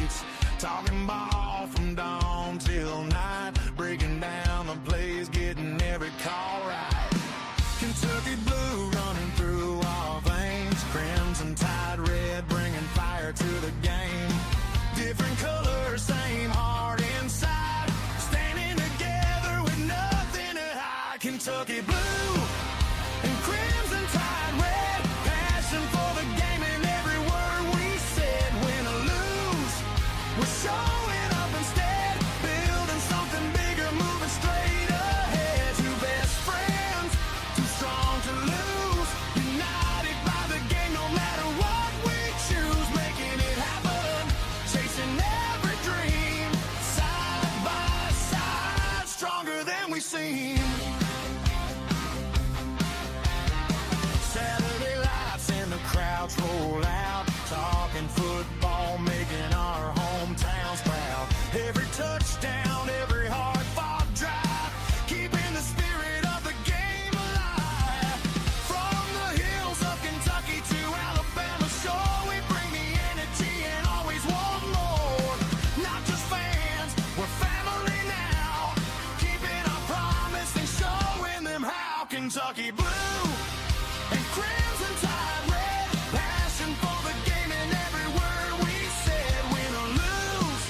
streets, talking ball from dawn till night, breaking down the plays, getting every call right. Kentucky blue running through our veins, crimson tide red bringing fire to the game. Different colors, same heart inside, standing together with nothing to hide. Kentucky blue and crimson tide red, passion for the game and every word we said. Win or lose, we're showing up instead, building something bigger, moving straight ahead. Two best friends, too strong to lose, united by the game no matter what we choose, making it happen, chasing every dream, side by side, stronger than we seem. Saturday lights and the crowds roll out, talking football, making our hometowns proud. Every touchdown, every hard-fought drive, keeping the spirit of the game alive. From the hills of Kentucky to Alabama shore, we bring the energy and always want more. Not just fans, we're family now, keeping our promise and showing them how. Kentucky blue and crimson tide red, passion for the game and every word we said. Win or lose,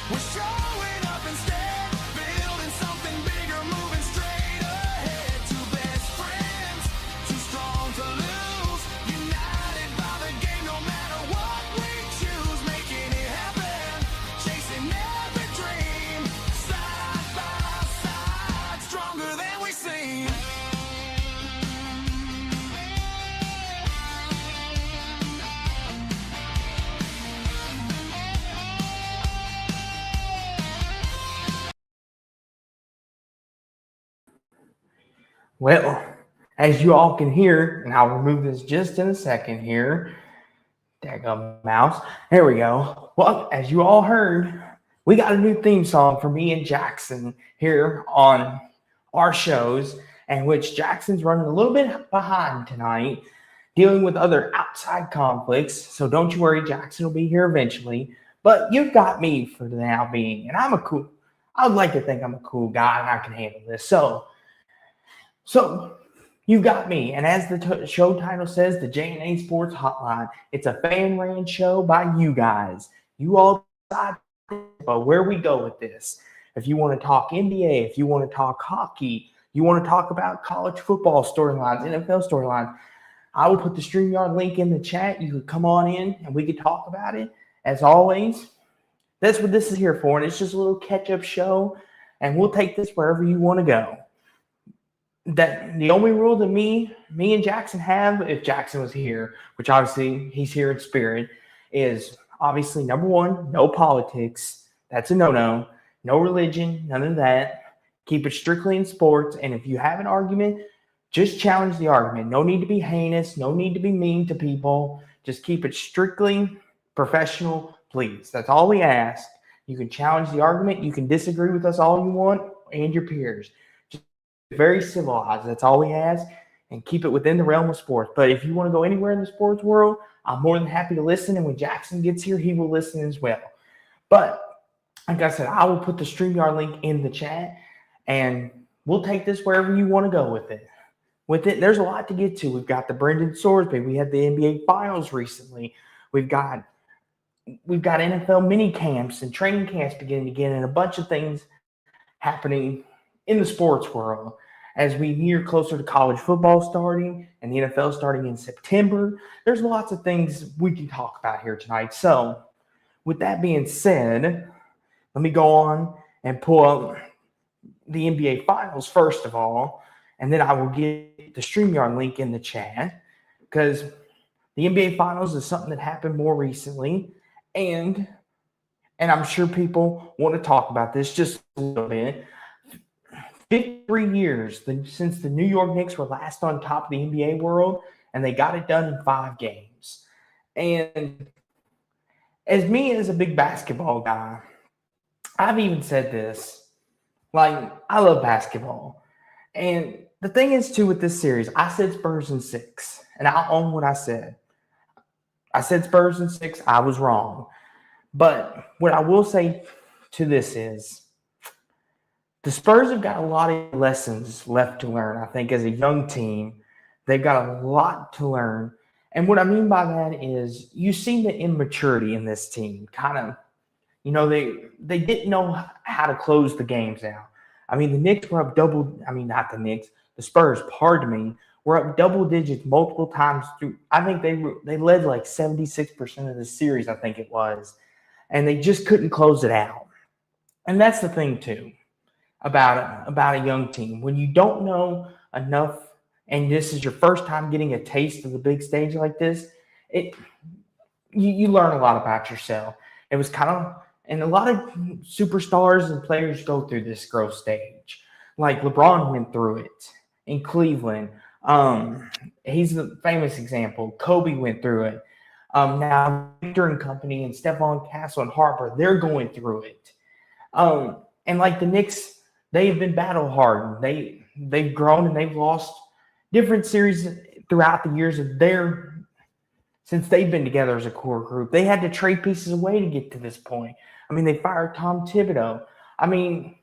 we're showing up instead, building something bigger, moving straight ahead. Two best friends, too strong to lose, united by the game no matter what we choose, making it happen, chasing every dream, side by side, stronger than we seem. Well, as you all can hear, and I'll remove this just in a second here. Daggum mouse. There we go. Well, as you all heard, we got a new theme song for me and Jackson here on our shows, and which Jackson's running a little bit behind tonight, dealing with other outside conflicts. So don't you worry, Jackson will be here eventually. But you've got me for the now being, and I would like to think I'm a cool guy and I can handle this. So you've got me, and as the show title says, the J&A Sports Hotline. It's a fan-ran show by you guys. You all decide about where we go with this. If you want to talk NBA, if you want to talk hockey, you want to talk about college football storylines, NFL storylines, I will put the StreamYard link in the chat. You could come on in, and we could talk about it. As always, that's what this is here for, and it's just a little catch-up show, and we'll take this wherever you want to go. That the only rule that me and Jackson have, if Jackson was here, which obviously he's here in spirit, is obviously number one, no politics. That's a no-no. No religion, none of that. Keep it strictly in sports. And if you have an argument, just challenge the argument. No need to be heinous. No need to be mean to people. Just keep it strictly professional, please. That's all we ask. You can challenge the argument. You can disagree with us all you want and your peers. Very civilized. That's all we ask, and keep it within the realm of sports. But if you want to go anywhere in the sports world, I'm more than happy to listen. And when Jackson gets here, he will listen as well. But like I said, I will put the StreamYard link in the chat, and we'll take this wherever you want to go with it. There's a lot to get to. We've got the Brendan Sorsby. We had the NBA Finals recently. We've got NFL mini camps and training camps beginning again, and a bunch of things happening in the sports world as we near closer to college football starting and the NFL starting in September. There's lots of things we can talk about here tonight. So with that being said, let me go on and pull up the NBA Finals first of all, and then I will get the StreamYard link in the chat, because the NBA Finals is something that happened more recently, and I'm sure people want to talk about this just a little bit. 53 years since the New York Knicks were last on top of the NBA world, and they got it done in 5 games. And as a big basketball guy, I've even said this, like, I love basketball. And the thing is, too, with this series, I said Spurs in 6, and I'll own what I said. I said Spurs in 6. I was wrong. But what I will say to this is the Spurs have got a lot of lessons left to learn. I think as a young team, they've got a lot to learn. And what I mean by that is you see the immaturity in this team. Kind of, they didn't know how to close the games out. I mean, the Knicks were up not the Knicks, the Spurs, pardon me, were up double digits multiple times through. I think they led like 76% of the series, I think it was. And they just couldn't close it out. And that's the thing too about a young team. When you don't know enough and this is your first time getting a taste of the big stage like this, you learn a lot about yourself. It was kind of, and a lot of superstars and players go through this growth stage. Like LeBron went through it in Cleveland. He's the famous example. Kobe went through it. Now Victor and company and Stephon Castle and Harper, they're going through it. And like the Knicks, they have been battle hardened. They've grown and they've lost different series throughout the years since they've been together as a core group. They had to trade pieces away to get to this point. I mean, they fired Tom Thibodeau. I mean,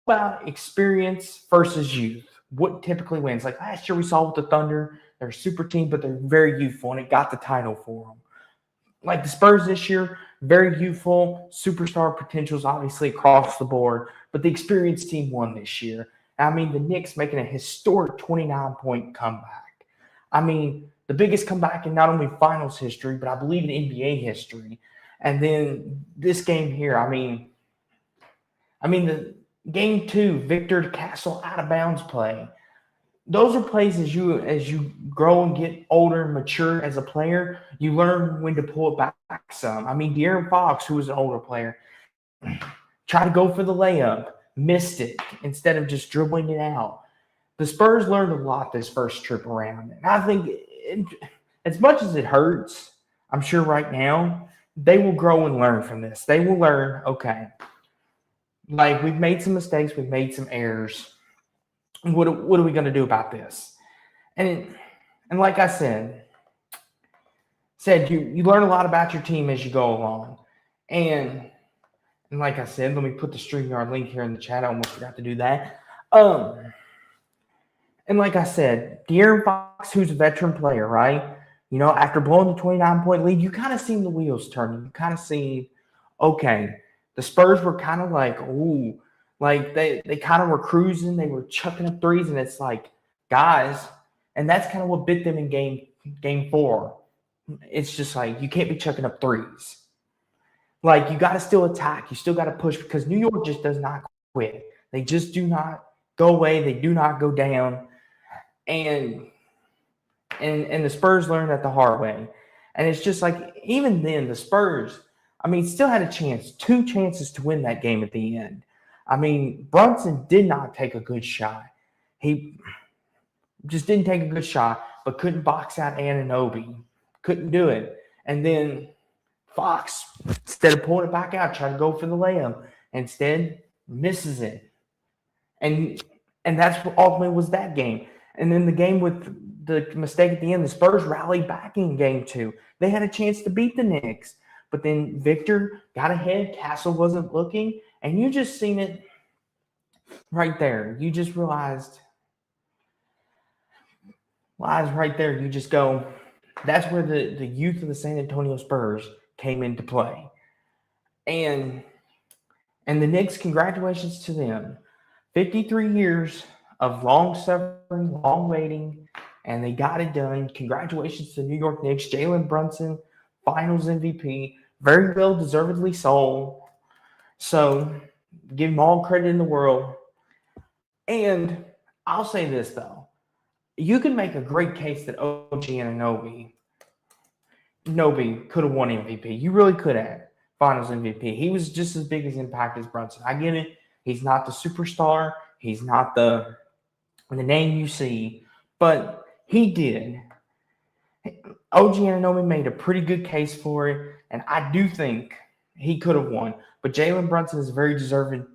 about experience versus youth. What typically wins? Like last year we saw with the Thunder, they're a super team, but they're very youthful, and it got the title for them. Like the Spurs this year, very youthful, superstar potentials obviously across the board, but the experienced team won this year. I mean, the Knicks making a historic 29-point comeback. I mean, the biggest comeback in not only finals history, but I believe in NBA history. And then this game here, I mean the game 2, Victor Castle out of bounds play. Those are plays as you grow and get older and mature as a player, you learn when to pull it back some. I mean, De'Aaron Fox, who was an older player, tried to go for the layup, missed it instead of just dribbling it out. The Spurs learned a lot this first trip around. And I think as much as it hurts, I'm sure right now, they will grow and learn from this. They will learn, okay, like we've made some mistakes, we've made some errors. What are we going to do about this? And like I said you learn a lot about your team as you go along. And like I said, let me put the StreamYard link here in the chat. I almost forgot to do that. And like I said, De'Aaron Fox, who's a veteran player, right? After blowing the 29-point lead, you kind of seen the wheels turning. You kind of seen, okay, the Spurs were kind of like, ooh, like they kind of were cruising. They were chucking up threes, and it's like, guys, and that's kind of what bit them in game 4. It's just like you can't be chucking up threes. Like you got to still attack. You still got to push because New York just does not quit. They just do not go away. They do not go down. And the Spurs learned that the hard way. And it's just like even then the Spurs, still had a chance, 2 chances to win that game at the end. Brunson did not take a good shot. He just didn't take a good shot, but couldn't box out Anunoby. Couldn't do it. And then Fox, instead of pulling it back out, tried to go for the layup. Instead, misses it. And that's what ultimately was that game. And then the game with the mistake at the end, the Spurs rallied back in game 2. They had a chance to beat the Knicks. But then Victor got ahead. Castle wasn't looking. And you just seen it right there. You just realized right there. You just go, that's where the youth of the San Antonio Spurs came into play. And the Knicks, congratulations to them. 53 years of long suffering, long waiting, and they got it done. Congratulations to the New York Knicks. Jalen Brunson, Finals MVP, very well deservedly so. So give him all credit in the world. And I'll say this, though. You can make a great case that OG Anunoby could have won MVP. You really could have. Finals MVP. He was just as big as impact as Brunson. I get it. He's not the superstar. He's not the name you see. But he did. OG Anunoby made a pretty good case for it. And I do think he could have won. But Jalen Brunson is a very deserving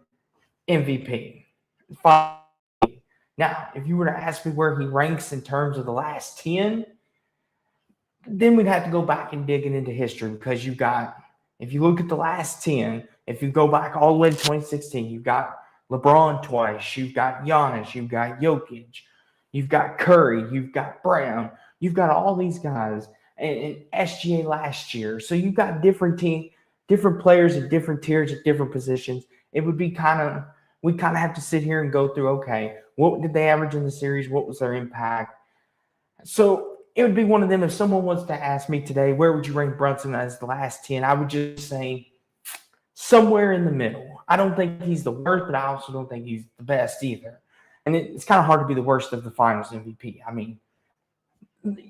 MVP. Now, if you were to ask me where he ranks in terms of the last 10, then we'd have to go back and dig into history because you got If you look at the last 10, if you go back all the way to 2016, you've got LeBron twice, you've got Giannis, you've got Jokic, you've got Curry, you've got Brown, you've got all these guys, and SGA last year. So you've got different players at different tiers at different positions. It would be we kind of have to sit here and go through, okay, what did they average in the series? What was their impact? So it would be one of them. If someone wants to ask me today, where would you rank Brunson as the last 10? I would just say somewhere in the middle. I don't think he's the worst, but I also don't think he's the best either. And it's kind of hard to be the worst of the finals MVP. I mean,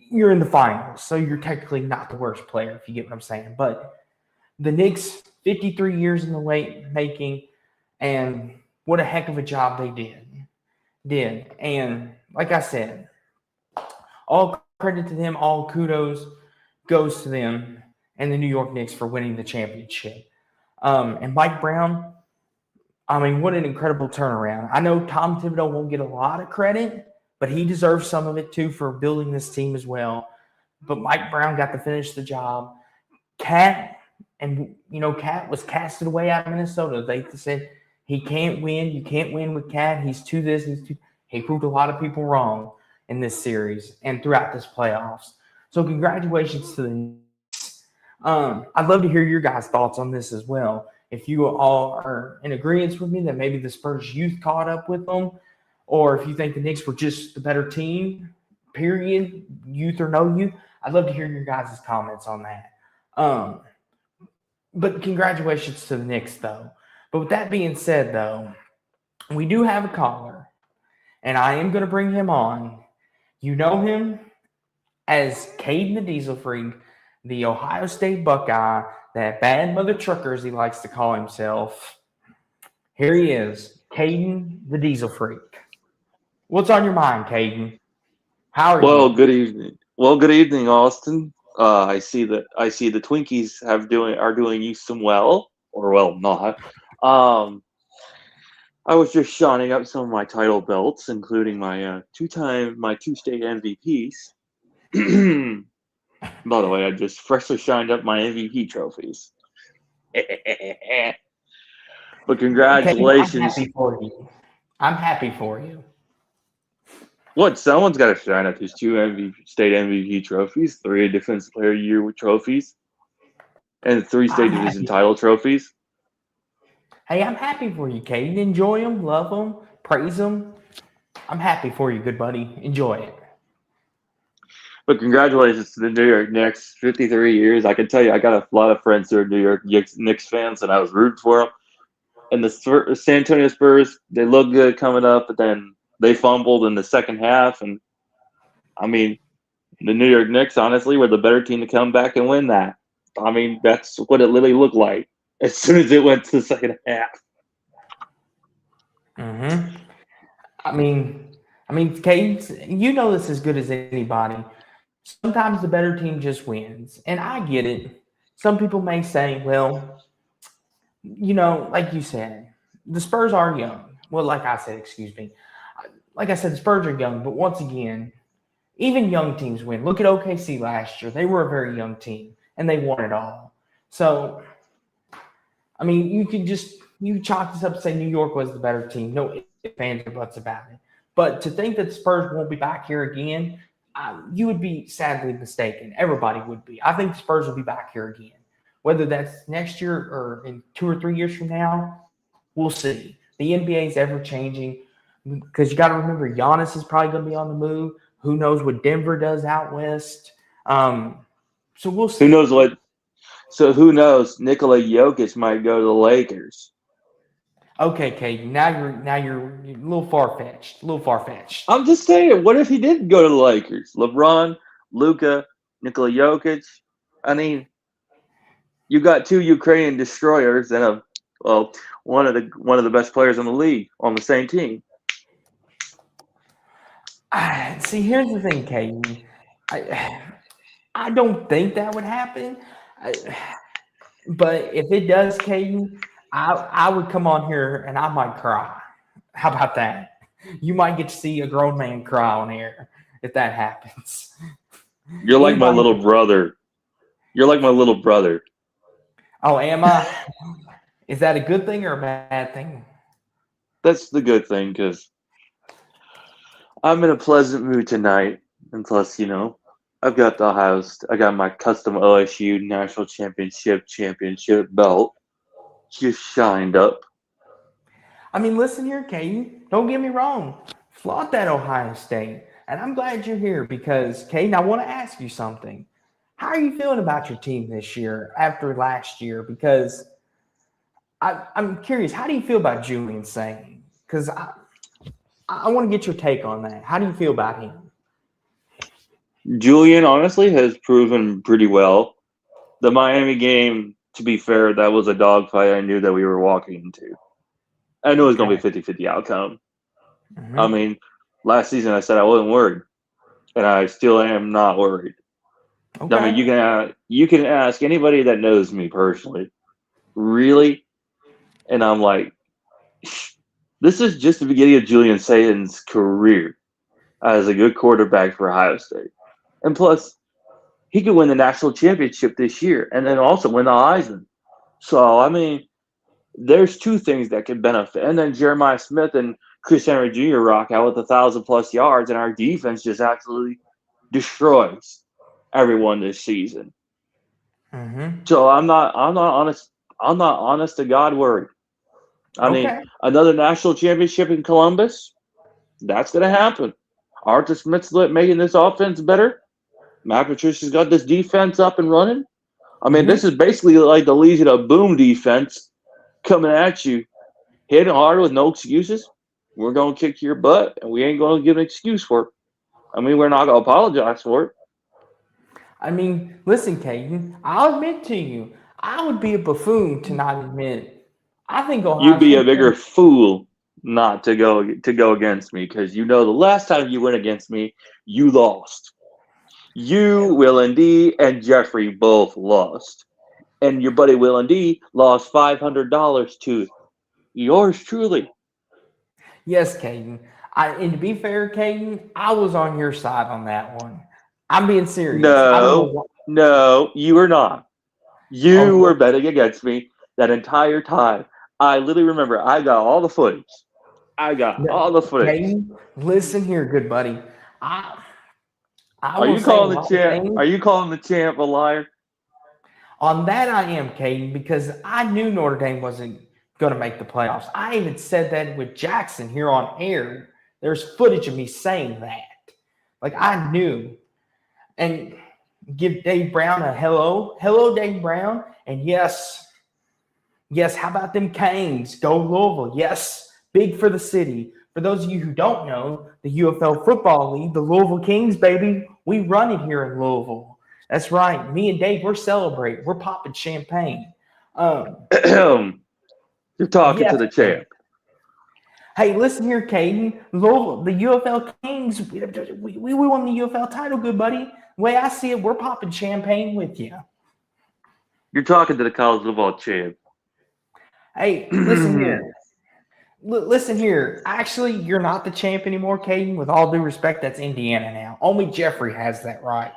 you're in the finals, so you're technically not the worst player, if you get what I'm saying. But the Knicks, 53 years in the making, and what a heck of a job they did. And like I said, all credit to them, all kudos goes to them and the New York Knicks for winning the championship. And Mike Brown, I mean, what an incredible turnaround. I know Tom Thibodeau won't get a lot of credit, but he deserves some of it too for building this team as well. But Mike Brown got to finish the job. Cat was casted away out of Minnesota. They said he can't win. You can't win with Cat. He's too this. He proved a lot of people wrong in this series and throughout this playoffs. So congratulations to the Knicks. I'd love to hear your guys' thoughts on this as well. If you all are in agreement with me that maybe the Spurs youth caught up with them, or if you think the Knicks were just the better team, period, youth or no youth, I'd love to hear your guys' comments on that. But congratulations to the Knicks, though. But with that being said, though, we do have a caller, and I am going to bring him on. You know him as Caden the Diesel Freak, the Ohio State Buckeye, that bad mother trucker, as he likes to call himself. Here he is, Caden the Diesel Freak. What's on your mind, Caden? How are you? Well, good evening. Well, good evening, Austin. I see the Twinkies are doing you some well, or well not. I was just shining up some of my title belts, including my two state MVPs. By the way, I just freshly shined up my MVP trophies. But congratulations! I'm happy for you. What? Someone's got to shine up his two state MVP trophies, 3 Defensive Player of the Year trophies, and 3 state division title trophies. Hey, I'm happy for you, Caden. Enjoy them, love them, praise them. I'm happy for you, good buddy. Enjoy it. But congratulations to the New York Knicks, 53 years. I can tell you, I got a lot of friends who are New York Knicks fans, and I was rooting for them. And the San Antonio Spurs, they look good coming up, but then they fumbled in the second half. And, I mean, the New York Knicks, honestly, were the better team to come back and win that. I mean, that's what it literally looked like as soon as it went to the second half. Mm-hmm. I mean, Kate, you know this as good as anybody. Sometimes the better team just wins. And I get it. Some people may say, well, you know, like you said, the Spurs are young. Well, like I said, the Spurs are young. But once again, even young teams win. Look at OKC last year. They were a very young team, and they won it all. So, I mean, you chalk this up and say New York was the better team. No fans or buts about it. But to think that the Spurs won't be back here again, you would be sadly mistaken. Everybody would be. I think the Spurs will be back here again. Whether that's next year or in 2 or 3 years from now, we'll see. The NBA is ever changing because you got to remember Giannis is probably going to be on the move. Who knows what Denver does out west? So we'll see. Who knows what? So who knows? Nikola Jokic might go to the Lakers. Okay, Caden. Now you're a little far-fetched. I'm just saying, what if he did go to the Lakers? LeBron, Luka, Nikola Jokic. I mean, you got 2 Ukrainian destroyers and one of the best players in the league on the same team. See, here's the thing, Caden. I don't think that would happen. But if it does, Caden, I would come on here and I might cry. How about that? You might get to see a grown man cry on air if that happens. You're like my little brother. Oh, am I? Is that a good thing or a bad thing? That's the good thing because I'm in a pleasant mood tonight. And plus, I've got I got my custom OSU National Championship belt just shined up. I mean, listen here, Caden. Don't get me wrong. Flaunt that Ohio State. And I'm glad you're here because, Caden, I want to ask you something. How are you feeling about your team this year after last year? Because I'm curious, how do you feel about Julian saying? Because I want to get your take on that. How do you feel about him? Julian honestly has proven pretty well. The Miami game, to be fair, that was a dogfight I knew that we were walking into. I knew it was going to be a 50-50 outcome. Mm-hmm. I mean, last season I said I wasn't worried, and I still am not worried. Okay. I mean, you can ask anybody that knows me personally, really, and I'm like, this is just the beginning of Julian Satan's career as a good quarterback for Ohio State. And plus, he could win the national championship this year and then also win the Heisman. So, I mean, there's two things that could benefit. And then Jeremiah Smith and Chris Henry Jr. rock out with 1,000+ yards, and our defense just absolutely destroys everyone this season. Mm-hmm. So I'm not honest to God worried. I mean, another national championship in Columbus, that's gonna happen. Arthur Smith's making this offense better. Matt Patricia's got this defense up and running. I mean, this is basically like the Legion of Boom defense coming at you, hitting hard with no excuses. We're gonna kick your butt, and we ain't gonna give an excuse for it. I mean, we're not gonna apologize for it. I mean, listen, Caden, I'll admit to you, I would be a buffoon to not admit. I think Ohio You'd be a State bigger fool not to go against me because the last time you went against me, you lost. You, Will and D, and Jeffrey both lost. And your buddy Will and D lost $500 to yours truly. Yes, Caden. And to be fair, Caden, I was on your side on that one. I'm being serious. I don't know why. No, you were not. You were betting against me that entire time. I literally remember I got all the footage. Caden, listen here, good buddy. Are you calling the champ? Are you calling the champ a liar? On that, I am, Caden, because I knew Notre Dame wasn't going to make the playoffs. I even said that with Jackson here on air. There's footage of me saying that. Like, I knew. And give Dave Brown a hello. Hello, Dave Brown. And yes, how about them Canes? Go Louisville. Yes, big for the city. For those of you who don't know, the UFL Football League, the Louisville Kings, baby, we run it here in Louisville. That's right. Me and Dave, we're celebrating. We're popping champagne. You're talking to the champ. Hey, listen here, Caden. Louisville, the UFL Kings, we won the UFL title, good buddy. The way I see it, we're popping champagne with you. You're talking to the college football champ. Hey, listen here. Listen here. Actually, you're not the champ anymore, Caden. With all due respect, that's Indiana now. Only Jeffrey has that right.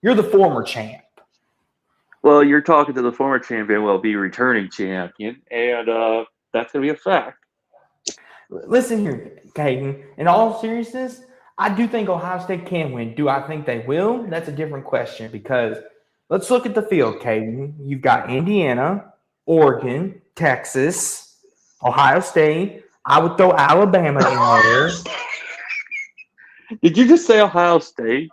You're the former champ. Well, you're talking to the former champion, will be returning champion, and that's going to be a fact. Listen here, Caden. In all seriousness, I do think Ohio State can win. Do I think they will? That's a different question because let's look at the field, Caden. You've got Indiana, Oregon, Texas, Ohio State. I would throw Alabama in there. Did you just say Ohio State?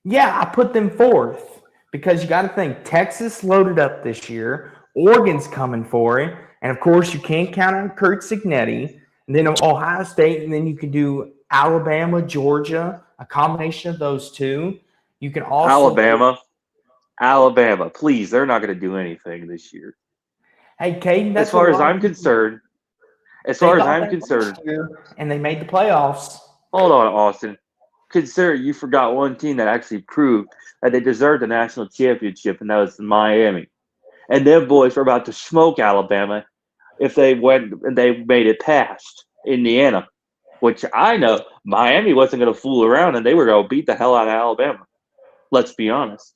Yeah, I put them fourth because you got to think Texas loaded up this year. Oregon's coming for it. And, of course, you can't count on Kurt Signetti. And then Ohio State, and then you can do Alabama, Georgia, a combination of those two. You can also Alabama, please. They're not going to do anything this year. Hey, Caden, as far as I'm concerned, and they made the playoffs. Hold on, Austin. Consider you forgot one team that actually proved that they deserved a national championship, and that was Miami. And them boys were about to smoke Alabama if they went and they made it past Indiana, which I know Miami wasn't going to fool around, and they were going to beat the hell out of Alabama. Let's be honest.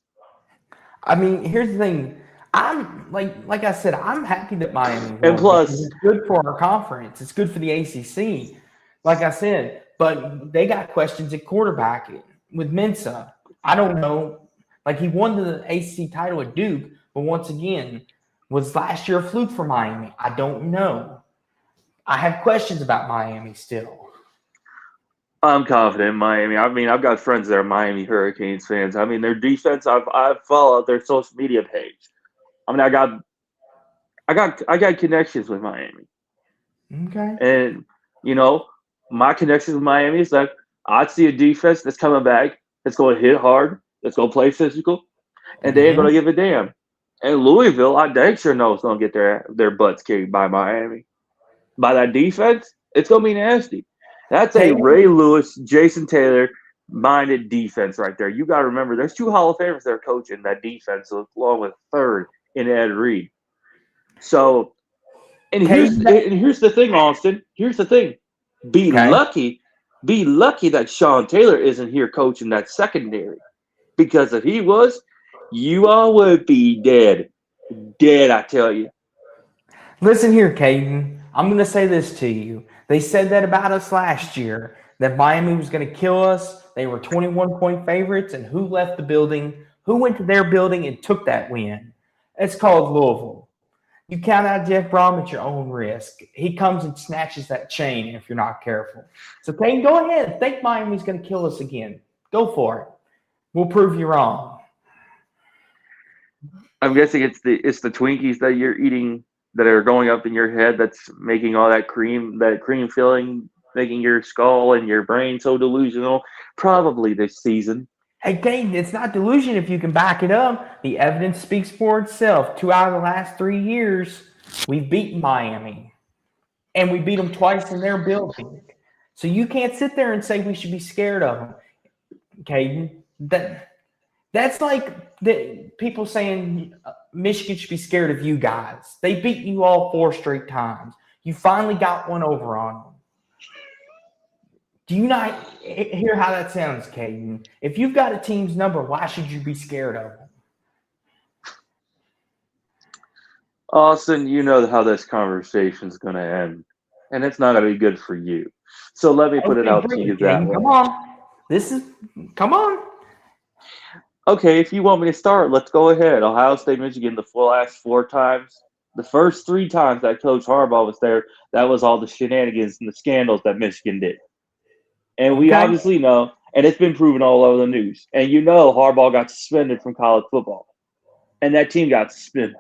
I mean, here's the thing. I'm like I said, I'm happy that Miami And won because plus, it's good for our conference. It's good for the ACC. Like I said, but they got questions at quarterback with Mensa. I don't know. Like he won the ACC title at Duke, but once again, was last year a fluke for Miami? I don't know. I have questions about Miami still. I'm confident in Miami. I mean, I've got friends that are Miami Hurricanes fans. I mean, their defense. I've followed their social media page. I mean, I got connections with Miami, Okay. and you know, my connections with Miami is that I see a defense that's coming back, that's going to hit hard, that's going to play physical, and they ain't going to give a damn. And Louisville, I dang sure know is going to get their butts kicked by Miami. By that defense, it's going to be nasty. That's a Tatum, Ray Lewis, Jason Taylor minded defense right there. You got to remember, there's two Hall of Famers that are coaching that defense, along with third in Ed Reed. So, and Tatum, here's the thing, Austin. Here's the thing. Be okay. lucky that Sean Taylor isn't here coaching that secondary, because if he was, you all would be dead. Dead, I tell you. Listen here, Caden. I'm going to say this to you. They said that about us last year, that Miami was going to kill us. They were 21-point favorites, and who left the building? Who went to their building and took that win? It's called Louisville. You count out Jeff Brom at your own risk. He comes and snatches that chain if you're not careful. So, Caden, go ahead. Think Miami's going to kill us again. Go for it. We'll prove you wrong. I'm guessing it's the Twinkies that you're eating that are going up in your head that's making all that cream filling, making your skull and your brain so delusional. Probably this season. Hey, Caden, it's not delusion if you can back it up. The evidence speaks for itself. 2 out of the last 3 years, we've beaten Miami. And we beat them twice in their building. So you can't sit there and say we should be scared of them, Caden. That's like people saying Michigan should be scared of you guys. They beat you all 4 straight times. You finally got one over on them. Do you not hear how that sounds, Caden? If you've got a team's number, why should you be scared of them? Austin, you know how this conversation is going to end, and it's not going to be good for you. So let me put it out to you that way. Come on. Come on. Okay, if you want me to start, let's go ahead. Ohio State, Michigan, the last 4 times. The first 3 times that Coach Harbaugh was there, that was all the shenanigans and the scandals that Michigan did. And we obviously know, and it's been proven all over the news. And you know Harbaugh got suspended from college football. And that team got suspended,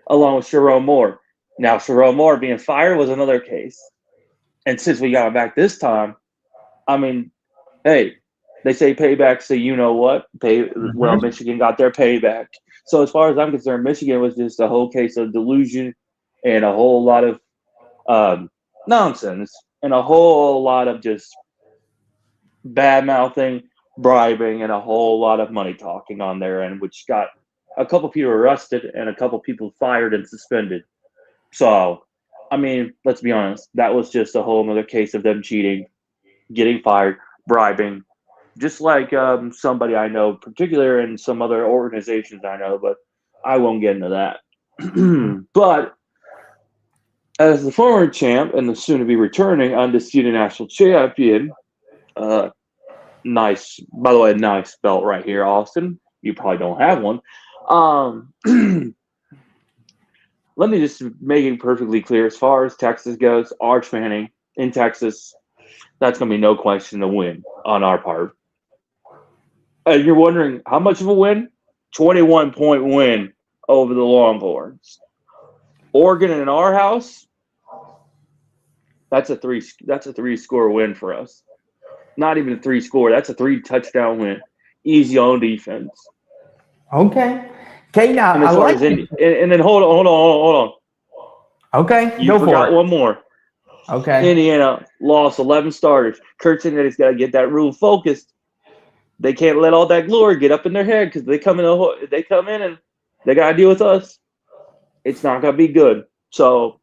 along with Sherrone Moore. Now, Sherrone Moore being fired was another case. And since we got him back this time, I mean, hey, they say payback, so you know what? Well, Michigan got their payback. So as far as I'm concerned, Michigan was just a whole case of delusion and a whole lot of nonsense and a whole lot of just bad-mouthing, bribing, and a whole lot of money talking on their end, which got a couple people arrested and a couple people fired and suspended. So, I mean, let's be honest. That was just a whole other case of them cheating, getting fired, bribing, just like somebody I know, particular in some other organizations I know, but I won't get into that. But as the former champ and the soon-to-be returning undisputed national champion, nice belt right here, Austin. You probably don't have one. Let me just make it perfectly clear. As far as Texas goes, Arch Manning in Texas, that's going to be no question a win on our part. And you're wondering how much of a win? 21-point win over the Longhorns. Oregon in our house, that's a 3-score win for us. Not even a 3-score. That's a 3-touchdown win. Easy on defense. Okay. Okay, now and I like and then hold on. Okay, you forgot one more. Okay. Indiana lost 11 starters. Kurt Cignetti's got to get that room focused. They can't let all that glory get up in their head because they come in and they got to deal with us. It's not going to be good. So,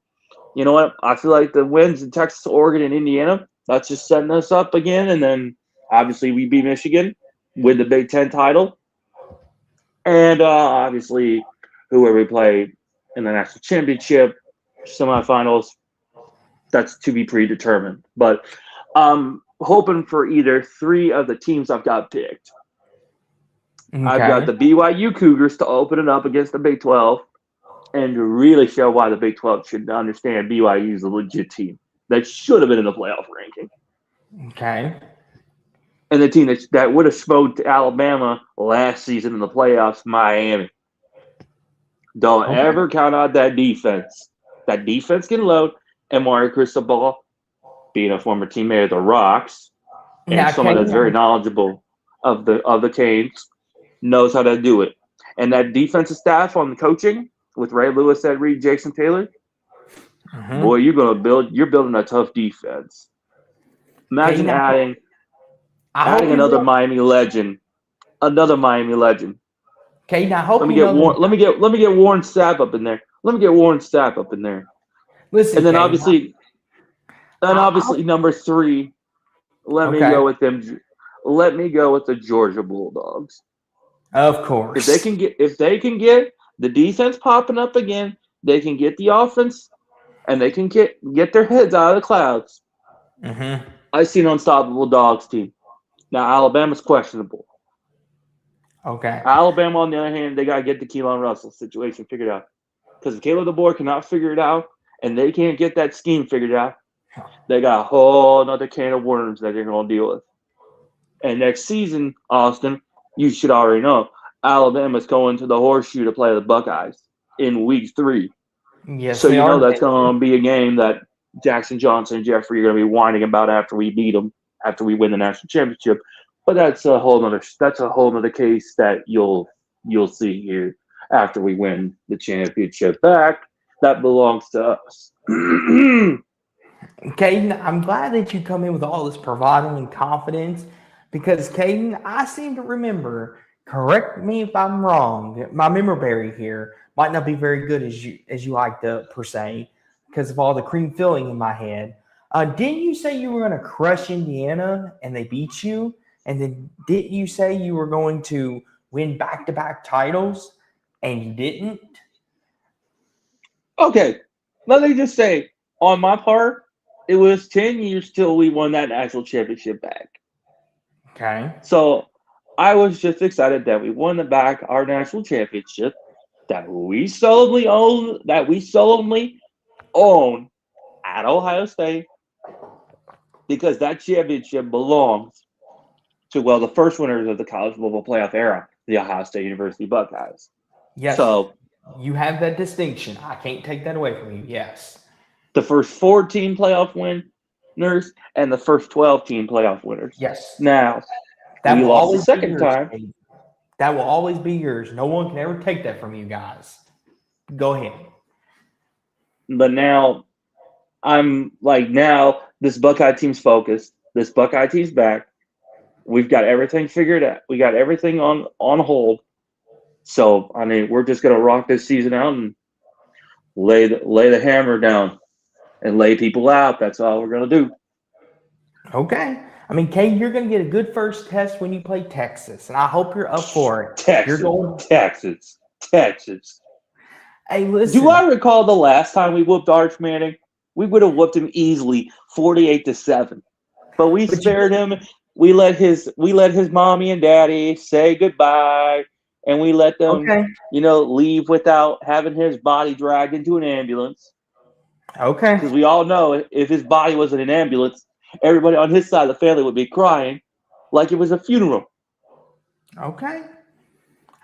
you know what? I feel like the wins in Texas, Oregon, and Indiana, that's just setting us up again. And then, obviously, we beat Michigan with the Big Ten title. And, obviously, whoever we play in the national championship, semifinals, that's to be predetermined. But I'm hoping for either 3 of the teams I've got picked. I've got the BYU Cougars to open it up against the Big 12 and to really show why the Big 12 should understand BYU is a legit team that should have been in the playoff ranking. Okay. And the team that would have smoked Alabama last season in the playoffs, Miami. Don't ever count out that defense. That defense can load. And Mario Cristobal, being a former teammate of the Rocks, and someone that's very knowledgeable of the Canes, knows how to do it. And that defensive staff on the coaching with Ray Lewis, Ed Reed, Jason Taylor, boy, you're building a tough defense. Imagine adding another Miami legend. Another Miami legend. Okay, now let me get Warren Sapp up in there. Listen, and then obviously number 3. Let me go with them. Let me go with the Georgia Bulldogs. Of course. If they can get the defense popping up again, they can get the offense, and they can get their heads out of the clouds. I see an unstoppable Dogs team. Now Alabama's questionable. Okay. Alabama, on the other hand, they got to get the Keelan Russell situation figured out. Because if Caleb DeBoer cannot figure it out, and they can't get that scheme figured out, they got a whole other can of worms that they're going to deal with. And next season, Austin, you should already know, Alabama's going to the Horseshoe to play the Buckeyes in week 3. Yes, so you know that's going to be a game that Jackson Johnson and Jeffrey are going to be whining about after we beat them, after we win the national championship. But that's a whole other case that you'll see here after we win the championship back. That belongs to us. Caden, I'm glad that you come in with all this bravado and confidence because, Caden, I seem to remember, correct me if I'm wrong, my memory here might not be very good as you like to, per se, because of all the cream filling in my head. Didn't you say you were going to crush Indiana and they beat you? And then didn't you say you were going to win back-to-back titles and you didn't? Okay, let me just say, on my part, it was 10 years till we won that national championship back. Okay. So I was just excited that we won our national championship, that we solemnly own at Ohio State, because that championship belongs to, the first winners of the college football playoff era, the Ohio State University Buckeyes. Yes. So you have that distinction. I can't take that away from you. Yes. The first 14 playoff winners and the first 12-team playoff winners. Yes. Now, we lost the second time. That will always be yours. No one can ever take that from you guys. Go ahead. But now, this Buckeye team's focused. This Buckeye team's back. We've got everything figured out. We got everything on hold. So, we're just going to rock this season out and lay the hammer down and lay people out. That's all we're going to do. Okay. Kate, you're going to get a good first test when you play Texas, and I hope you're up for it. Texas. Hey, listen. Do I recall the last time we whooped Arch Manning? We would have whooped him easily, 48-7. But we spared him. We let his mommy and daddy say goodbye, and we let them, leave without having his body dragged into an ambulance. Okay. Because we all know if his body was in an ambulance, everybody on his side of the family would be crying like it was a funeral. Okay.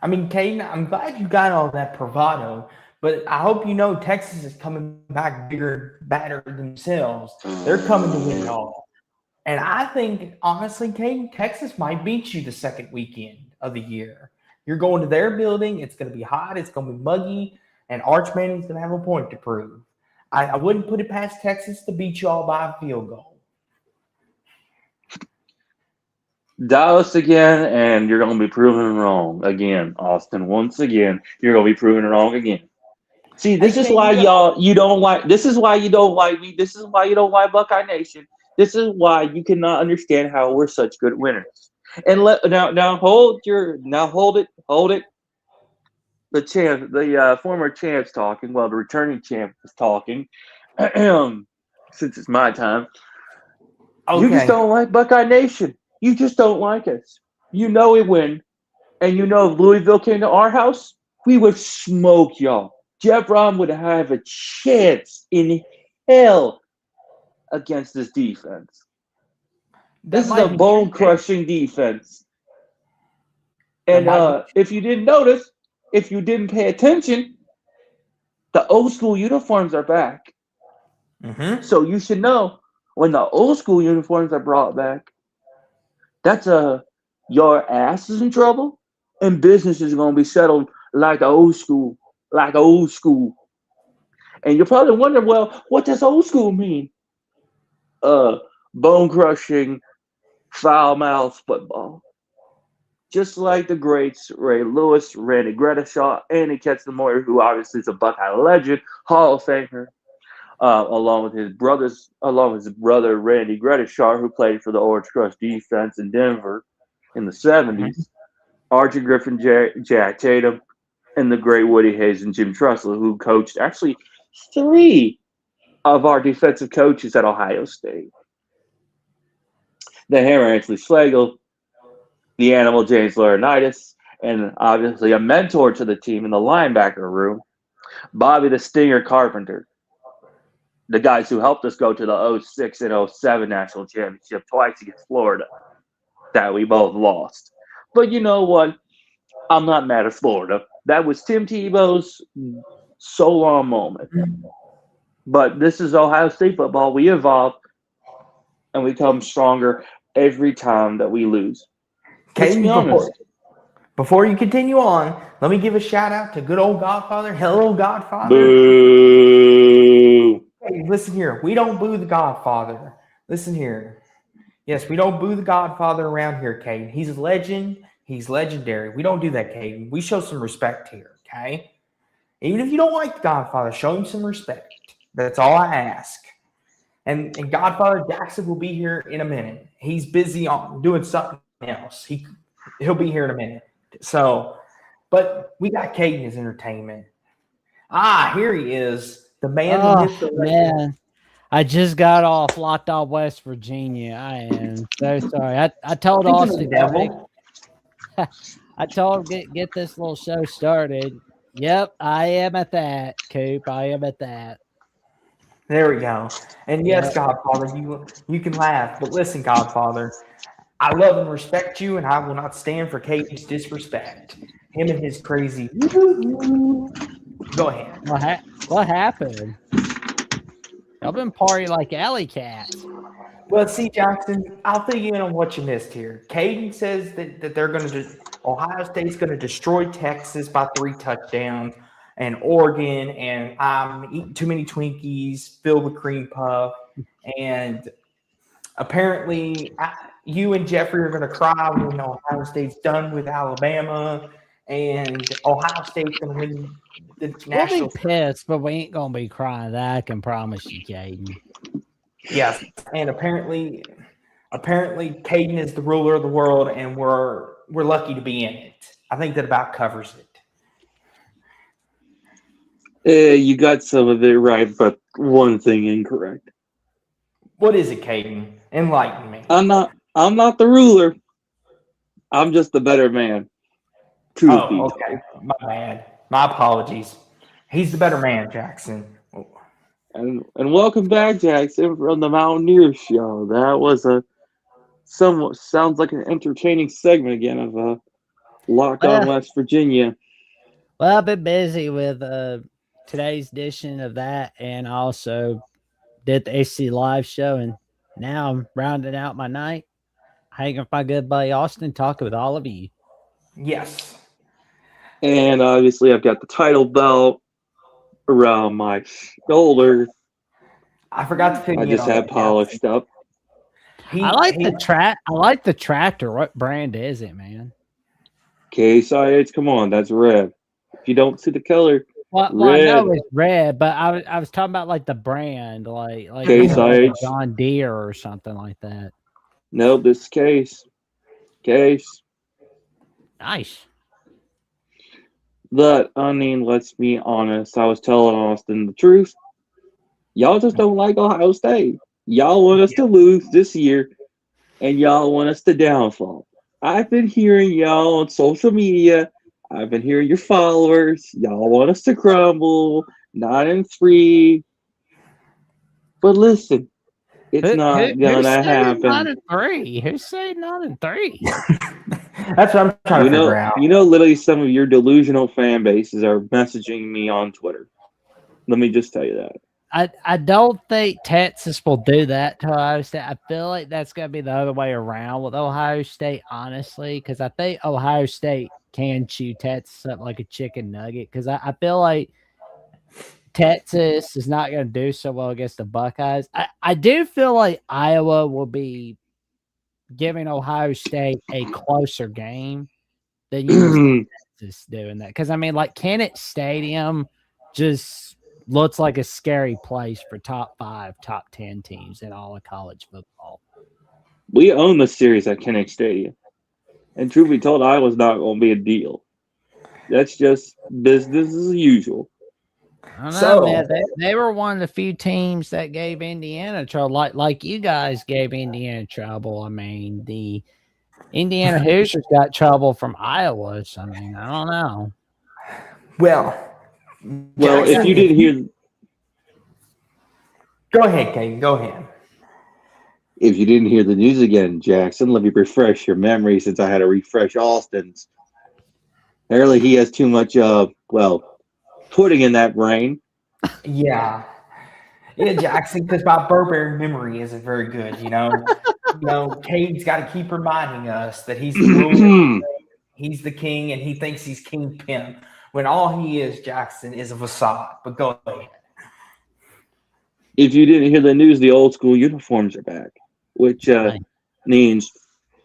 Caden, I'm glad you got all that bravado, but I hope you know Texas is coming back bigger, badder themselves. They're coming to win it all. And I think, honestly, Caden, Texas might beat you the second weekend of the year. You're going to their building. It's going to be hot. It's going to be muggy. And Arch Manning's going to have a point to prove. I wouldn't put it past Texas to beat you all by a field goal. Dallas again, and you're going to be proven wrong again, Austin. Once again, you're going to be proven wrong again. See, this is why you don't like. This is why you don't like me. This is why you don't like Buckeye Nation. This is why you cannot understand how we're such good winners. And hold it. the former champ's talking. Well, the returning champ is talking. Since it's my time, you just Okay. don't like Buckeye Nation. You just don't like us. You know we win, and you know if Louisville came to our house, we would smoke y'all. Jeff Brom would have a chance in hell against this defense. That This is a might be bone true. crushing defense. That And might be if you didn't notice, if you didn't pay attention, the old school uniforms are back. Mm-hmm. So you should know when the old school uniforms are brought back, that's your ass is in trouble and business is gonna be settled like the old school, like old school. And you're probably wondering, well, what does old school mean? Bone crushing, foul mouth football. Just like the greats Ray Lewis, Randy Gretschall, Andy Ketzenmoyer, who obviously is a Buckeye legend, Hall of Famer, along with his brother Randy Gretschall, who played for the Orange Crush defense in Denver in the '70s, Archie Griffin, Jack Tatum, and the great Woody Hayes and Jim Tressel, who coached actually three of our defensive coaches at Ohio State. The Hammer Anthony Schlegel, the Animal James Laurinaitis, and obviously a mentor to the team in the linebacker room, Bobby the Stinger Carpenter, the guys who helped us go to the '06 and '07 national championship twice against Florida that we both lost. But you know what? I'm not mad at Florida. That was Tim Tebow's so long moment. But this is Ohio State football. We evolve and we come stronger every time that we lose. Let's be honest. Before you continue on, let me give a shout out to good old Godfather. Hello, Godfather. Boo. Hey, listen here. We don't boo the Godfather. Listen here. Yes, we don't boo the Godfather around here, Caden. He's a legend. He's legendary. We don't do that, Caden. We show some respect here, okay? Even if you don't like the Godfather, show him some respect. That's all I ask. And Godfather Jackson will be here in a minute. He's busy on doing something else. He'll be here in a minute. So, but we got Caden as entertainment. Here he is, the man, the myth, the legend. Man, I just got off locked off West Virginia. I am so sorry. I told Austin, I told him get this little show started. Yep, I am at that, Coop. I am at that. There we go. And yes, Godfather, you can laugh, but listen, Godfather, I love and respect you, and I will not stand for Caden's disrespect. Him and his crazy. Go ahead. What happened? Y'all been partying like alley cats. Well, see, Jackson, I'll fill you in on what you missed here. Caden says that they're going to Ohio State's going to destroy Texas by 3 touchdowns, and Oregon, and I'm eating too many Twinkies, fill the cream puff, and apparently you and Jeffrey are going to cry when Ohio State's done with Alabama, and Ohio State's going to win the national. We'll be pissed, but we ain't going to be crying. That I can promise you, Caden. Yes, and apparently Caden is the ruler of the world, and we're lucky to be in it. I think that about covers it. You got some of it right, but one thing incorrect. What is it, Caden? Enlighten me. I'm not the ruler. I'm just the better man. Okay. My bad. My apologies. He's the better man, Jackson. And welcome back, Jackson, from the Mountaineers show. That was somewhat sounds like an entertaining segment again of Locked on West Virginia. Well, I've been busy with today's edition of that, and also did the AC Live show, and now I'm rounding out my night, hanging with my good buddy Austin, talking with all of you. Yes. And obviously, I've got the title belt around my shoulder. I forgot to figure I just had polished up. I like the tractor. What brand is it, man? Case IH, come on, that's red. If you don't see the color, well I know it's red, but I was talking about like the brand, like Case IH, John Deere or something like that. Nope, this is Case. Nice. But, I mean, let's be honest. I was telling Austin the truth. Y'all just don't like Ohio State. Y'all want us to lose this year, and y'all want us to downfall. I've been hearing y'all on social media. I've been hearing your followers. Y'all want us to crumble, 9-3. But listen, it's not Who's gonna saying happen. 9-3? Who's saying 9-3? That's what I'm trying to figure out. Literally some of your delusional fan bases are messaging me on Twitter. Let me just tell you that. I don't think Texas will do that to Ohio State. I feel like that's going to be the other way around with Ohio State, honestly, because I think Ohio State can chew Texas up like a chicken nugget. Because I feel like Texas is not going to do so well against the Buckeyes. I do feel like Iowa will be giving Ohio State a closer game than you see Texas doing that. Because, I mean, like, Kennett Stadium just looks like a scary place for top 5, top 10 teams in all of college football. We own the series at Kinnick Stadium. And truth be told, Iowa's not going to be a deal. That's just business as usual. I don't know, man. They were one of the few teams that gave Indiana trouble, like you guys gave Indiana trouble. I mean, the Indiana Hoosiers got trouble from Iowa. So, I mean, I don't know. Well, if you didn't hear... Go ahead, Kate. Go ahead. If you didn't hear the news again, Jackson, let me refresh your memory since I had to refresh Austin's. Apparently he has too much, pudding in that brain. Yeah. Yeah, Jackson, because my Burberry memory isn't very good, you know. Cade's got to keep reminding us that he's the ruler, he's the king, and he thinks he's kingpin, when all he is, Jackson, is a facade. But go ahead. If you didn't hear the news, the old school uniforms are back, which means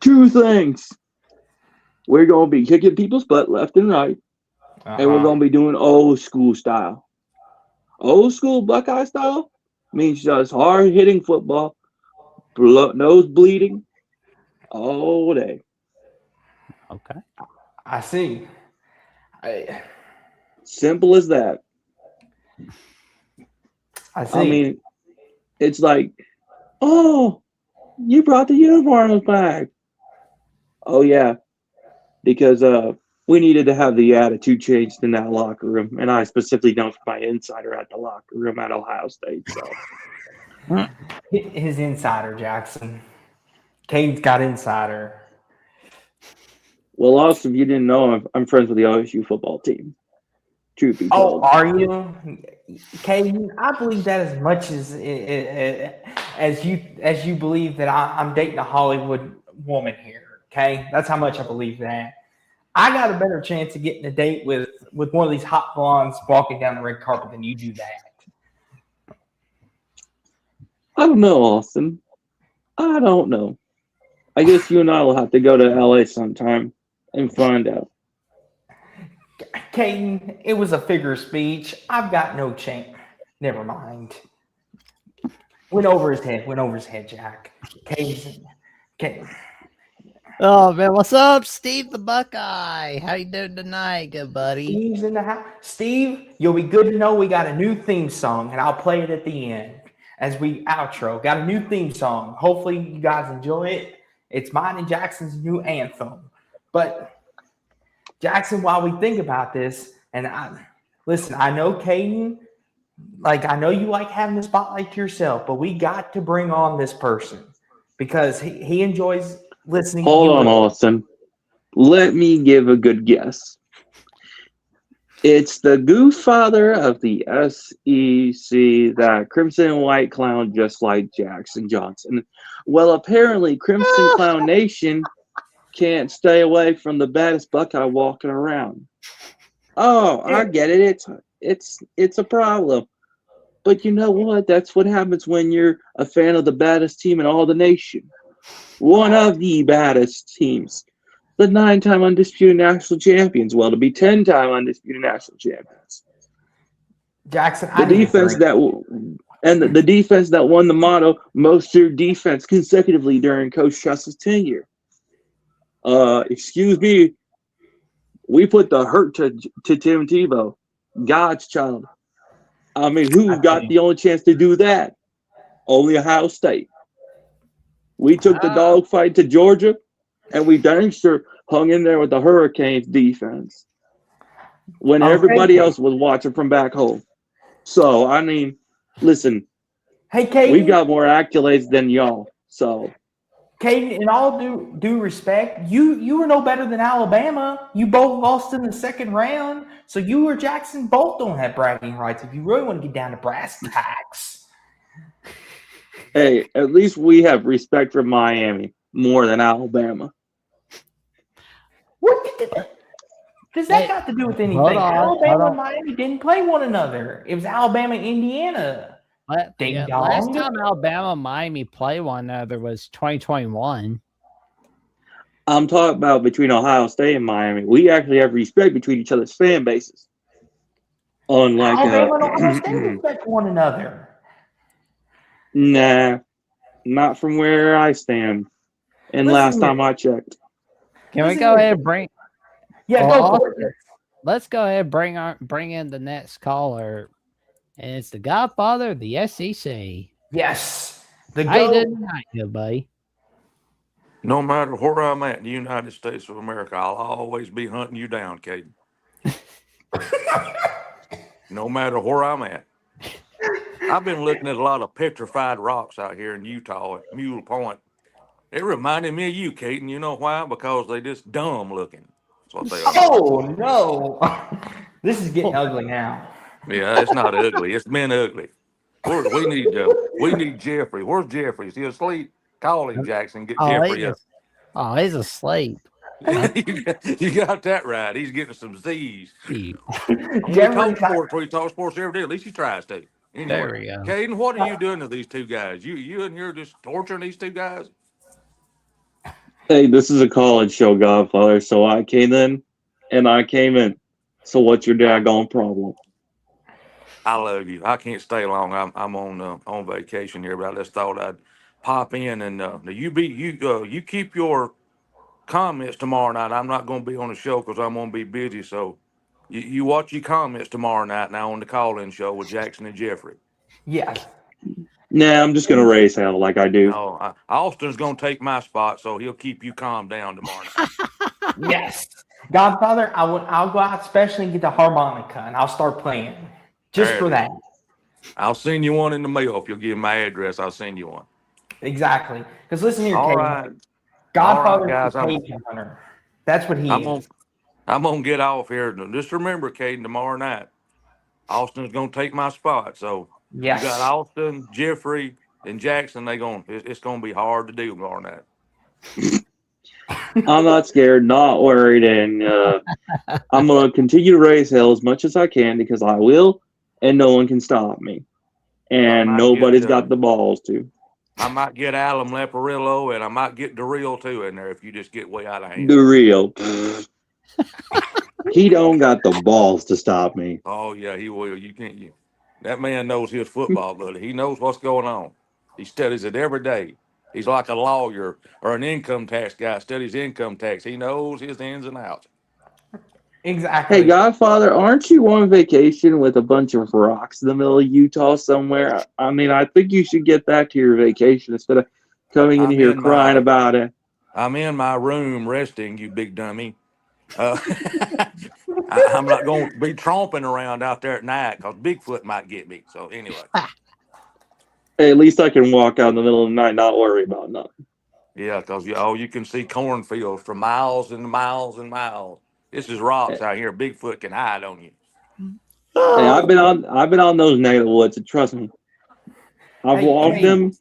two things. We're going to be kicking people's butt left and right, and we're going to be doing old school style. Old school Buckeye style means just hard-hitting football, nose bleeding all day. Okay. I see. Simple as that. I see. I mean, it's like, oh, you brought the uniforms back. Oh, yeah, because we needed to have the attitude changed in that locker room, and I specifically know my insider at the locker room at Ohio State. So his insider, Jackson. Cade's got insider. Well, also, if you didn't know, I'm friends with the OSU football team. Truth be told. Oh, are you? Cade, I believe that as much as you believe that I'm dating a Hollywood woman here. Okay, that's how much I believe that. I got a better chance of getting a date with one of these hot blondes walking down the red carpet than you do that. I don't know, Austin. I don't know. I guess you and I will have to go to LA sometime and find out. Caden, it was a figure of speech. I've got no chance. Never mind. Went over his head, Jack. Caden. Oh, man. What's up, Steve the Buckeye? How you doing tonight, good buddy? Steve's in the house. Steve, you'll be good to know we got a new theme song, and I'll play it at the end as we outro. Got a new theme song. Hopefully you guys enjoy it. It's mine and Jackson's new anthem. But Jackson, while we think about this, and I know Caden, I know you like having the spotlight to yourself, but we got to bring on this person because he enjoys listening. Hold on, Austin. Let me give a good guess. It's the goof father of the SEC, that crimson and white clown just like Jackson Johnson. Well, apparently Crimson Clown Nation can't stay away from the baddest Buckeye walking around. Oh, I get it. It's a problem. But you know what? That's what happens when you're a fan of the baddest team in all the nation. One of the baddest teams. The 9-time undisputed national champions. Well, to be 10-time undisputed national champions. Jackson, the defense that won the motto most feared defense consecutively during Coach Truss's tenure. Excuse me, We put the hurt to Tim Tebow, God's child. I mean, who got the only chance to do that? Only Ohio State. We took the dogfight to Georgia, and we dang sure hung in there with the Hurricanes defense when everybody else was watching from back home. So, I mean, listen, hey, Caden, we've got more accolades than y'all. So, Caden, in all due respect, you were no better than Alabama. You both lost in the second round. So you or Jackson both don't have bragging rights if you really want to get down to brass tacks. hey, at least we have respect for Miami more than Alabama. What does that got to do with anything? Alabama and Miami didn't play one another. It was Alabama and Indiana. Last time Alabama and Miami played one another was 2021. I'm talking about between Ohio State and Miami. We actually have respect between each other's fan bases. Unlike Alabama and Ohio State respect one another. Nah, not from where I stand. And last time I checked. Can we go ahead and bring? Yeah, go for it. Let's go ahead and bring in the next caller, and it's the Godfather of the SEC. Yes, How you doing tonight, good buddy? No matter where I'm at in the United States of America, I'll always be hunting you down, Caden. No matter where I'm at. I've been looking at a lot of petrified rocks out here in Utah at Mule Point. It reminded me of you, Caden. You know why? Because they just dumb looking. That's what they are. Oh, no. This is getting ugly now. Yeah, it's not ugly. It's been ugly. We need Jeffrey. Where's Jeffrey? Is he asleep? Call him, Jackson. Get Jeffrey up. He's asleep. You got that right. He's getting some Z's. We talk sports every day. At least he tries to. Anyway, there we go. Caden, what are you doing to these two guys? You and you're just torturing these two guys? Hey, this is a college show, Godfather. So I came in, and I came in. So what's your daggone problem? I love you. I can't stay long. I'm on vacation here, but I just thought I'd pop in and you keep your comments tomorrow night. I'm not going to be on the show because I'm going to be busy. So you watch your comments tomorrow night now on the call-in show with Jackson and Jeffrey. Yes. Nah, I'm just going to raise hell like I do. No, Austin's going to take my spot, so he'll keep you calm down tomorrow night. Yes. Godfather, I'll go out especially and get the harmonica, and I'll start playing. Just for that. I'll send you one in the mail. If you'll give my address, I'll send you one. Exactly. Because listen here, All Caden. right. Godfather guys, is a page hunter. That's what he is. I'm going to get off here. Just remember, Caden, tomorrow night, Austin's going to take my spot. So yes. You got Austin, Jeffrey, and Jackson. It's going to be hard to do tomorrow night. I'm not scared, not worried, and I'm going to continue to raise hell as much as I can because I will, and no one can stop me. And nobody's got the balls to. I might get Alum Leporillo, and I might get DeReal, too, in there if you just get way out of hand. DeReal. He don't got the balls to stop me. Oh, yeah, he will. That man knows his football, buddy. He knows what's going on. He studies it every day. He's like a lawyer or an income tax guy, studies income tax. He knows his ins and outs. Exactly. Hey, Godfather, aren't you on vacation with a bunch of rocks in the middle of Utah somewhere? I mean, I think you should get back to your vacation instead of coming in here crying about it. I'm in my room resting, you big dummy. I'm not going to be tromping around out there at night because Bigfoot might get me. So anyway. Hey, at least I can walk out in the middle of the night, not worry about nothing. Yeah, because you can see cornfields for miles and miles and miles. This is rocks out here. Bigfoot can hide on you. Hey, I've been on those negative woods, and trust me, I've walked them.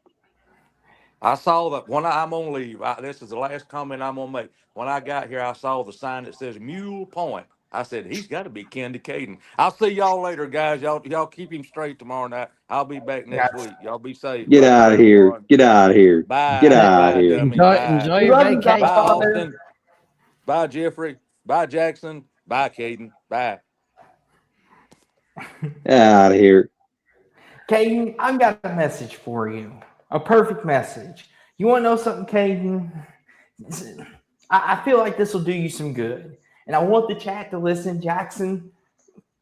I saw that when I'm on leave. This is the last comment I'm gonna make. When I got here, I saw the sign that says Mule Point. I said he's got to be kin to Caden. I'll see y'all later, guys. Y'all keep him straight tomorrow night. I'll be back next week. Y'all be safe. Get out of here. Get out of here. Bye. Get out of here. Enjoy your vacation. Bye, Austin. Bye, Jeffrey. Bye, Jackson. Bye, Caden. Bye. Out of here. Caden, I've got a message for you. A perfect message. You want to know something, Caden? I feel like this will do you some good. And I want the chat to listen, Jackson.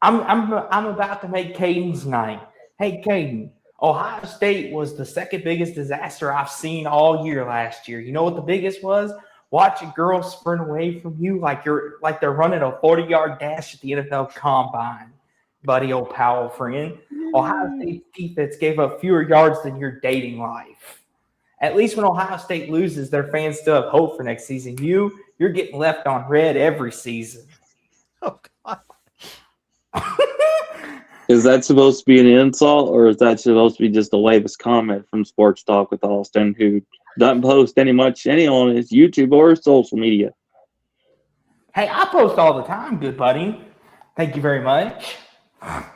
I'm about to make Caden's night. Hey, Caden, Ohio State was the second biggest disaster I've seen all year last year. You know what the biggest was? Watching girls sprint away from you like they're running a 40-yard dash at the NFL Combine, buddy, old Powell friend. Ohio State's defense gave up fewer yards than your dating life. At least when Ohio State loses, their fans still have hope for next season. You're getting left on red every season. Oh, God. Is that supposed to be an insult, or is that supposed to be just the latest comment from Sports Talk with Austin, who doesn't post any on his YouTube or social media? Hey, I post all the time, good buddy. Thank you very much.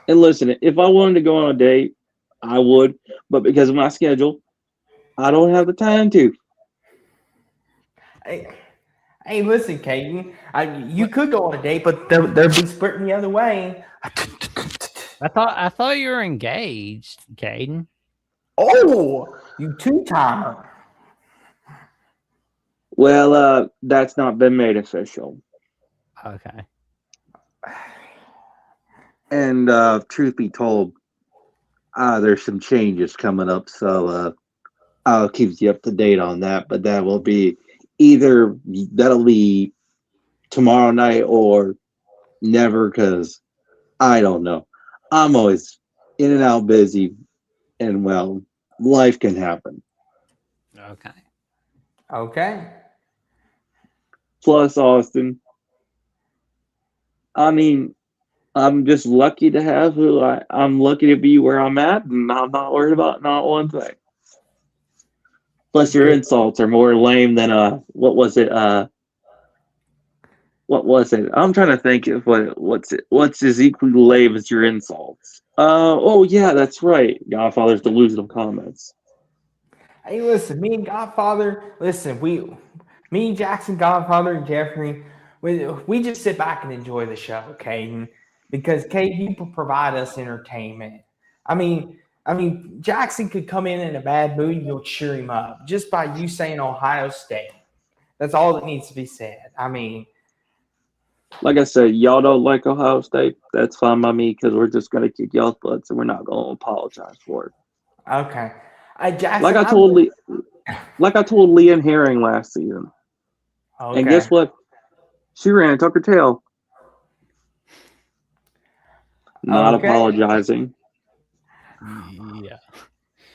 And listen, if I wanted to go on a date, I would, but because of my schedule, I don't have the time to. Hey, listen, Caden. You could go on a date, but they'll be sprinting the other way. I thought you were engaged, Caden. Oh, you two-timer. Well, that's not been made official. Okay. And truth be told, there's some changes coming up, so I'll keep you up to date on that. But that'll be tomorrow night or never, because I don't know. I'm always in and out busy, and well, life can happen. Okay. Plus, Austin, I mean, I'm just lucky to have I'm lucky to be where I'm at, and I'm not worried about not one thing. Plus, your insults are more lame than what was it? What was it? I'm trying to think of what's as equally lame as your insults. Oh yeah, that's right. Godfather's delusional comments. Hey, listen, me and Godfather, me and Jackson, Godfather, and Jeffrey, we just sit back and enjoy the show, Caden, because Caden, you provide us entertainment. I mean, Jackson could come in a bad mood and you'll cheer him up just by you saying Ohio State. That's all that needs to be said. I mean, like I said, y'all don't like Ohio State. That's fine by me, because we're just gonna kick y'all's butts and we're not gonna apologize for it. Okay. Jackson, like I told Lee and Herring last season. Okay. And guess what? She ran and tucked her tail. Not apologizing. Yeah.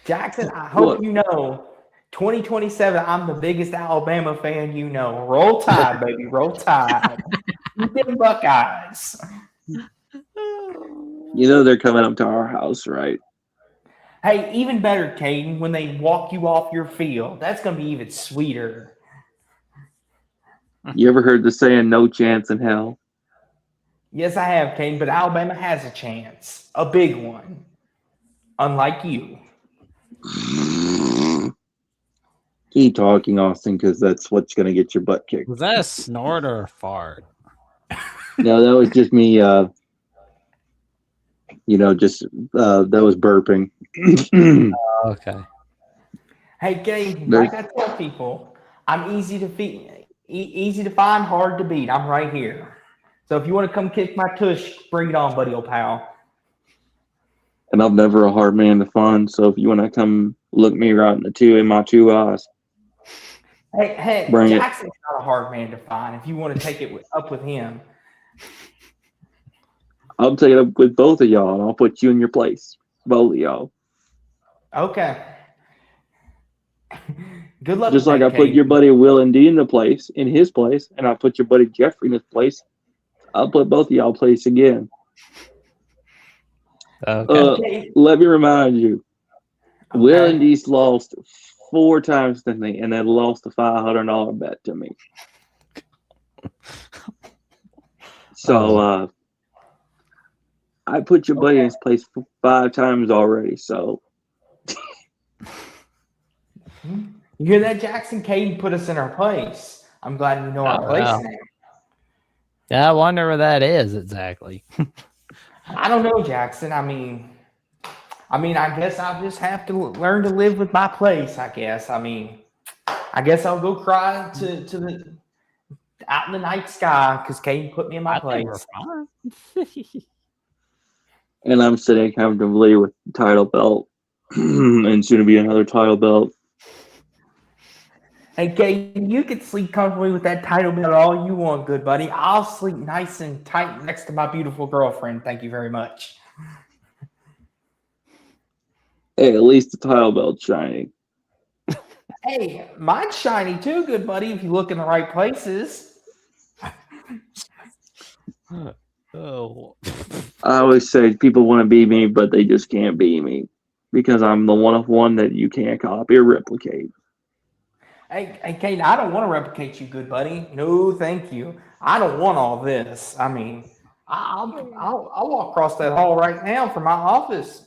Jackson, I hope you know, 2027, I'm the biggest Alabama fan you know. Roll Tide, baby. Roll Tide. You them Buckeyes. You know they're coming up to our house, right? Hey, even better, Caden, when they walk you off your field. That's going to be even sweeter. You ever heard the saying, no chance in hell? Yes, I have, Caden, but Alabama has a chance. A big one. Unlike you. Keep talking, Austin, because that's what's going to get your butt kicked. Was that a snort or a fart? No, that was just me, that was burping. Okay. Hey, Caden, like I tell people, I'm easy to find, hard to beat. I'm right here. So if you want to come kick my tush, bring it on, buddy, old pal. And I'm never a hard man to find, so if you want to come look me right in my two eyes. Hey, bring Jackson's not a hard man to find if you want to take it up with him. I'll take it up with both of y'all, and I'll put you in your place. Both of y'all. Okay. Good luck. Just like I put your buddy Will and D in his place, and I put your buddy Jeffrey in his place. I'll put both of y'all place again. Okay. Let me remind you, Will and D's lost 4 times to me, and then lost a $500 bet to me. So I put your buddy in his place 5 times already. So you hear that, Jackson? Caden put us in our place. I'm glad we know our place now. Yeah, I wonder where that is exactly. I don't know, Jackson. I mean, I guess I'll just have to learn to live with my place, I guess. I guess I'll go cry to out in the night sky because Caden put me in my I think we're place. fine. And I'm sitting comfortably with the title belt, and soon to be another title belt. Hey, Caden, you can sleep comfortably with that title belt all you want, good buddy. I'll sleep nice and tight next to my beautiful girlfriend. Thank you very much. Hey, at least the title belt's shining. Hey, mine's shiny too, good buddy, if you look in the right places. Oh, I always say people want to be me, but they just can't be me because I'm the one of one that you can't copy or replicate. Hey, Caden, I don't want to replicate you, good buddy. No, thank you. I don't want all this. I mean, I'll walk across that hall right now from my office.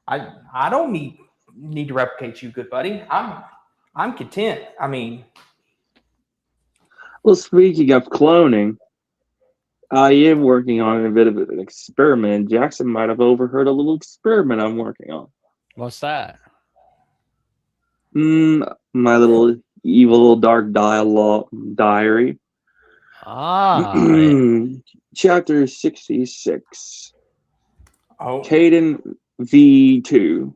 I don't need to replicate you, good buddy. I'm content. I mean, Well, speaking of cloning, I am working on a bit of an experiment. Jackson might have overheard a little experiment I'm working on. what's that? My little evil little dark diary. Chapter 66. oh, Caden V2.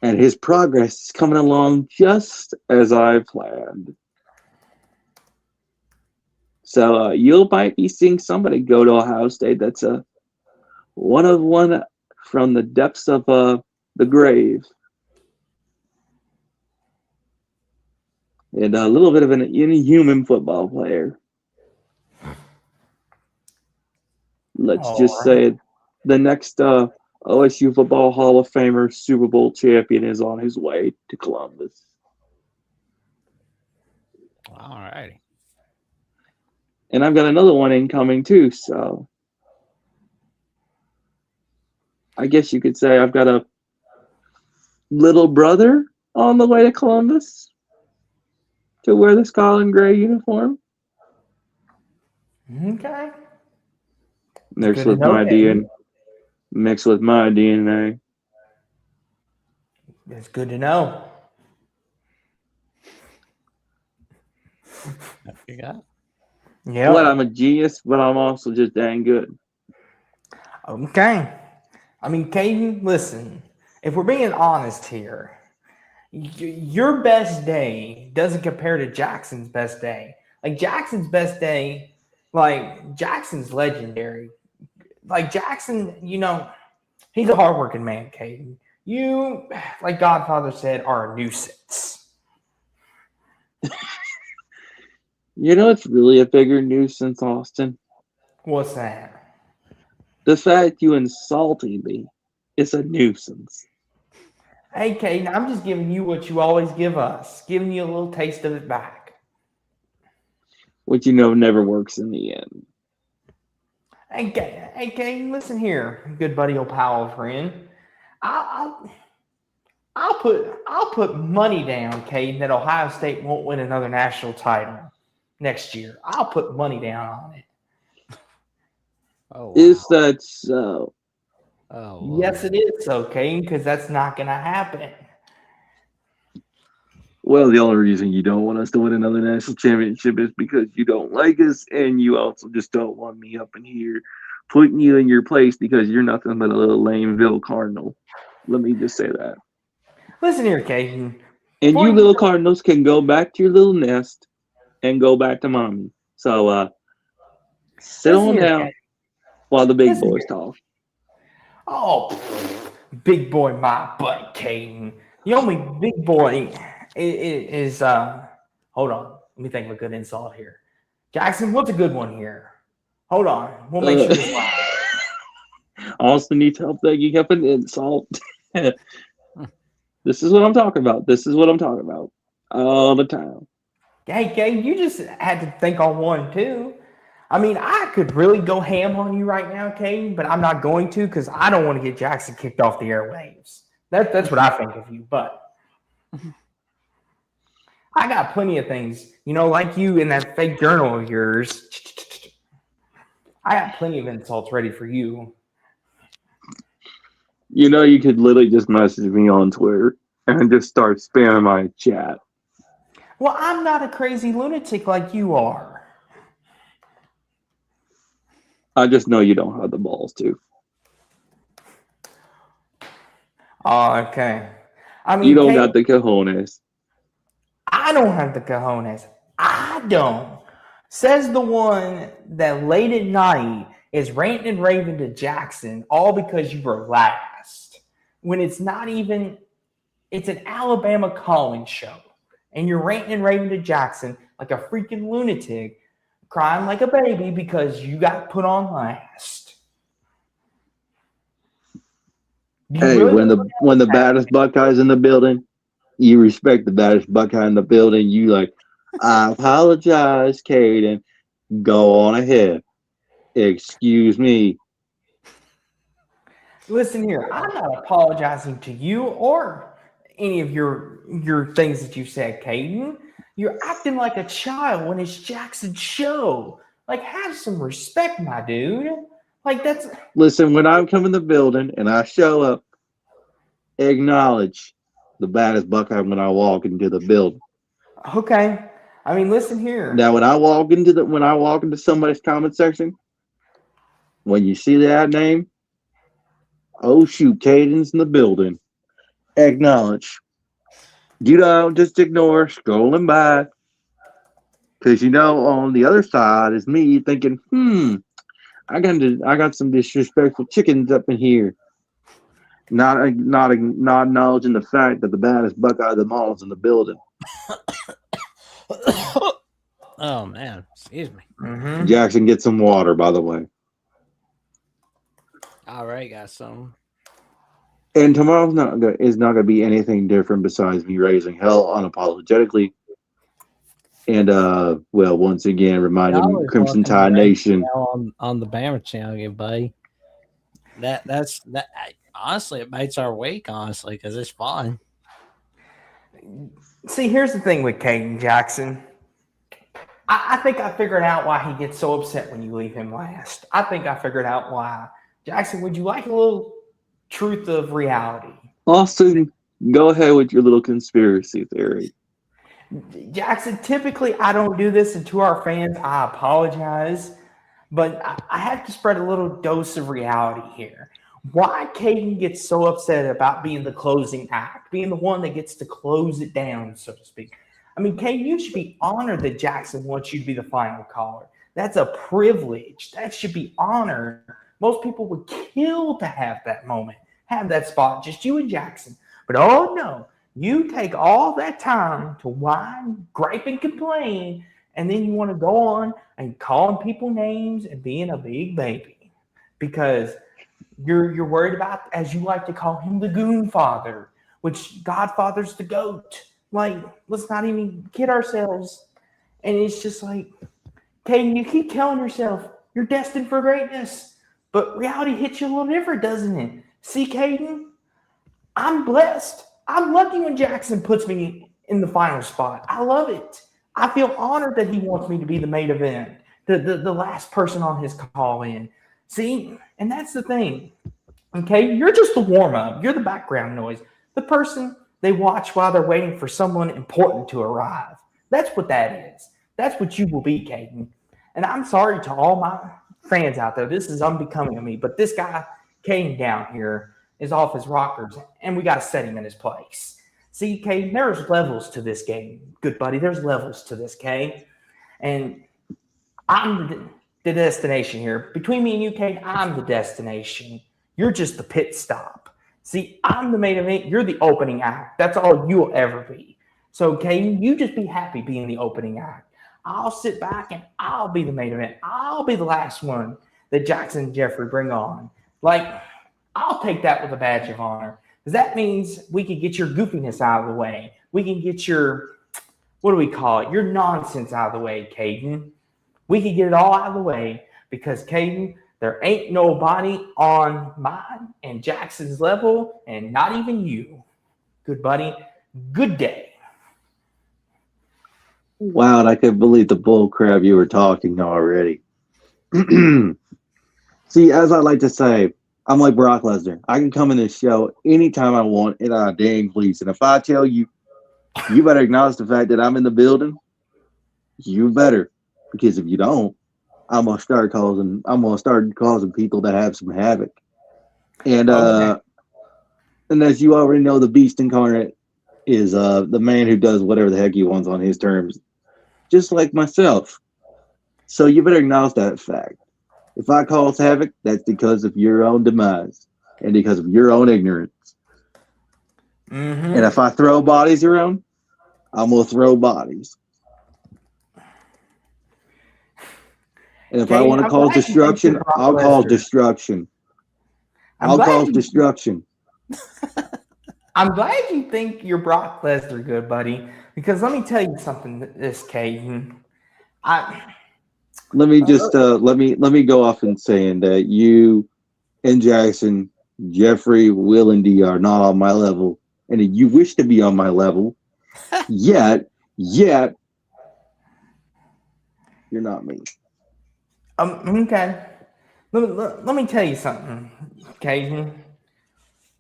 And his progress is coming along just as I planned. So you might be seeing somebody go to Ohio State that's a one of one from the depths of the grave. And a little bit of an inhuman football player. Let's just say the next OSU Football Hall of Famer Super Bowl champion is on his way to Columbus. All righty. And I've got another one incoming too, so I guess you could say I've got a little brother on the way to Columbus to wear the Scarlet and Gray uniform. okay. Mixed with my DNA. Mixed with my DNA. It's good to know. You got? Yeah. Well, I'm a genius, but I'm also just dang good. Okay. I mean, Caden, listen, if we're being honest here, your best day doesn't compare to Jackson's best day. Like, Jackson's best day, like, Jackson's legendary. Like, Jackson, he's a hardworking man, Caden. You, like Godfather said, are a nuisance. It's really a bigger nuisance, Austin. What's that? The fact you insulting me is a nuisance. Hey, Caden, I'm just giving you what you always give us, giving you a little taste of it back. Which never works in the end. Hey, Caden, listen here, good buddy, old pal, friend. I'll put money down, Caden, that Ohio State won't win another national title next year. I'll put money down on it. Oh, wow. Is that so? Oh, yes, it is, okay, because that's not going to happen. Well, the only reason you don't want us to win another national championship is because you don't like us, and you also just don't want me up in here putting you in your place because you're nothing but a little Lameville Cardinal. Let me just say that. Listen here, Caden. And you little Cardinals can go back to your little nest and go back to mommy. So sit on down Caden. while the big boys talk. Oh, big boy, my butt, Caden. The only big boy is hold on. Let me think of a good insult here. Jackson, what's a good one here? Hold on. We'll make sure this live. Austin needs help thinking up an insult. This is what I'm talking about. This is what I'm talking about. All the time. Hey, Caden, you just had to think on one, too. I mean, I could really go ham on you right now, Caden, but I'm not going to because I don't want to get Jackson kicked off the airwaves. That's what I think of you, but I got plenty of things, like you in that fake journal of yours. I got plenty of insults ready for you. You could literally just message me on Twitter and just start spamming my chat. Well, I'm not a crazy lunatic like you are. I just know you don't have the balls to. Oh, okay. I You mean, don't Kate, got the cojones. I don't have the cojones. I don't. Says the one that late at night is ranting and raving to Jackson all because you were last. When it's not even, it's an Alabama calling show. And you're ranting and raving to Jackson like a freaking lunatic, crying like a baby because you got put on last. Do you Hey, really when think the baddest Buckeye's in the building, you respect the baddest Buckeye in the building. You like, I apologize, Caden. Go on ahead. Excuse me. Listen here, I'm not apologizing to you or any of your things that you said, Caden. You're acting like a child when it's Jackson's show. Like, have some respect, my dude. Like, that's Listen, when I come in the building and I show up, acknowledge the baddest Buckeye when I walk into the building. okay. I mean, listen here. Now, when I walk into somebody's comment section, when you see that name, oh shoot, Caden's in the building. Acknowledge. You don't just ignore scrolling by. Because on the other side is me thinking, I got some disrespectful chickens up in here. Not acknowledging the fact that the baddest Buckeye of them all is in the building. Oh man, excuse me. Mm-hmm. Jackson, get some water, by the way. All right, got some. And tomorrow's not gonna be anything different besides me raising hell unapologetically. And once again, reminding Crimson Tide Nation on the Bama channel, again, buddy. That's honestly, it makes our week, honestly, because it's fun. See, here's the thing with Caden Jackson. I think I figured out why he gets so upset when you leave him last. I think I figured out why. Jackson, would you like a little truth of reality? Austin, go ahead with your little conspiracy theory. Jackson, typically I don't do this, and to our fans, I apologize. But I have to spread a little dose of reality here. Why Caden gets so upset about being the closing act, being the one that gets to close it down, so to speak. I mean, Caden, you should be honored that Jackson wants you to be the final caller. That's a privilege. That should be honored. Most people would kill to have that moment, have that spot, just you and Jackson. But oh no, you take all that time to whine, gripe, and complain, and then you want to go on and calling people names and being a big baby because you're worried about, as you like to call him, the goon father, which Godfather's the GOAT. Like, let's not even kid ourselves. And it's just like, Caden, you keep telling yourself you're destined for greatness, but reality hits you a little different, doesn't it? See, Caden, I'm blessed. I'm lucky when Jackson puts me in the final spot. I love it. I feel honored that he wants me to be the main event, the last person on his call in. See, and that's the thing. Okay, you're just the warm-up. You're the background noise. The person they watch while they're waiting for someone important to arrive. That's what that is. That's what you will be, Caden. And I'm sorry to all my fans out there. This is unbecoming of me, but this guy, Caden down here, is off his rockers, and we got to set him in his place. See, Caden, there's levels to this game. Good buddy, there's levels to this, Caden. And I'm the destination here. Between me and you, Caden, I'm the destination. You're just the pit stop. See, I'm the main event. You're the opening act. That's all you'll ever be. So, Caden, you just be happy being the opening act. I'll sit back and I'll be the main event. I'll be the last one that Jackson and Jeffrey bring on. Like, I'll take that with a badge of honor. Because that means we can get your goofiness out of the way. We can get your, what do we call it? Your nonsense out of the way, Caden. We can get it all out of the way because, Caden, there ain't nobody on mine and Jackson's level, and not even you. Good buddy. Good day. Wow, I couldn't believe the bull crap you were talking already. See, as I like to say, I'm like Brock Lesnar. I can come in this show anytime I want and I dang please. And if I tell you You better acknowledge the fact that I'm in the building. You better, because if you don't, I'm gonna start causing people to have some havoc. And Okay. and as you already know, the beast incarnate is the man who does whatever the heck he wants on his terms, just like myself. So you better acknowledge that fact. If I cause havoc, that's because of your own demise and because of your own ignorance. Mm-hmm. And if I throw bodies around, I'm gonna throw bodies. And if I Caden, want to I'm cause glad you think you're destruction, Brock I'll cause Lesnar. destruction. I'm I'll glad cause you- destruction. I'm glad you think you're Brock Lesnar good, buddy. Because let me tell you something, this Caden. Let me just let me go off in saying that you and Jackson, Jeffrey, Will, and D are not on my level, and you wish to be on my level, yet you're not me. Okay. Let me tell you something, Caden.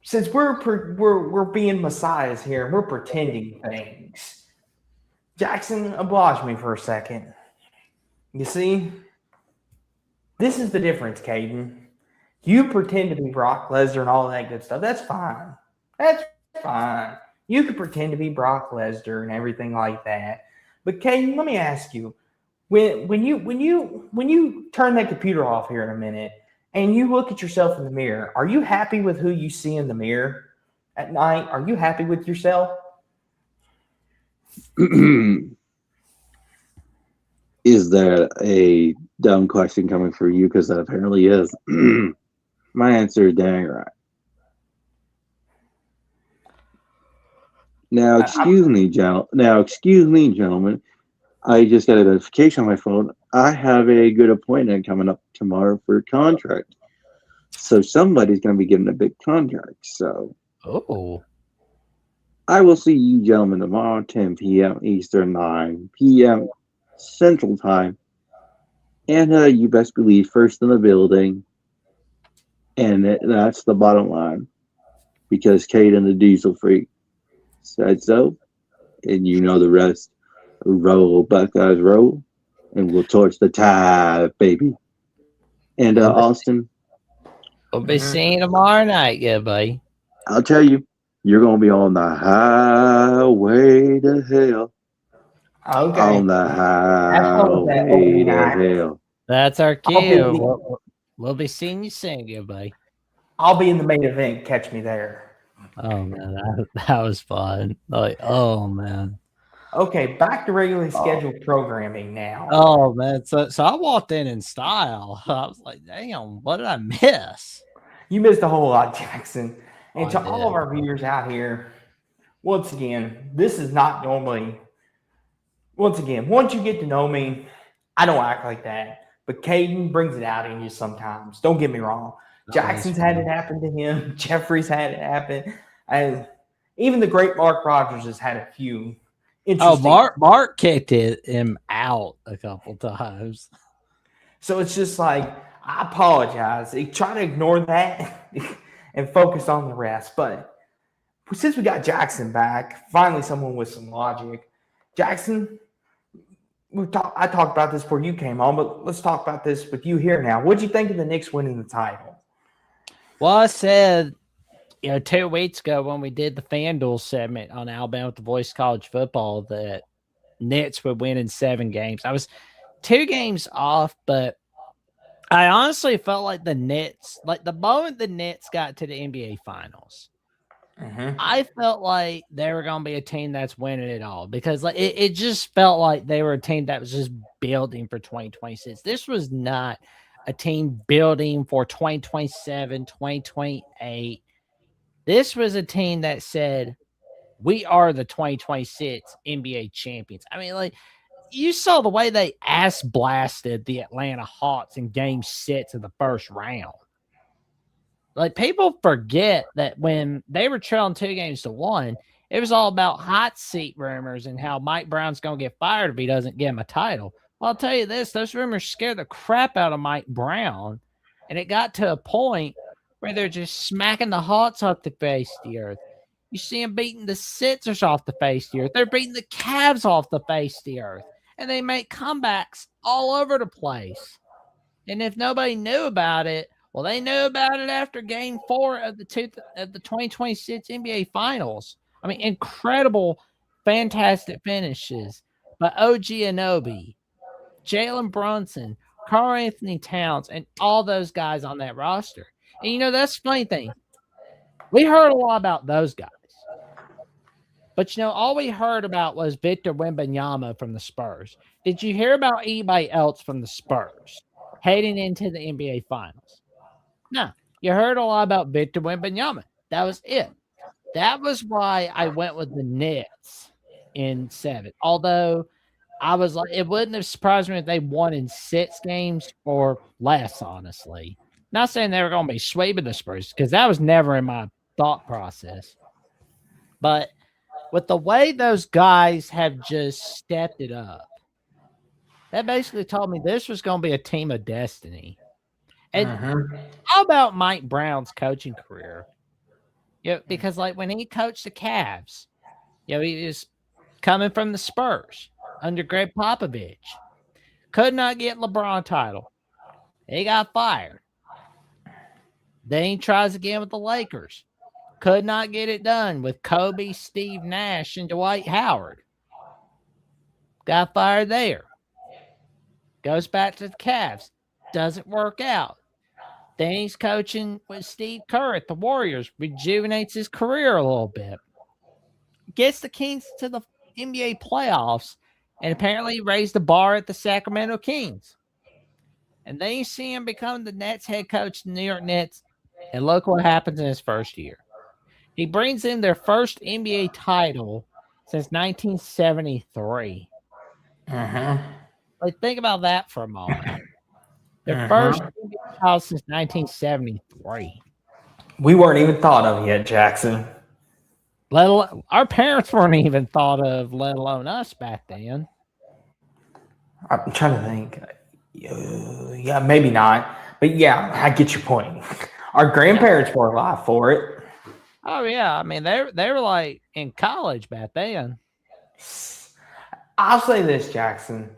Since we're being messiahs here, and we're pretending things. Jackson, oblige me for a second. You see, this is the difference, Caden. You pretend to be Brock Lesnar and all that good stuff. That's fine. That's fine. You can pretend to be Brock Lesnar and everything like that. But Caden, let me ask you: when you turn that computer off here in a minute and you look at yourself in the mirror, are you happy with who you see in the mirror at night? Are you happy with yourself? Is that a dumb question coming from you? Because that apparently is. My answer is dang right. Now, excuse me, gentlemen. I just got a notification on my phone. I have a good appointment coming up tomorrow for a contract. So somebody's going to be getting a big contract. So Oh, I will see you gentlemen tomorrow, 10 p.m. Eastern, 9 p.m. Central Time. And you best believe first in the building. And that's the bottom line. Because Caden the Diesel Freak said so. And you know the rest. Roll, Buckeyes, roll. And we'll torch the tide, baby. And Austin, we'll be seeing you tomorrow night, yeah, buddy. I'll tell you, you're going to be on the highway to hell. Okay. On the highway to hell. That's our I'll cue. be- We'll be seeing you soon, yeah, buddy. I'll be in the main event. Catch me there. Oh man, that was fun. Like, oh man. Okay, back to regularly scheduled programming now. Oh man. So I walked in style. I was like, damn, what did I miss? You missed a whole lot, Jackson. And I to all did. of our viewers out here, once again, this is not normally. Once again, once you get to know me, I don't act like that. But Caden brings it out in you sometimes. Don't get me wrong. Jackson's had it happen to him. Jeffrey's had it happen. And even the great Mark Rogers has had a few Oh, interesting. Mark kicked him out a couple times. So it's just like, I apologize. Try to ignore that and focus on the rest. But since we got Jackson back, finally someone with some logic. Jackson, I talked about this before you came on, but let's talk about this with you here now. What'd you think of the Knicks winning the title? Well, I said, 2 weeks ago when we did the FanDuel segment on Alabama with the Voice College Football that Nets would win in 7 games. I was 2 games off, but I honestly felt like the Nets, like the moment the Nets got to the NBA Finals, I felt like they were going to be a team that's winning it all because like it just felt like they were a team that was just building for 2026. This was not a team building for 2027, 2028. This was a team that said, we are the 2026 NBA champions. I mean, like, you saw the way they ass blasted the Atlanta Hawks in game 6 of the first round. Like, people forget that when they were trailing 2-1, it was all about hot seat rumors and how Mike Brown's going to get fired if he doesn't get him a title. Well, I'll tell you this, those rumors scared the crap out of Mike Brown, and it got to a point where they're just smacking the Hawks up the face of the earth. You see them beating the Sixers off the face of the earth. They're beating the Cavs off the face of the earth. And they make comebacks all over the place. And if nobody knew about it, well, they knew about it after Game 4 of the 2026 NBA Finals. I mean, incredible, fantastic finishes by OG Anunoby, Jalen Brunson, Karl Anthony Towns, and all those guys on that roster. And, that's the funny thing. We heard a lot about those guys. But, all we heard about was Victor Wembanyama from the Spurs. Did you hear about anybody else from the Spurs heading into the NBA Finals? No. You heard a lot about Victor Wembanyama. That was it. That was why I went with the Nets in 7. Although I was like, it wouldn't have surprised me if they won in 6 games or less, honestly. Not saying they were going to be sweeping the Spurs, because that was never in my thought process. But with the way those guys have just stepped it up, that basically told me this was going to be a team of destiny. And how about Mike Brown's coaching career? Because when he coached the Cavs, he was coming from the Spurs under Greg Popovich. Could not get LeBron title. He got fired. Then he tries again with the Lakers. Could not get it done with Kobe, Steve Nash, and Dwight Howard. Got fired there. Goes back to the Cavs. Doesn't work out. Then he's coaching with Steve Kerr at the Warriors. Rejuvenates his career a little bit. Gets the Kings to the NBA playoffs. And apparently raised the bar at the Sacramento Kings. And then you see him become the Nets head coach of the New York Knicks. And look what happens in his first year. He brings in their first NBA title since 1973. Think about that for a moment. Their first NBA title since 1973. We weren't even thought of yet, Jackson. Our parents weren't even thought of, let alone us back then. I'm trying to think. Yeah, maybe not. But yeah, I get your point. Our grandparents were alive for it. Oh yeah, I mean they were like in college back then. I'll say this, Jackson.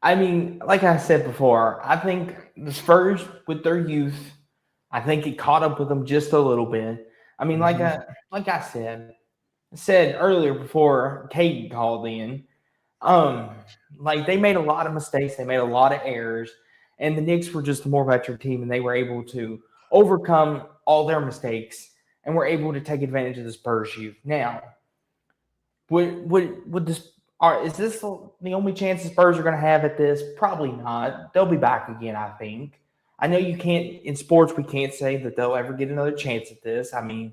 I mean, like I said before, I think the Spurs with their youth, I think it caught up with them just a little bit. I mean, like I said earlier before Kate called in, they made a lot of mistakes, they made a lot of errors, and the Knicks were just a more veteran team, and they were able to overcome all their mistakes. And we're able to take advantage of the Spurs youth. Now, would this is this the only chance the Spurs are going to have at this? Probably not. They'll be back again, I think. I know you can't in sports. We can't say that they'll ever get another chance at this. I mean,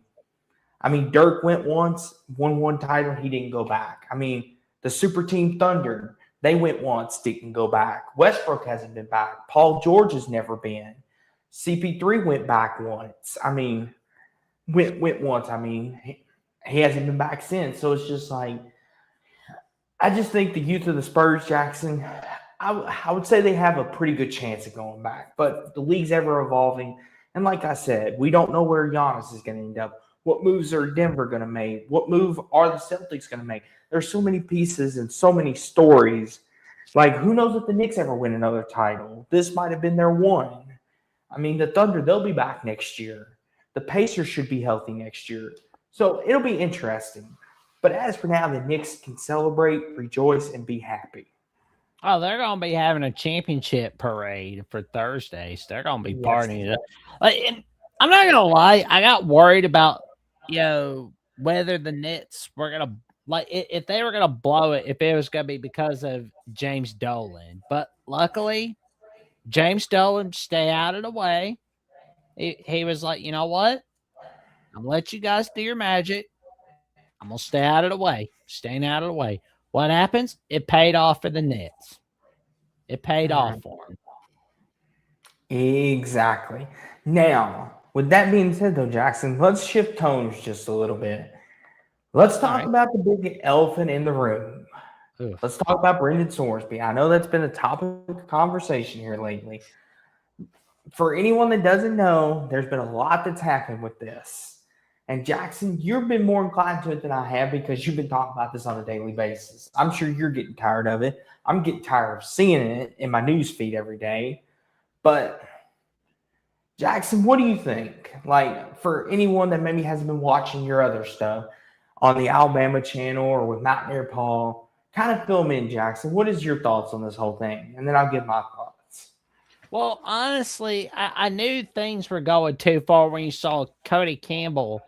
Dirk went once, won one title, he didn't go back. I mean, the Super Team Thunder, they went once, didn't go back. Westbrook hasn't been back. Paul George has never been. CP3 went back once. I mean. Went once. I mean, he hasn't been back since. So it's just like, I just think the youth of the Spurs, Jackson, I would say they have a pretty good chance of going back. But the league's ever evolving. And like I said, we don't know where Giannis is going to end up. What moves are Denver going to make? What move are the Celtics going to make? There's so many pieces and so many stories. Like, who knows if the Knicks ever win another title? This might have been their one. I mean, the Thunder, they'll be back next year. The Pacers should be healthy next year. So it'll be interesting. But as for now, the Knicks can celebrate, rejoice, and be happy. Oh, they're going to be having a championship parade for Thursdays. They're going to be partying. And I'm not going to lie. I got worried about, whether the Nets were going to, if they were going to blow it, if it was going to be because of James Dolan. But luckily, James Dolan stayed out of the way. He was like, you know what? I'm going to let you guys do your magic. I'm going to stay out of the way. Staying out of the way. What happens? It paid off for the Nets. It paid off for them. Exactly. Now, with that being said, though, Jackson, let's shift tones just a little bit. Let's talk about the big elephant in the room. Ooh. Let's talk about Brendan Sorsby. I know that's been a topic of conversation here lately. For anyone that doesn't know, there's been a lot that's happened with this. And Jackson, you've been more inclined to it than I have because you've been talking about this on a daily basis. I'm sure you're getting tired of it. I'm getting tired of seeing it in my news feed every day. But Jackson, what do you think? Like, for anyone that maybe hasn't been watching your other stuff on the Alabama channel or with Mountaineer Paul, kind of fill me in, Jackson. What is your thoughts on this whole thing? And then I'll give my thoughts. Well, honestly, I knew things were going too far when you saw Cody Campbell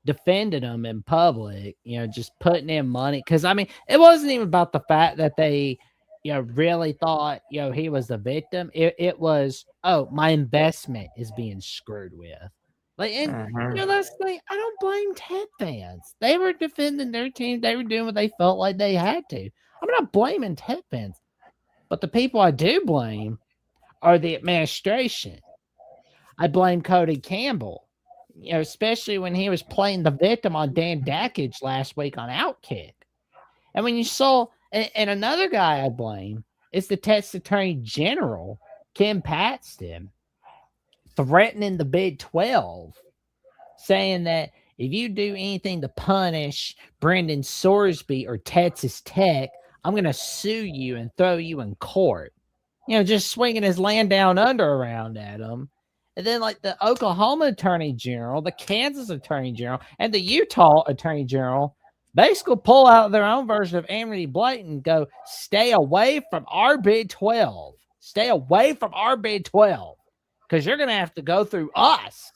defending him in public, just putting in money. Because, I mean, it wasn't even about the fact that they, really thought, he was the victim. It was, oh, my investment is being screwed with. Like, and, that's the thing. I don't blame Ted fans. They were defending their team. They were doing what they felt like they had to. I'm not blaming Ted fans. But the people I do blame are the administration. I blame Cody Campbell, especially when he was playing the victim on Dan Dakich last week on Outkick. And when you saw, and another guy I blame is the Texas Attorney General, Kim Paxton, threatening the Big 12, saying that if you do anything to punish Brendan Sorsby or Texas Tech, I'm going to sue you and throw you in court. Just swinging his land down under around at him. And then, like, the Oklahoma Attorney General, the Kansas Attorney General, and the Utah Attorney General basically pull out their own version of Amity Blayton and go, stay away from our Big 12. Stay away from our Big 12 because you're going to have to go through us.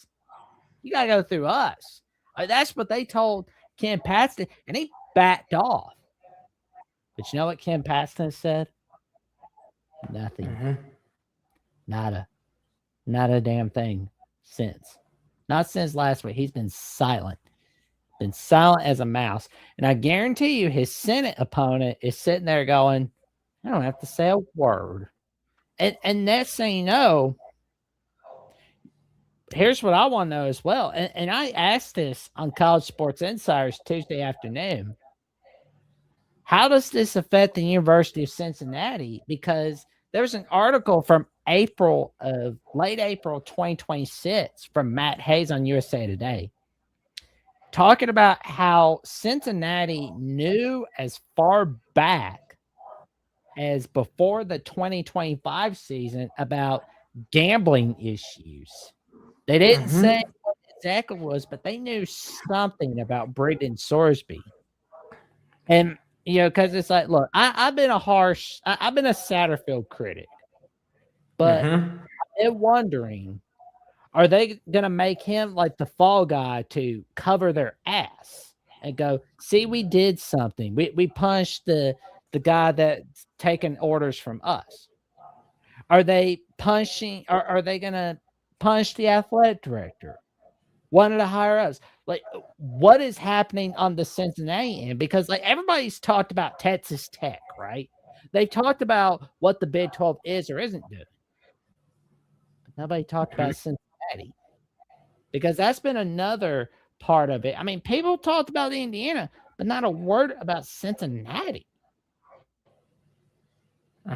You got to go through us. That's what they told Ken Paxton, and he backed off. But you know what Ken Paxton said? Nothing. Not a damn thing since. Not since last week. He's been silent. Been silent as a mouse. And I guarantee you his Senate opponent is sitting there going, I don't have to say a word. And next thing you know, here's what I want to know as well. And I asked this on College Sports Insiders Tuesday afternoon. How does this affect the University of Cincinnati? Because there's an article from late April 2026 from Matt Hayes on USA Today talking about how Cincinnati knew as far back as before the 2025 season about gambling issues. They didn't say what exactly it was, but they knew something about Brendan Sorsby. And because it's like, look, I've been a Satterfield critic, but I'm wondering, are they going to make him like the fall guy to cover their ass and go, see, we did something. We punched the guy that's taking orders from us. Are they punching? Are they going to punch the athletic director? One of the higher ups. Like, what is happening on the Cincinnati end? Because, like, everybody's talked about Texas Tech, right? They've talked about what the Big 12 is or isn't doing. But nobody talked about Cincinnati. Because that's been another part of it. I mean, people talked about Indiana, but not a word about Cincinnati.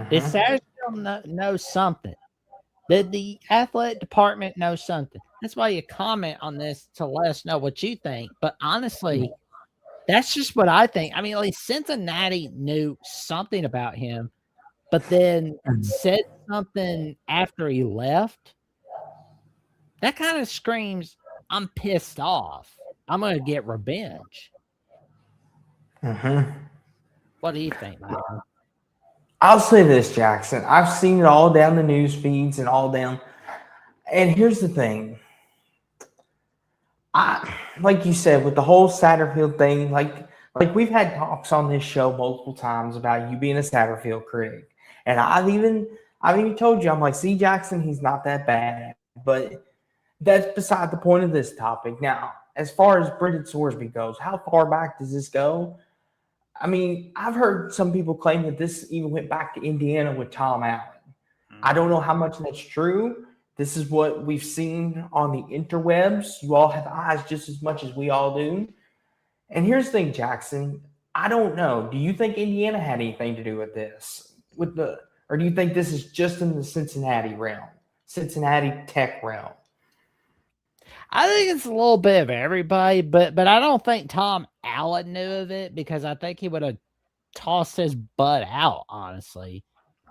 Did Satterfield know something? Did the athletic department know something? That's why you comment on this to let us know what you think. But honestly, that's just what I think. I mean, at least Cincinnati knew something about him, but then said something after he left. That kind of screams, I'm pissed off. I'm going to get revenge. What do you think, Michael? I'll say this, Jackson. I've seen it all down the news feeds and all down. And here's the thing. Like you said, with the whole Satterfield thing, like we've had talks on this show multiple times about you being a Satterfield critic. And I've even told you, I'm like, see, Jackson, he's not that bad. But that's beside the point of this topic. Now, as far as Brendan Sorsby goes, how far back does this go? I mean, I've heard some people claim that this even went back to Indiana with Tom Allen. I don't know how much that's true. This is what we've seen on the interwebs. You all have eyes just as much as we all do. And here's the thing, Jackson. I don't know. Do you think Indiana had anything to do with this? Or do you think this is just in the Cincinnati realm? Cincinnati Tech realm? I think it's a little bit of everybody, but I don't think Tom Allen knew of it because I think he would have tossed his butt out, honestly.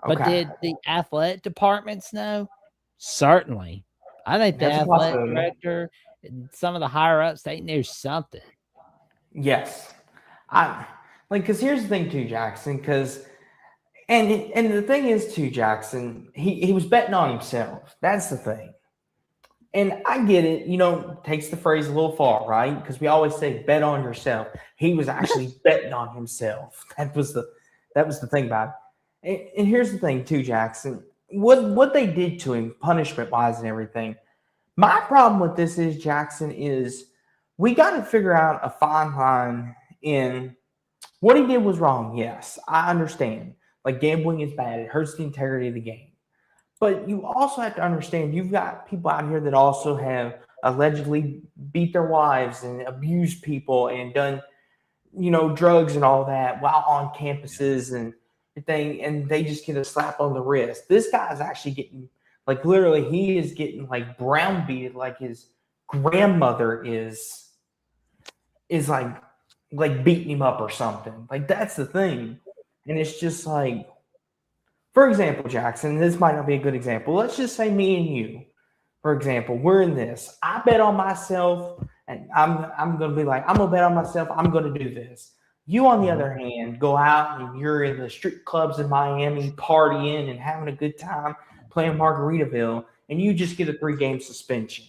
But Okay. did the athletic departments know? Certainly. I think the That's a athletic possibility. director and some of the higher ups, they knew something. Yes. I like because here's the thing too, Jackson. Because and the thing is too, Jackson. He was betting on himself. That's the thing. And I get it. Takes the phrase a little far, right? Because we always say bet on yourself. He was actually betting on himself. That was the thing about it. And here's the thing too, Jackson. What they did to him, punishment wise and everything. My problem with this is, Jackson, is we got to figure out a fine line in what he did was wrong. Yes, I understand. Like gambling is bad. It hurts the integrity of the game. But you also have to understand you've got people out here that also have allegedly beat their wives and abused people and done, drugs and all that while on campuses and everything, and they just get a slap on the wrist. This guy's actually getting, like, literally, he is getting like browbeated, like his grandmother is like beating him up or something. Like that's the thing, and it's just like, for example, Jackson, this might not be a good example. Let's just say me and you, for example, we're in this. I bet on myself, and I'm gonna be like, I'm gonna bet on myself. I'm gonna do this. You, on the other hand, go out and you're in the strip clubs in Miami, partying and having a good time playing Margaritaville, and you just get a 3-game suspension,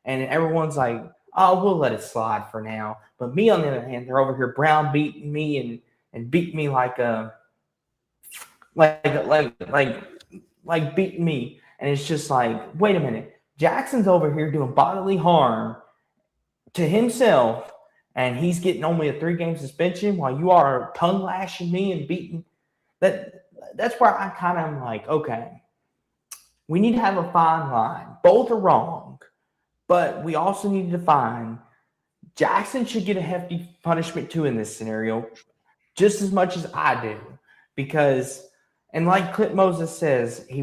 and everyone's like, "Oh, we'll let it slide for now." But me, on the other hand, they're over here browbeating me and beat me like beating me, and it's just like, wait a minute, Jackson's over here doing bodily harm to himself, and he's getting only a 3-game suspension while you are tongue lashing me and beating that. That's where I kind of am like, okay, we need to have a fine line. Both are wrong, but we also need to define Jackson should get a hefty punishment too in this scenario, just as much as I do, because, and like Clint Moses says, he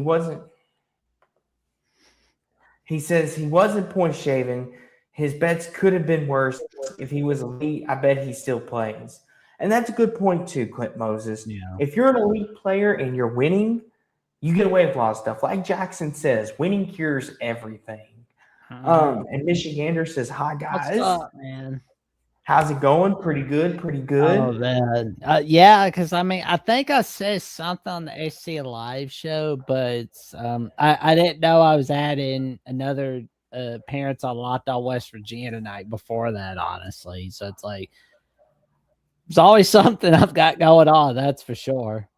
says he wasn't point shaving. His bets could have been worse. If he was elite, I bet he still plays. And that's a good point too, Clint Moses. Yeah. If you're an elite player and you're winning, you get away with a lot of stuff. Like Jackson says, winning cures everything. And Michigander says, "Hi guys, What's up, man? how's it going? Pretty good, pretty good." Oh man, yeah, because I mean, I think I said something on the AC Live show, but I didn't know I was adding another appearance on Lockdown West Virginia tonight before that, honestly. So it's like there's always something I've got going on. That's for sure.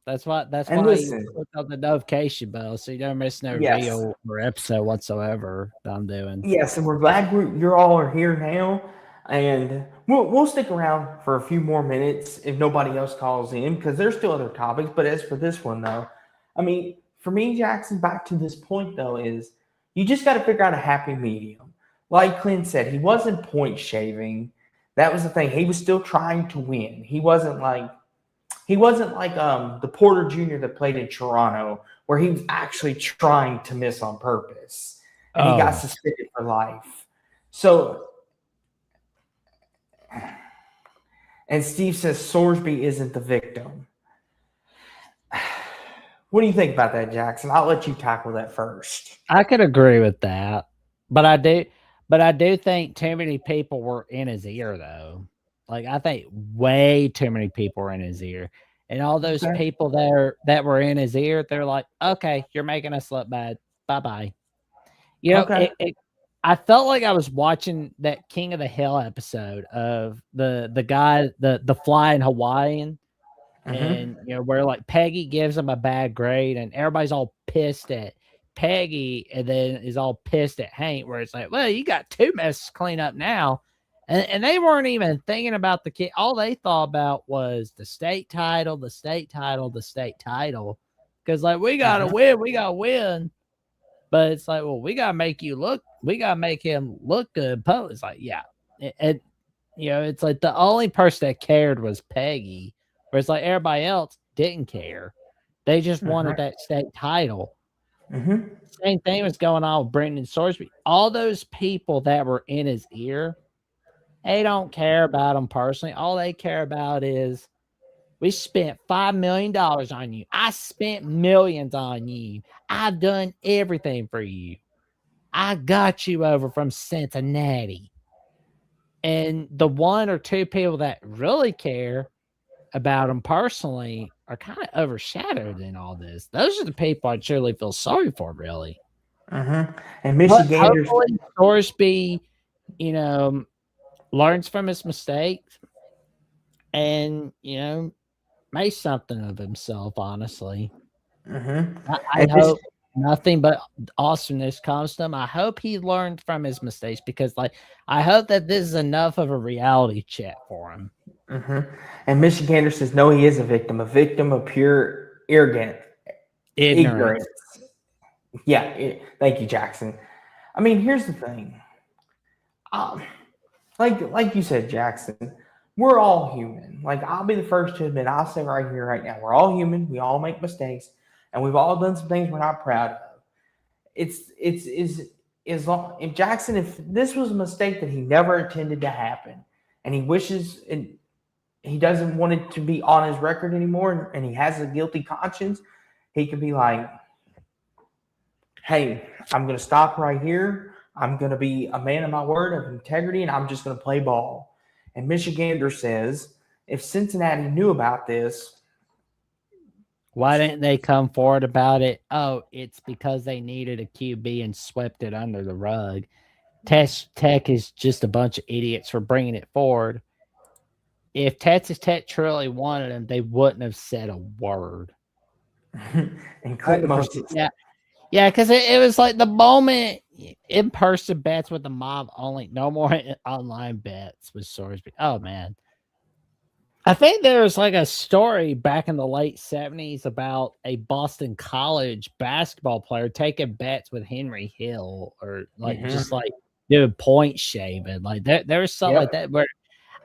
That's why Listen, you click on the notification bell so you don't miss no yes, video or episode whatsoever that I'm doing. yes, and we're glad you're all are here now, and we'll stick around for a few more minutes if nobody else calls in, because there's still other topics. But as for this one, though, I mean, for me, Jackson, back to this point though, is you just got to figure out a happy medium. Like Clint said, he wasn't point shaving. That was the thing. He was still trying to win. He wasn't like the Porter Jr. that played in Toronto, where he was actually trying to miss on purpose, and he got suspended for life. So, and Steve says Sorsby isn't the victim. What do you think about that, Jackson? I'll let you tackle that first. I could agree with that, but I do think too many people were in his ear, though. Like, I think way too many people were in his ear, and all those Okay. people there that were in his ear, they're like, "Okay, you're making us look bad. Bye bye." You know, Okay. I felt like I was watching that King of the Hill episode of the guy, the flying Hawaiian. And where like Peggy gives him a bad grade and everybody's all pissed at Peggy and then is all pissed at Hank, where it's like, well, you got 2 messes to clean up now. And they weren't even thinking about the kid. All they thought about was the state title, the state title, the state title. Because like, we gotta win. But it's like, well, we gotta make him look good. It's like, yeah. It's like the only person that cared was Peggy. Whereas like everybody else didn't care. They just wanted that state title. Mm-hmm. Same thing was going on with Brendan Sorsby. All those people that were in his ear, they don't care about him personally. All they care about is, we spent $5 million on you. I spent millions on you. I've done everything for you. I got you over from Cincinnati. And the one or two people that really care about him personally are kind of overshadowed in all this. Those are the people I truly feel sorry for, really. Mm-hmm. And But Michiganders. hopefully Thorsby, learns from his mistakes and, makes something of himself, honestly. Mm-hmm. I And Mich- hope nothing but awesomeness comes to him. I hope he learned from his mistakes because, I hope that this is enough of a reality check for him. mm-hmm. And Michigander says, no, he is a victim of pure ignorance. Yeah. Thank you, Jackson. I mean, here's the thing. Like you said, Jackson, we're all human. Like, I'll be the first to admit, I'll say right here, right now, we're all human. We all make mistakes, and we've all done some things we're not proud of. It's as long if Jackson, if this was a mistake that he never intended to happen, and he wishes and he doesn't want it to be on his record anymore, and he has a guilty conscience, he could be like, hey, I'm going to stop right here. I'm going to be a man of my word of integrity, and I'm just going to play ball. And Michigander says, if Cincinnati knew about this, Why didn't they come forward about it? Oh, it's because they needed a QB and swept it under the rug. Tech is just a bunch of idiots for bringing it forward. If Texas Tech truly wanted him, they wouldn't have said a word. and Clint Moses, Yeah, because it was like the moment in-person bets with the mob only, no more online bets with Sorsby. Oh, man. I think there was like a story back in the late 70s about a Boston College basketball player taking bets with Henry Hill or just doing point shaving. Like there was something like that where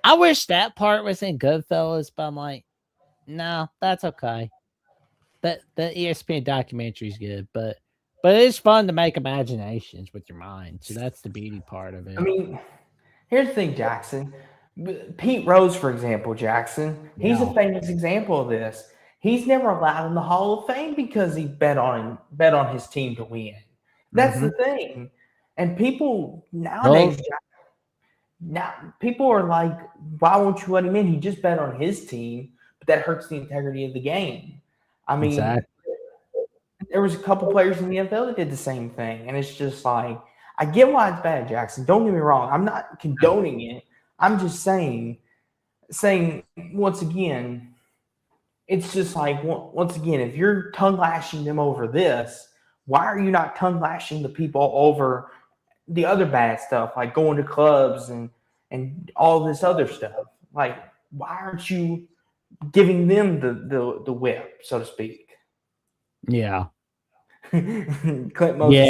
I wish that part was in Goodfellas, but I'm like, no, that's okay. The ESPN documentary is good, but it's fun to make imaginations with your mind. So that's the beauty part of it. I mean, here's the thing, Jackson. Pete Rose, for example, Jackson, he's a famous example of this. He's never allowed in the Hall of Fame because he bet on his team to win. That's the thing. And people nowadays, now people are like, why won't you let him in? He just bet on his team, but that hurts the integrity of the game. I mean, Exactly. there was a couple players in the NFL that did the same thing, and it's just like, I get why it's bad, Jackson. Don't get me wrong. I'm not condoning it. I'm just saying once again, it's just like, once again, if you're tongue lashing them over this, why are you not tongue lashing the people over the other bad stuff, like going to clubs and all this other stuff? Like, why aren't you giving them the whip, so to speak? Yeah. Clint Moses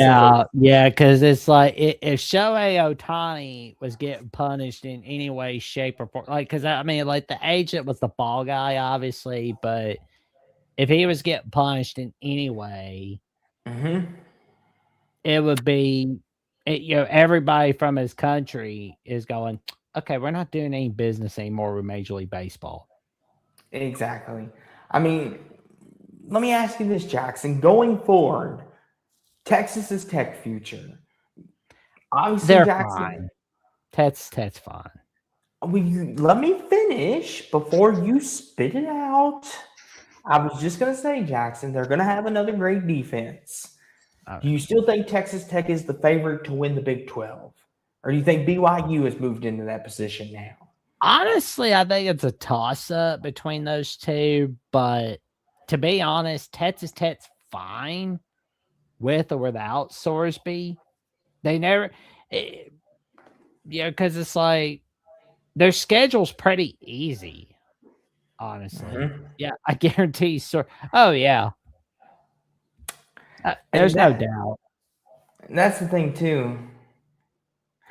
Yeah, because it's like if Shohei Ohtani was getting punished in any way, shape, or form, because I mean, like the agent was the ball guy, obviously, but if he was getting punished in any way, it would be, everybody from his country is going, okay, we're not doing any business anymore with Major League Baseball. Exactly. I mean, let me ask you this, Jackson. Going forward, Texas's Tech future. Obviously, They're Jackson. fine. That's fine. Let me finish before you spit it out. I was just going to say, Jackson, they're going to have another great defense. Right. Do you still think Texas Tech is the favorite to win the Big 12? Or do you think BYU has moved into that position now? Honestly, I think it's a toss-up between those two, but to be honest, Texas Tech's fine with or without Sorsby. They never, because it's like their schedule's pretty easy, honestly. Yeah, I guarantee. Oh, yeah. There's no doubt. That's the thing, too.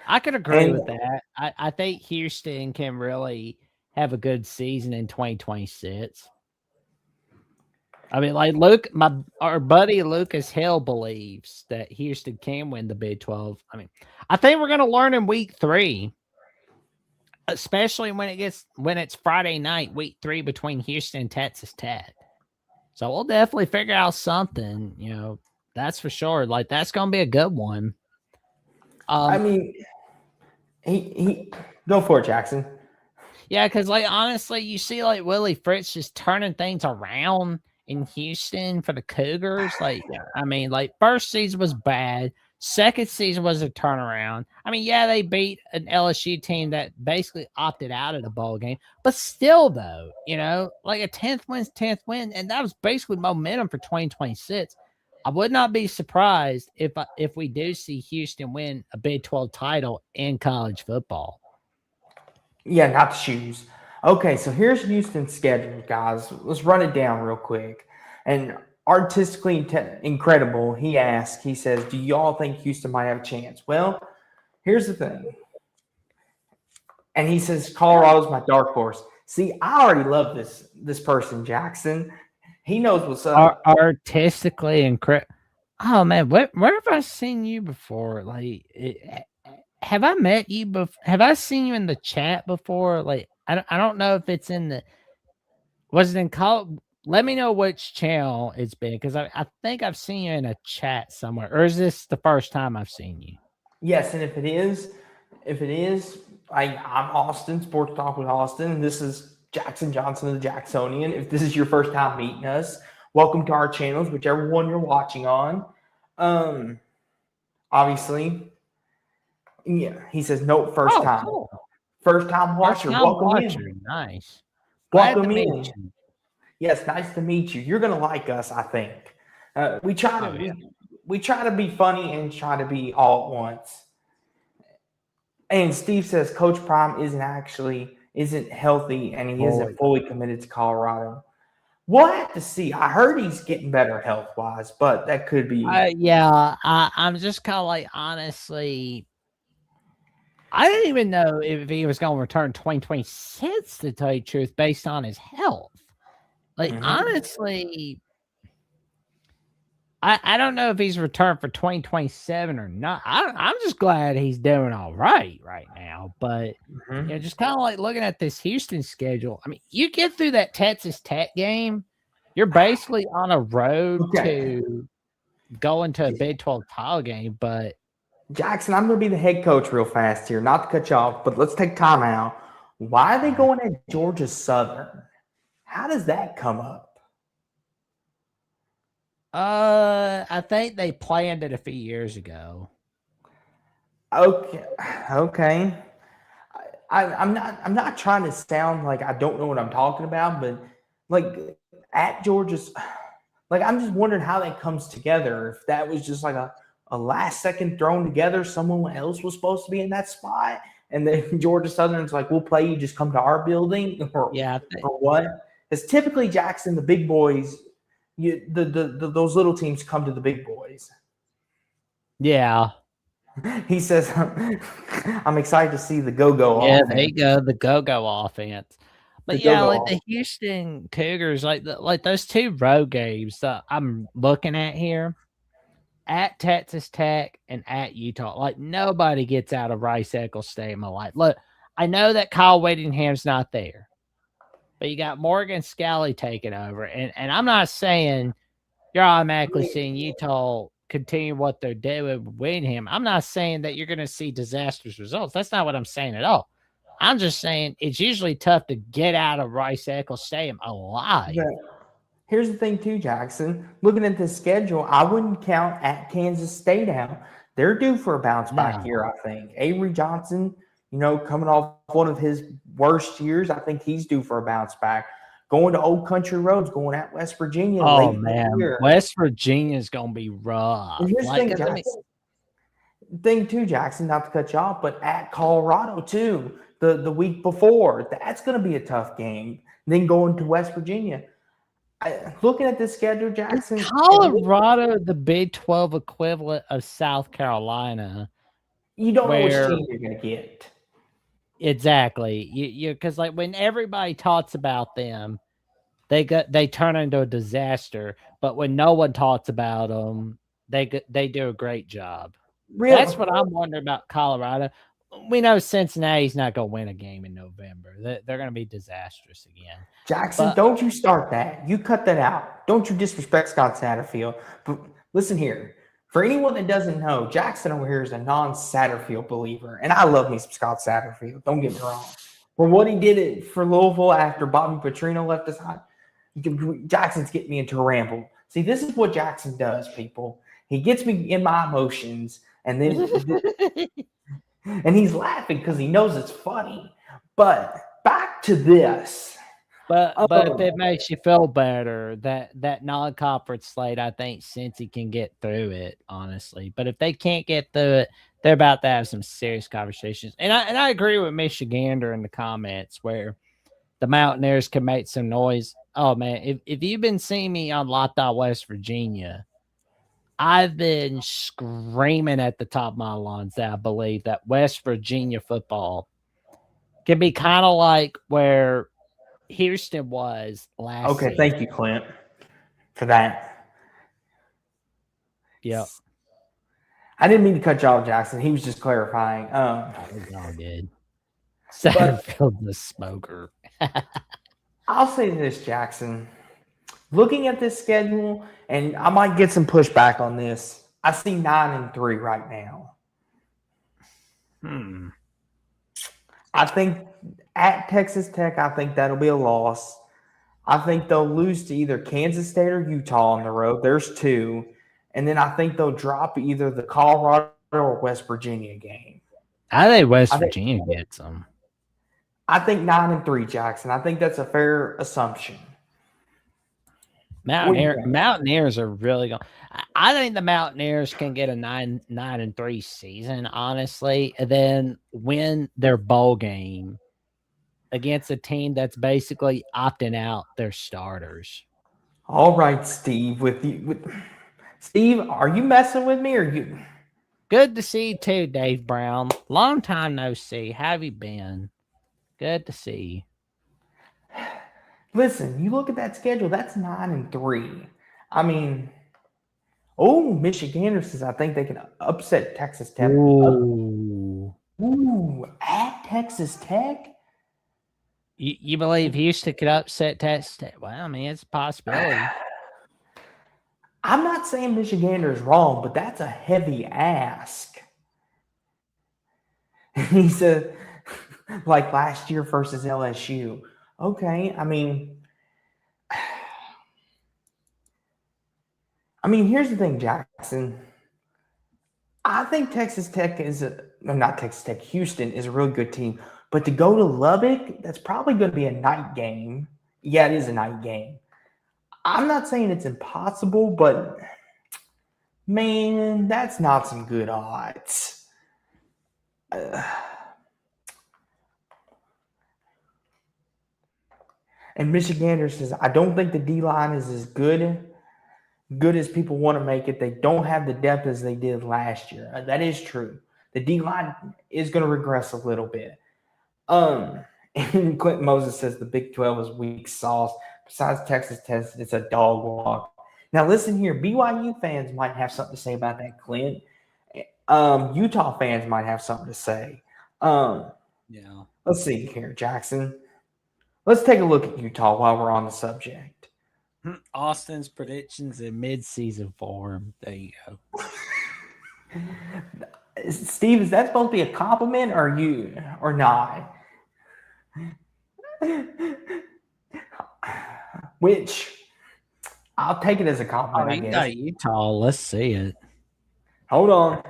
I could agree with that. I think Houston can really have a good season in 2026. I mean, like our buddy Lucas Hill believes that Houston can win the Big 12. I mean, I think we're gonna learn in week 3, especially when it's Friday night, week 3 between Houston and Texas Tech. So we'll definitely figure out something, that's for sure. Like that's gonna be a good one. I mean, he go for it, Jackson. Yeah, because like honestly, you see like Willie Fritz just turning things around in Houston for the Cougars. Like, I mean, like first season was bad. Second season was a turnaround. I mean, yeah, they beat an LSU team that basically opted out of the bowl game, but still, though, like a 10th win, and that was basically momentum for 2026. I would not be surprised if we do see Houston win a Big 12 title in college football. Yeah, not the shoes. Okay, so here's Houston's schedule, guys. Let's run it down real quick. And artistically incredible, he says, do y'all think Houston might have a chance? Well, here's the thing. And he says, Colorado's my dark horse. See, I already love this person, Jackson. He knows what's up. Artistically incredible. Oh, man, where have I seen you before? Like, have I met you before? Have I seen you in the chat before? Like, I don't know if it's in the. Was it in call? Let me know which channel it's been, because I think I've seen you in a chat somewhere. Or is this the first time I've seen you? Yes, and if it is, I'm Austin, Sports Talk with Austin, and this is Jackson Johnson of the Jacksonian. If this is your first time meeting us, welcome to our channels, whichever one you're watching on. Obviously. Yeah, he says no first time. Cool. First time watcher. Welcome in. Nice. Welcome in. Yes, nice to meet you. You're gonna like us, I think. We try to be funny and try to be all at once. And Steve says Coach Prime isn't healthy and he isn't fully committed to Colorado. We'll have to see. I heard he's getting better health wise, but that could be. I'm just kind of like, honestly, I didn't even know if he was going to return 2026, to tell you the truth, based on his health. Like, honestly, I don't know if he's returned for 2027 or not. I'm just glad he's doing all right now. But, just kind of like looking at this Houston schedule. I mean, you get through that Texas Tech game, you're basically on a road to go into a Big 12 title game, but Jackson, I'm going to be the head coach real fast here, not to cut you off, but let's take time out. Why are they going at Georgia Southern? How does that come up? I think they planned it a few years ago. Okay. I'm not trying to sound like I don't know what I'm talking about, but like at Georgia's, like I'm just wondering how that comes together. If that was just like a last second thrown together, someone else was supposed to be in that spot, and then Georgia Southern's like, we'll play you, just come to our building, or what? Because typically, Jackson, the big boys, those little teams come to the big boys. Yeah. He says, I'm excited to see the go-go offense. Yeah, there you go, the go-go offense. But like the Houston Cougars, like those two road games that I'm looking at here, at Texas Tech and at Utah, like nobody gets out of Rice-Eccles Stadium alive. Look, I know that Kyle Whittingham's not there, but you got Morgan Scalley taking over, and I'm not saying you're automatically seeing Utah continue what they're doing with Whittingham. I'm not saying that you're going to see disastrous results. That's not what I'm saying at all. I'm just saying it's usually tough to get out of Rice-Eccles Stadium alive. Yeah. Here's the thing, too, Jackson. Looking at the schedule, I wouldn't count at Kansas State out. They're due for a bounce back here, I think. Avery Johnson, coming off one of his worst years, I think he's due for a bounce back. Going to Old Country Roads, going at West Virginia. Oh, man. West Virginia is going to be rough. And here's the thing, too, Jackson, not to cut you off, but at Colorado, too, the week before. That's going to be a tough game. Then going to West Virginia. Looking at this schedule, Jackson. Is Colorado, the Big 12 equivalent of South Carolina. You don't know which team you're going to get. Exactly. Because like when everybody talks about them, they turn into a disaster. But when no one talks about them, they do a great job. Really? That's what I'm wondering about Colorado. We know Cincinnati's not going to win a game in November. They're going to be disastrous again. Jackson, But don't you start that. You cut that out. Don't you disrespect Scott Satterfield. But listen here. For anyone that doesn't know, Jackson over here is a non-Satterfield believer. And I love me some Scott Satterfield. Don't get me wrong. For what he did it for Louisville after Bobby Petrino left us hot, Jackson's getting me into a ramble. See, this is what Jackson does, people. He gets me in my emotions, and then and he's laughing because he knows it's funny. But back to this. But if it makes you feel better, that non-conference slate, I think Cincy can get through it, honestly. But if they can't get through it, they're about to have some serious conversations. And I agree with Michigander in the comments where the Mountaineers can make some noise. Oh man, if you've been seeing me on Locked On West Virginia, I've been screaming at the top of my lungs that I believe that West Virginia football can be kind of like where Houston was last Okay, season. thank you, Clint, for that. Yep. I didn't mean to cut you off, Jackson. He was just clarifying. It's all good. Satterfield the smoker. I'll say this, Jackson. Looking at this schedule, and I might get some pushback on this, I see 9-3 right now. I think at Texas Tech, I think that'll be a loss. I think they'll lose to either Kansas State or Utah on the road. There's 2. And then I think they'll drop either the Colorado or West Virginia game. I think West Virginia gets them. I think 9-3, Jackson. I think that's a fair assumption. Mountaineers are really going. I think the Mountaineers can get a 9-3 season, honestly, and then win their bowl game against a team that's basically opting out their starters. All right, Steve. Steve, are you messing with me or you? Good to see you too, Dave Brown. Long time no see. How have you been? Good to see you. Listen, you look at that schedule, that's 9-3. I mean, Michigander says I think they can upset Texas Tech. Ooh, At Texas Tech? You believe Houston could upset Texas Tech? Well, I mean, it's a possibility. I'm not saying Michigander is wrong, but that's a heavy ask. He said, like last year versus LSU. Okay, I mean, here's the thing, Jackson. I think Texas Tech Houston is a really good team. But to go to Lubbock, that's probably going to be a night game. Yeah, it is a night game. I'm not saying it's impossible, but man, that's not some good odds. And Michigander says, I don't think the D-line is as good as people want to make it. They don't have the depth as they did last year. That is true. The D-line is going to regress a little bit. And Clinton Moses says the Big 12 is weak sauce. Besides Texas Tech, it's a dog walk. Now, listen here. BYU fans might have something to say about that, Clint. Utah fans might have something to say. Yeah. Let's see here, Jackson. Let's take a look at Utah while we're on the subject. Austin's predictions in mid-season form. There you go. Steve, is that supposed to be a compliment or not? Which I'll take it as a compliment, I guess. Got Utah. Let's see it. Hold on.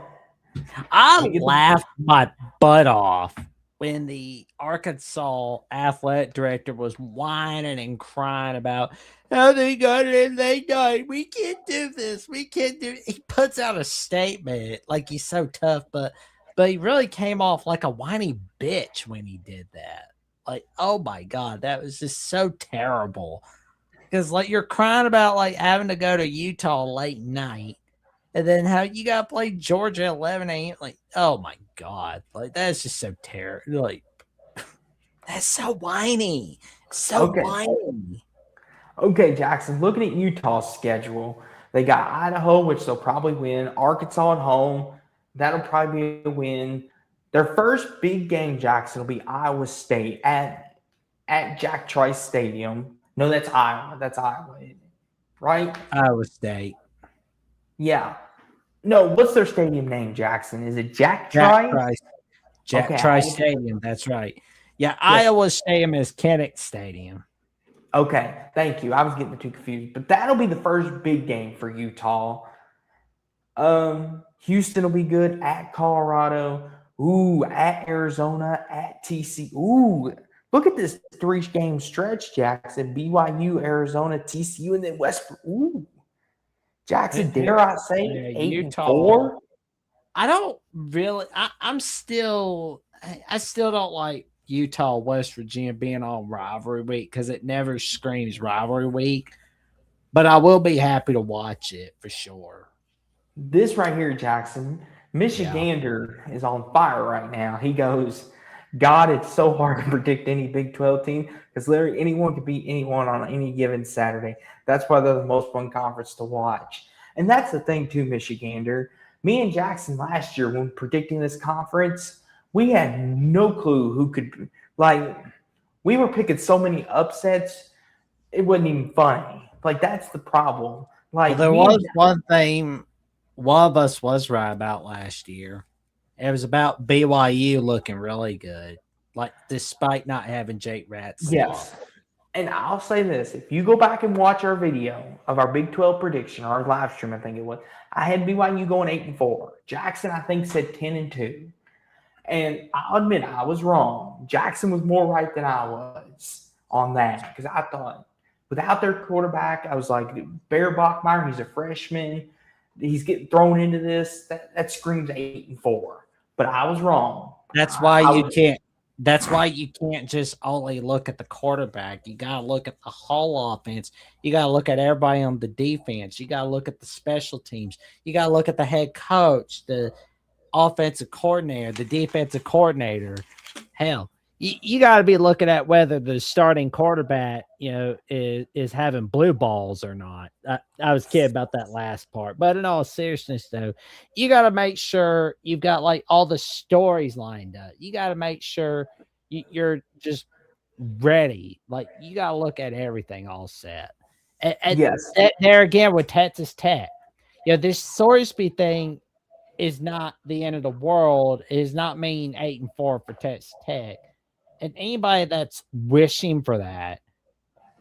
I laughed my butt off when the Arkansas athletic director was whining and crying about how they got it and they died. We can't do this. We can't do it. He puts out a statement like he's so tough, but he really came off like a whiny bitch when he did that. Like, oh my God, that was just so terrible. Because like you're crying about like having to go to Utah late night. And then how you got to play Georgia at 11 a.m. Like, oh my God. Like, that's just so terrible. Like, that's so whiny. So whiny. Okay, Jackson, looking at Utah's schedule, they got Idaho, which they'll probably win, Arkansas at home. That'll probably be a win. Their first big game, Jackson, will be Iowa State at Jack Trice Stadium. No, that's Iowa. That's Iowa, right? Iowa State. Yeah. No, what's their stadium name, Jackson? Is it Jack Jack Trice? Trice. Jack Okay, Trice Stadium. That's right. Yeah, yes. Iowa Stadium is Kinnick Stadium. Okay, thank you. I was getting too confused, but that'll be the first big game for Utah. Houston will be good at Colorado. Ooh, at Arizona, at TCU. Ooh, look at this 3-game stretch, Jackson. BYU, Arizona, TCU, and then West. Ooh, Jackson, dare I say, Yeah, 8-4? I don't really. I still don't like Utah, West Virginia being on rivalry week because it never screams rivalry week. But I will be happy to watch it for sure. This right here, Jackson, Michigander is on fire right now. He goes, God, it's so hard to predict any Big 12 team because literally anyone can beat anyone on any given Saturday. That's why they're the most fun conference to watch. And that's the thing too, Michigander. Me and Jackson last year, when predicting this conference, we had no clue who could, like, we were picking so many upsets, it wasn't even funny. Like, that's the problem. Like, there was one thing one of us was right about last year. It was about BYU looking really good, like despite not having Jake Ratz. Yes. And I'll say this. If you go back and watch our video of our Big 12 prediction, our live stream, I think it was, I had BYU going 8-4. Jackson, I think, said 10-2. And I'll admit I was wrong. Jackson was more right than I was on that because I thought without their quarterback, I was like, Bear Bachmeier, he's a freshman. He's getting thrown into this. That screams 8-4. But I was wrong. That's why you can't. That's why you can't just only look at the quarterback. You got to look at the whole offense. You got to look at everybody on the defense. You got to look at the special teams. You got to look at the head coach, the offensive coordinator, the defensive coordinator. Hell, you got to be looking at whether the starting quarterback, is having blue balls or not. I was kidding about that last part, but in all seriousness, though, you got to make sure you've got like all the stories lined up. You got to make sure you're just ready. Like you got to look at everything all set. And yes. There again with Texas Tech, this Sorsby thing is not the end of the world. It does not mean 8-4 for Texas Tech. And anybody that's wishing for that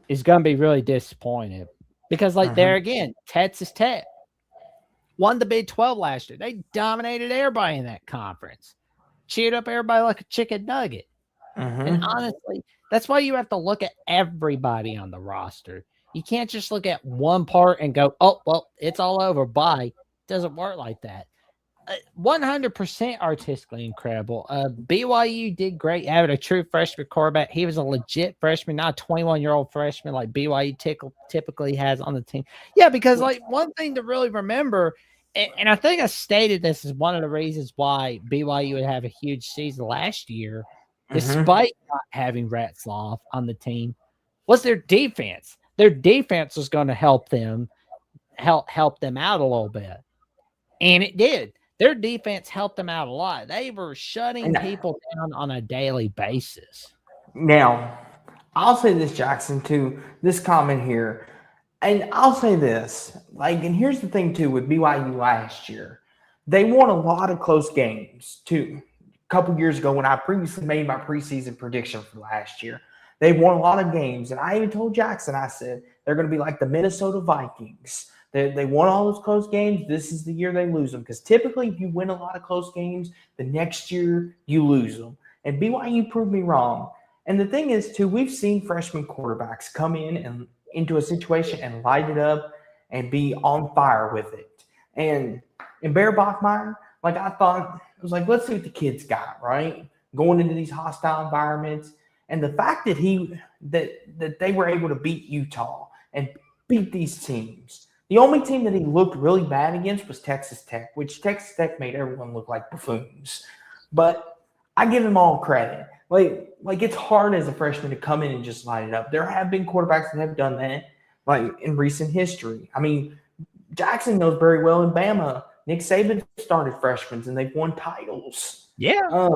is going to be really disappointed because, there again, Texas Tech won the Big 12 last year. They dominated everybody in that conference, cheered up everybody like a chicken nugget. And honestly, that's why you have to look at everybody on the roster. You can't just look at one part and go, oh, well, it's all over. Bye. It doesn't work like that. 100% artistically incredible. BYU did great having a true freshman quarterback. He was a legit freshman, not a 21-year-old freshman like BYU typically has on the team. Yeah, because one thing to really remember, and I think I stated this is one of the reasons why BYU would have a huge season last year, despite not having Ratzlaff on the team, was their defense. Their defense was going to help them out a little bit, and it did. Their defense helped them out a lot. They were shutting people down on a daily basis. Now, I'll say this, Jackson, too, this comment here. And I'll say this, and here's the thing, too, with BYU last year. They won a lot of close games, too. A couple years ago when I previously made my preseason prediction for last year, they won a lot of games. And I even told Jackson, I said, they're going to be like the Minnesota Vikings. They won all those close games. This is the year they lose them. Because typically, if you win a lot of close games, the next year you lose them. And BYU proved me wrong. And the thing is, too, we've seen freshman quarterbacks come in and into a situation and light it up and be on fire with it. And in Bear Bachmeier, I thought, it was like, let's see what the kid's got, right? Going into these hostile environments. And the fact that that they were able to beat Utah and beat these teams. The only team that he looked really bad against was Texas Tech, which Texas Tech made everyone look like buffoons. But I give him all credit. It's hard as a freshman to come in and just light it up. There have been quarterbacks that have done that, like in recent history. I mean, Jackson knows very well in Bama. Nick Saban started freshmen and they've won titles. Yeah.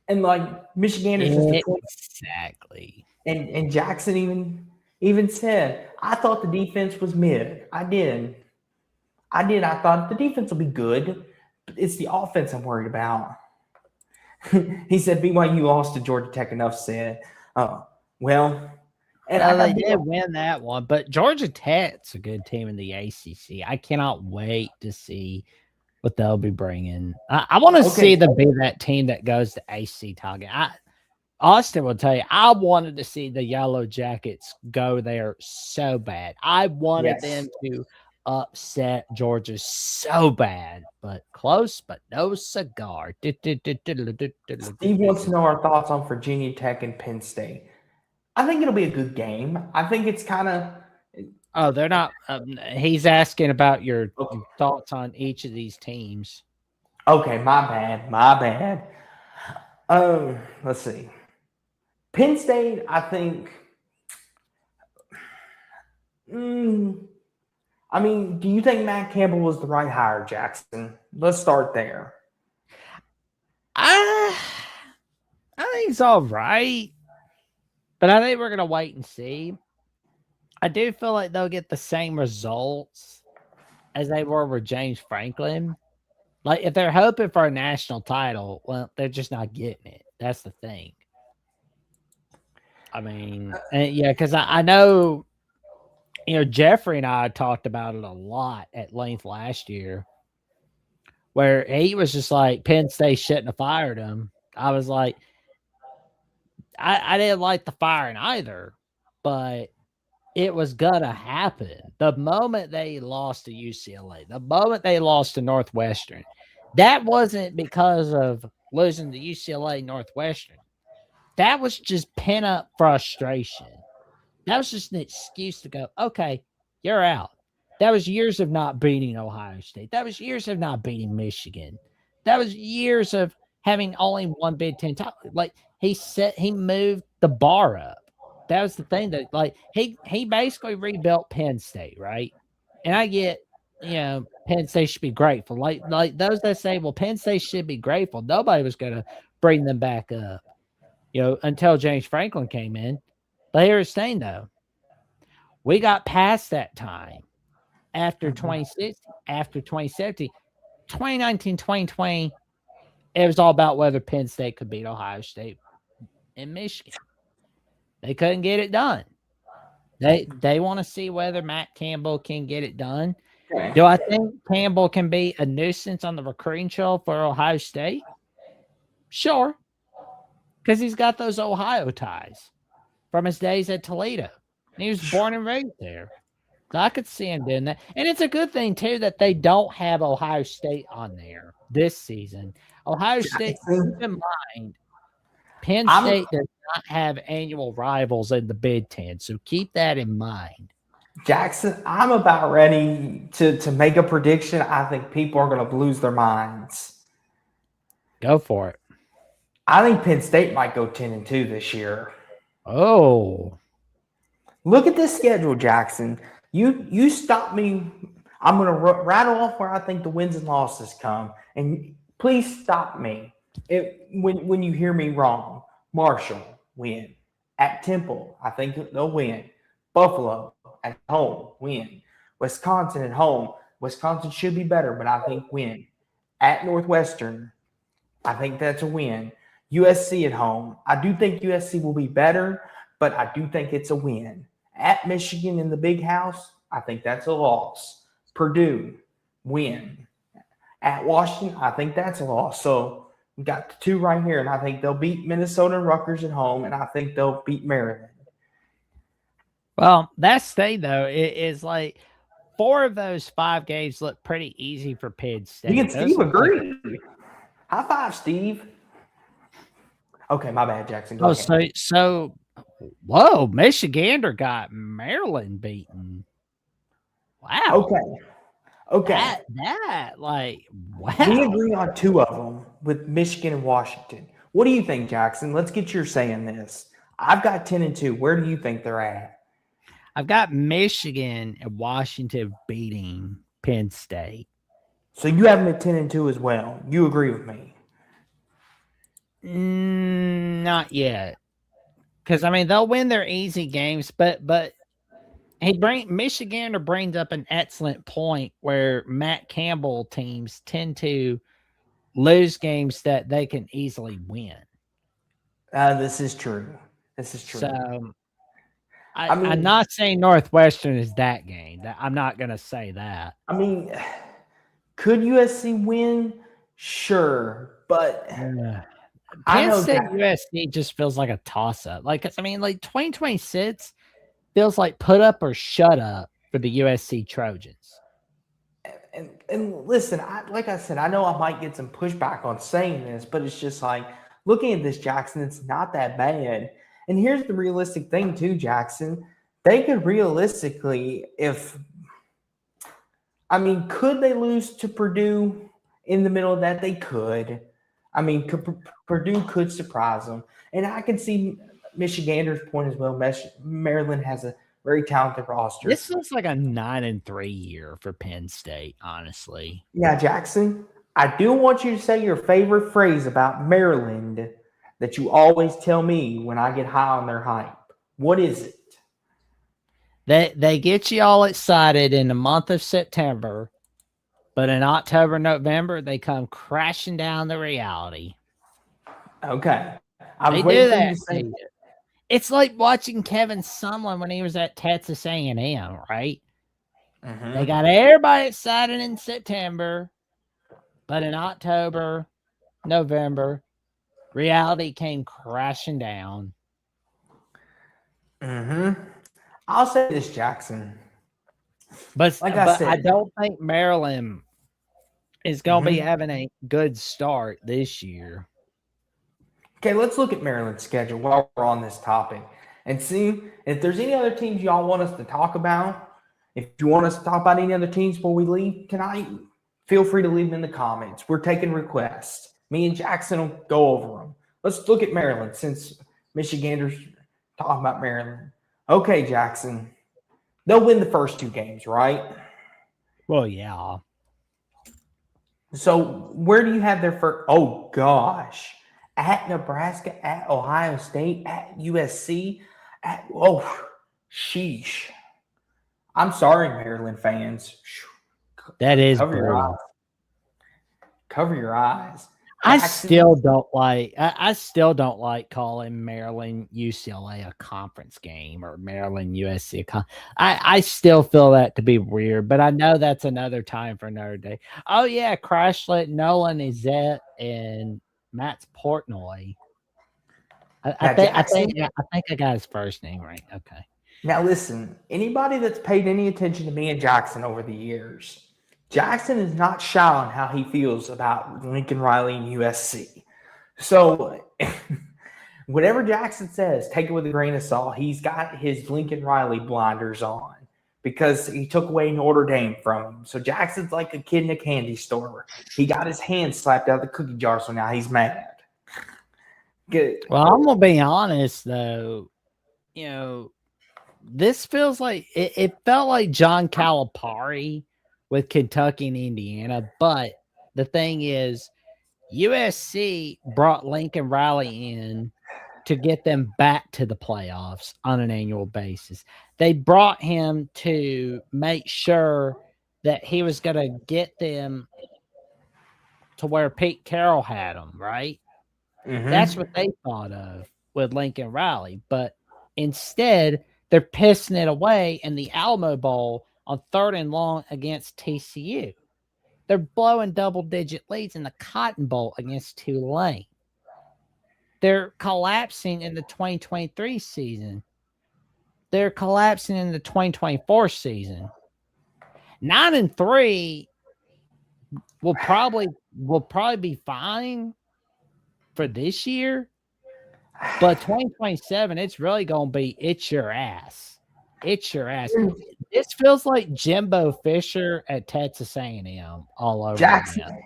And like Michigan is just a 20. Exactly. And Jackson even said, I thought the defense was mid. I did. I thought the defense will be good. But it's the offense I'm worried about. He said BYU lost to Georgia Tech. Enough said. Well, and they did win that one, but Georgia Tech's a good team in the ACC. I cannot wait to see what they'll be bringing. I want to see them be that team that goes to AC target. Austin will tell you, I wanted to see the Yellow Jackets go there so bad. I wanted them to upset Georgia so bad, but close, but no cigar. Steve wants to know our thoughts on Virginia Tech and Penn State. I think it'll be a good game. I think it's kind of. Oh, they're not. He's asking about your thoughts on each of these teams. Okay, my bad. Let's see. Penn State, I think. I mean, do you think Matt Campbell was the right hire, Jackson? Let's start there. I think it's all right, but I think we're gonna wait and see. I do feel like they'll get the same results as they were with James Franklin. Like, if they're hoping for a national title, well, they're just not getting it. That's the thing. I mean, because I know, Jeffrey and I talked about it a lot at length last year, where he was just like, Penn State shouldn't have fired him. I was like, I didn't like the firing either, but it was gonna happen. The moment they lost to UCLA, the moment they lost to Northwestern, that wasn't because of losing to UCLA Northwestern. That was just pent up frustration. That was just an excuse to go, okay, you're out. That was years of not beating Ohio State. That was years of not beating Michigan. That was years of having only one Big Ten title. Like, he moved the bar up. That was the thing that, like, he basically rebuilt Penn State, right? And I get, Penn State should be grateful. Like those that say, well, Penn State should be grateful. Nobody was going to bring them back up, until James Franklin came in. But here's the thing, though. We got past that time after 2016, after 2017, 2019, 2020. It was all about whether Penn State could beat Ohio State and Michigan. They couldn't get it done. They want to see whether Matt Campbell can get it done. Okay. Do I think Campbell can be a nuisance on the recruiting trail for Ohio State? Sure. Because he's got those Ohio ties from his days at Toledo. And he was born and raised there. So I could see him doing that. And it's a good thing, too, that they don't have Ohio State on there this season. Ohio State, keep in mind, Penn State does not have annual rivals in the Big Ten, so keep that in mind. Jackson, I'm about ready to make a prediction. I think people are going to lose their minds. Go for it. I think Penn State might go 10-2 this year. Oh. Look at this schedule, Jackson. You stop me. I'm going to rattle off where I think the wins and losses come, and please stop me when you hear me wrong. Marshall, win. At Temple, I think they'll win. Buffalo, at home, win. Wisconsin at home. Wisconsin should be better, but I think win. At Northwestern, I think that's a win. USC at home. I do think USC will be better, but I do think it's a win. At Michigan in the big house, I think that's a loss. Purdue, win. At Washington, I think that's a loss. So we got the two right here, and I think they'll beat Minnesota and Rutgers at home, and I think they'll beat Maryland. Well, that's the thing, though. It is like 4 of those 5 games look pretty easy for Penn State. Me and Steve agree. High five, Steve. Okay, my bad, Jackson. Go ahead. So, whoa, Michigander got Maryland beaten. Wow. Okay. That, like, wow. We agree on 2 of them with Michigan and Washington. What do you think, Jackson? Let's get your say in this. I've got 10-2. Where do you think they're at? I've got Michigan and Washington beating Penn State. So you have them at 10-2 as well. You agree with me? Not yet, because I mean they'll win their easy games, but Michigan brings up an excellent point where Matt Campbell teams tend to lose games that they can easily win. This is true. So I mean, I'm not saying Northwestern is that game. I'm not going to say that. I mean, could USC win? Sure, but Penn State USC just feels like a toss-up. Like, I mean, like 2026 feels like put up or shut up for the USC Trojans. And listen, like I said, I know I might get some pushback on saying this, but it's just like looking at this, Jackson, it's not that bad. And here's the realistic thing too, Jackson. They could realistically, could they lose to Purdue in the middle of that? They could. I mean, Purdue could surprise them. And I can see Michigander's point as well. Maryland has a very talented roster. This looks like a 9-3 year for Penn State, honestly. Yeah, Jackson, I do want you to say your favorite phrase about Maryland that you always tell me when I get high on their hype. What is it? They get you all excited in the month of September, but in October, November, they come crashing down to reality. Okay. They do that. It's like watching Kevin Sumlin when he was at Texas A&M, right? Mm-hmm. They got everybody excited in September, but in October, November, reality came crashing down. Mm-hmm. I'll say this, Jackson. But I don't think Maryland is going to be having a good start this year. Okay, let's look at Maryland's schedule while we're on this topic and see if there's any other teams y'all want us to talk about. If you want us to talk about any other teams before we leave tonight, feel free to leave them in the comments. We're taking requests. Me and Jackson will go over them. Let's look at Maryland since Michigander's talking about Maryland. Okay, Jackson. They'll win the first two games, right? Well, yeah. So where do you have their first? Oh, gosh. At Nebraska, at Ohio State, at USC, sheesh. I'm sorry, Maryland fans. That is Cover your eyes. Cover your eyes. I still don't like calling Maryland UCLA a conference game or Maryland USC. I still feel that to be weird, but I know that's another time for another day. Oh yeah, Crashlet, Nolan Izette, and Matt Portnoy. I think I got his first name right. Okay. Now listen, anybody that's paid any attention to me and Jackson over the years, Jackson is not shy on how he feels about Lincoln Riley and USC. So whatever Jackson says, take it with a grain of salt. He's got his Lincoln Riley blinders on because he took away Notre Dame from him. So Jackson's like a kid in a candy store. He got his hand slapped out of the cookie jar, so now he's mad. Good. Well, I'm going to be honest, though. You know, this feels like it felt like John Calipari with Kentucky and Indiana. But the thing is, USC brought Lincoln Riley in to get them back to the playoffs on an annual basis. They brought him to make sure that he was going to get them to where Pete Carroll had them, right? Mm-hmm. That's what they thought of with Lincoln Riley. But instead, they're pissing it away in the Alamo Bowl on 3rd and long against TCU. They're blowing double-digit leads in the Cotton Bowl against Tulane. They're collapsing in the 2023 season. They're collapsing in the 2024 season. 9-3 will probably be fine for this year, but 2027, it's really going to be it's your ass. It's your ass. This feels like Jimbo Fisher at Texas A&M all over Jackson. Again.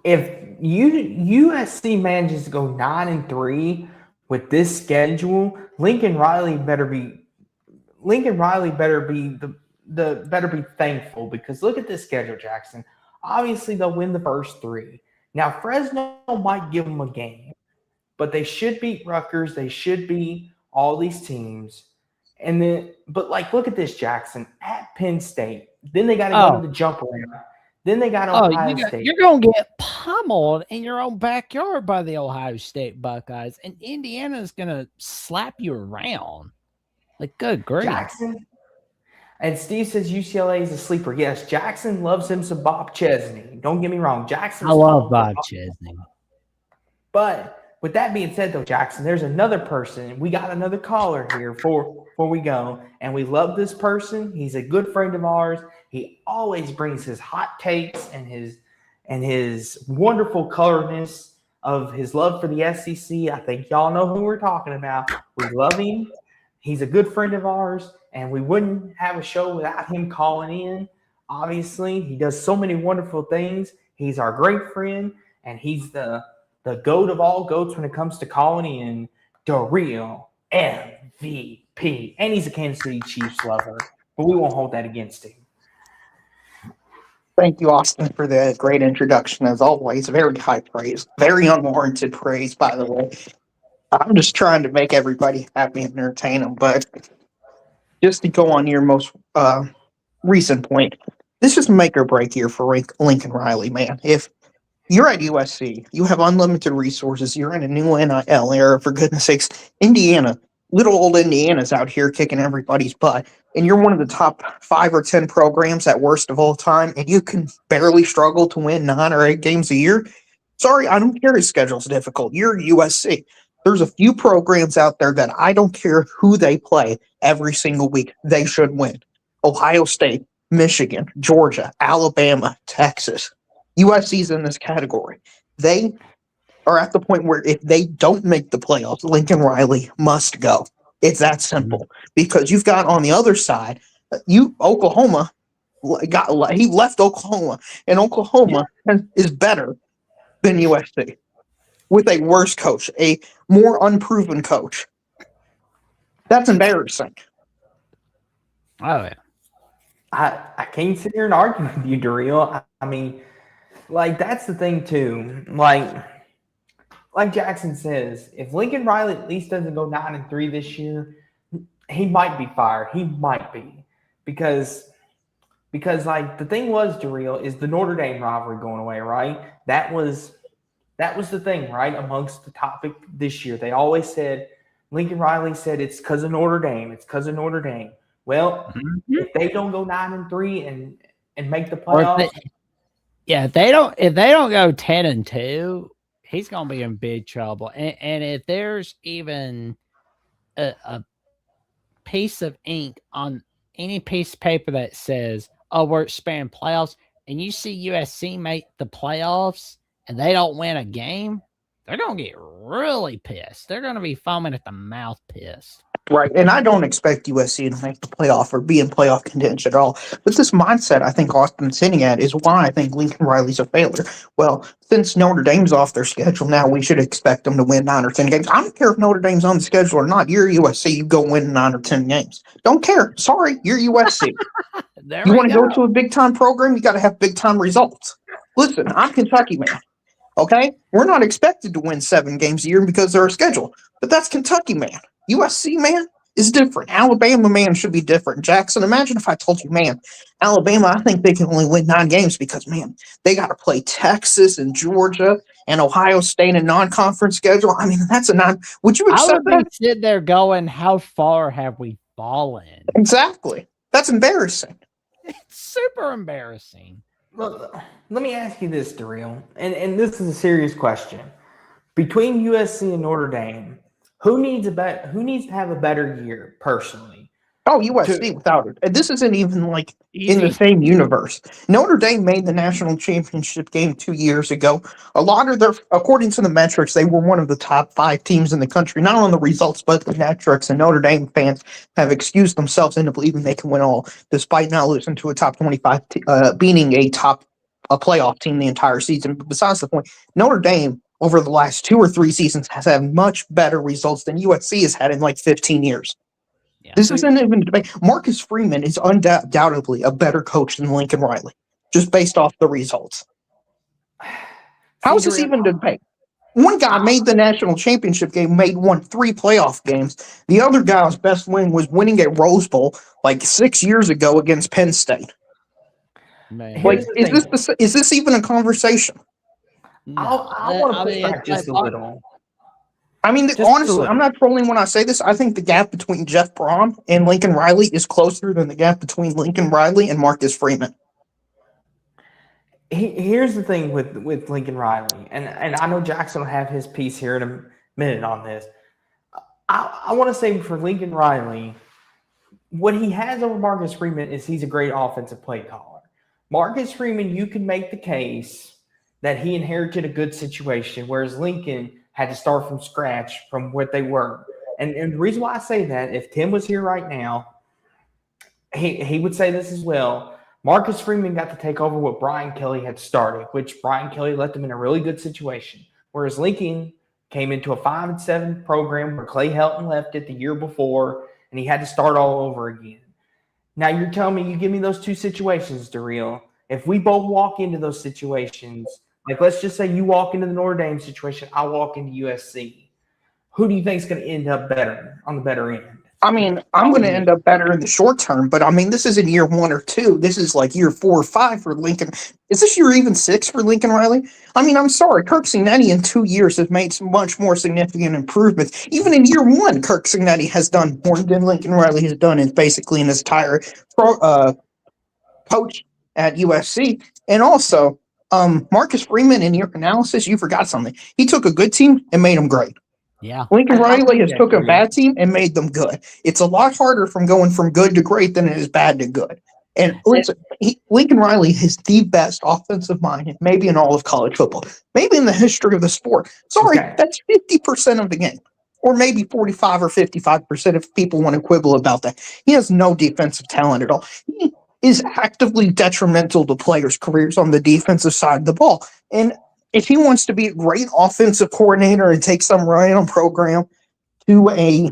If USC manages to go 9-3 with this schedule, Lincoln Riley better be Lincoln Riley better be better be thankful, because look at this schedule, Jackson. Obviously, they'll win the first 3. Now, Fresno might give them a game, but they should beat Rutgers. They should beat all these teams. And then, but like, look at this, Jackson, at Penn State. Then they got to go to the jump around. Then they got Ohio State. You're going to get pummeled in your own backyard by the Ohio State Buckeyes, and Indiana's going to slap you around. Like, good grief. Jackson. And Steve says UCLA is a sleeper. Yes, Jackson loves him some Bob Chesney. Don't get me wrong. Jackson. I love Bob Chesney. But with that being said, though, Jackson, there's another person. We got another caller here before we go, and we love this person. He's a good friend of ours. He always brings his hot takes and his wonderful colorness of his love for the SEC. I think y'all know who we're talking about. We love him. He's a good friend of ours, and we wouldn't have a show without him calling in. Obviously, he does so many wonderful things. He's our great friend, and he's the goat of all goats when it comes to calling in, the real MVP. And he's a Kansas City Chiefs lover, but we won't hold that against him. Thank you, Austin, for the great introduction, as always. Very high praise. Very unwarranted praise, by the way. I'm just trying to make everybody happy and entertain them. But just to go on your most recent point, this is make or break year for Lincoln Riley, man. If you're at USC, you have unlimited resources, you're in a new NIL era, for goodness sakes. Indiana, little old Indiana's out here kicking everybody's butt, and you're one of the top 5 or 10 programs at worst of all time, and you can barely struggle to win 9 or 8 games a year. Sorry, I don't care. His schedule's difficult. You're USC. There's a few programs out there that I don't care who they play every single week, they should win. Ohio State, Michigan, Georgia, Alabama, Texas. USC's in this category. They are at the point where if they don't make the playoffs, Lincoln Riley must go. It's that simple. Because you've got on the other side, Oklahoma, he left Oklahoma, and Oklahoma is better than USC with a worse coach, a more unproven coach. That's embarrassing. Oh, yeah. I can't sit here and argue with you, Daryl. I mean, like, that's the thing, too. Like Jackson says, if Lincoln Riley at least doesn't go 9-3 this year, he might be fired. He might be. Because like, the thing was, Daryl, is the Notre Dame rivalry going away, right? That was the thing, right, amongst the topic this year. They always said, Lincoln Riley said, it's because of Notre Dame. It's because of Notre Dame. Well, if they don't go 9-3 and make the playoffs, if they don't go 10-2, he's gonna be in big trouble. And if there's even a piece of ink on any piece of paper that says, "Oh, we're expanding playoffs," and you see USC make the playoffs and they don't win a game, they're gonna get really pissed. They're gonna be foaming at the mouth, pissed. Right, and I don't expect USC to make the playoff or be in playoff contention at all. But this mindset I think Austin's hinting at is why I think Lincoln Riley's a failure. Well, since Notre Dame's off their schedule now, we should expect them to win 9 or 10 games. I don't care if Notre Dame's on the schedule or not. You're USC, you go win 9 or 10 games. Don't care. Sorry, you're USC. You want to go to a big-time program, you got to have big-time results. Listen, I'm Kentucky, man. Okay? We're not expected to win 7 games a year because they're a schedule. But that's Kentucky, man. USC, man, is different. Alabama, man, should be different. Jackson, imagine if I told you, man, Alabama, I think they can only win 9 games because, man, they got to play Texas and Georgia and Ohio State in non-conference schedule. I mean, that's a 9. Would you accept that? I would be sitting there going, how far have we fallen? Exactly. That's embarrassing. It's super embarrassing. Look, let me ask you this, Daryl, and this is a serious question. Between USC and Notre Dame, who needs to have a better year personally? Oh, USC without it. And this isn't even like in the same universe. Notre Dame made the national championship game 2 years ago. A lot of their, according to the metrics, they were one of the top 5 teams in the country, not on the results, but the metrics. And Notre Dame fans have excused themselves into believing they can win all, despite not losing to a top 25, beating a playoff team the entire season. But besides the point, Notre Dame, over the last 2 or 3 seasons, has had much better results than USC has had in like 15 years. Yeah. This isn't even a debate. Marcus Freeman is undoubtedly a better coach than Lincoln Riley, just based off the results. How is this even a debate? One guy made the national championship game, won 3 playoff games. The other guy's best win was winning a Rose Bowl like 6 years ago against Penn State. Man. Like, Here's the thing. is this even a conversation? I want to push back just a little. I mean, Just honestly, a little. I'm not trolling when I say this. I think the gap between Jeff Brom and Lincoln Riley is closer than the gap between Lincoln Riley and Marcus Freeman. Here's the thing with Lincoln Riley, and I know Jackson will have his piece here in a minute on this. I want to say for Lincoln Riley, what he has over Marcus Freeman is he's a great offensive play caller. Marcus Freeman, you can make the case that he inherited a good situation, whereas Lincoln had to start from scratch from what they were. And the reason why I say that, if Tim was here right now, he would say this as well. Marcus Freeman got to take over what Brian Kelly had started, which Brian Kelly left him in a really good situation. Whereas Lincoln came into a 5-7 program where Clay Helton left it the year before, and he had to start all over again. Now you're telling me, you give me those two situations, Darrell. If we both walk into those situations, like let's just say you walk into the Notre Dame situation, I walk into USC. Who do you think is going to end up better on the better end? I mean, I'm going to end up better in the short term, but I mean, this isn't year 1 or 2. This is like year 4 or 5 for Lincoln. Is this year even 6 for Lincoln Riley? I mean, I'm sorry. Kirk Cignetti in 2 years has made some much more significant improvements. Even in year 1, Kirk Cignetti has done more than Lincoln Riley has done in basically in his entire coach at USC. And also, Marcus Freeman, in your analysis, you forgot something. He took a good team and made them great. Yeah. Lincoln Riley has took a bad team and made them good. It's a lot harder from going from good to great than it is bad to good. And listen, Lincoln Riley is the best offensive mind, maybe in all of college football, maybe in the history of the sport. Sorry, that's 50% of the game, or maybe 45 or 55% if people want to quibble about that. He has no defensive talent at all. He is actively detrimental to players' careers on the defensive side of the ball. And if he wants to be a great offensive coordinator and take some random program to a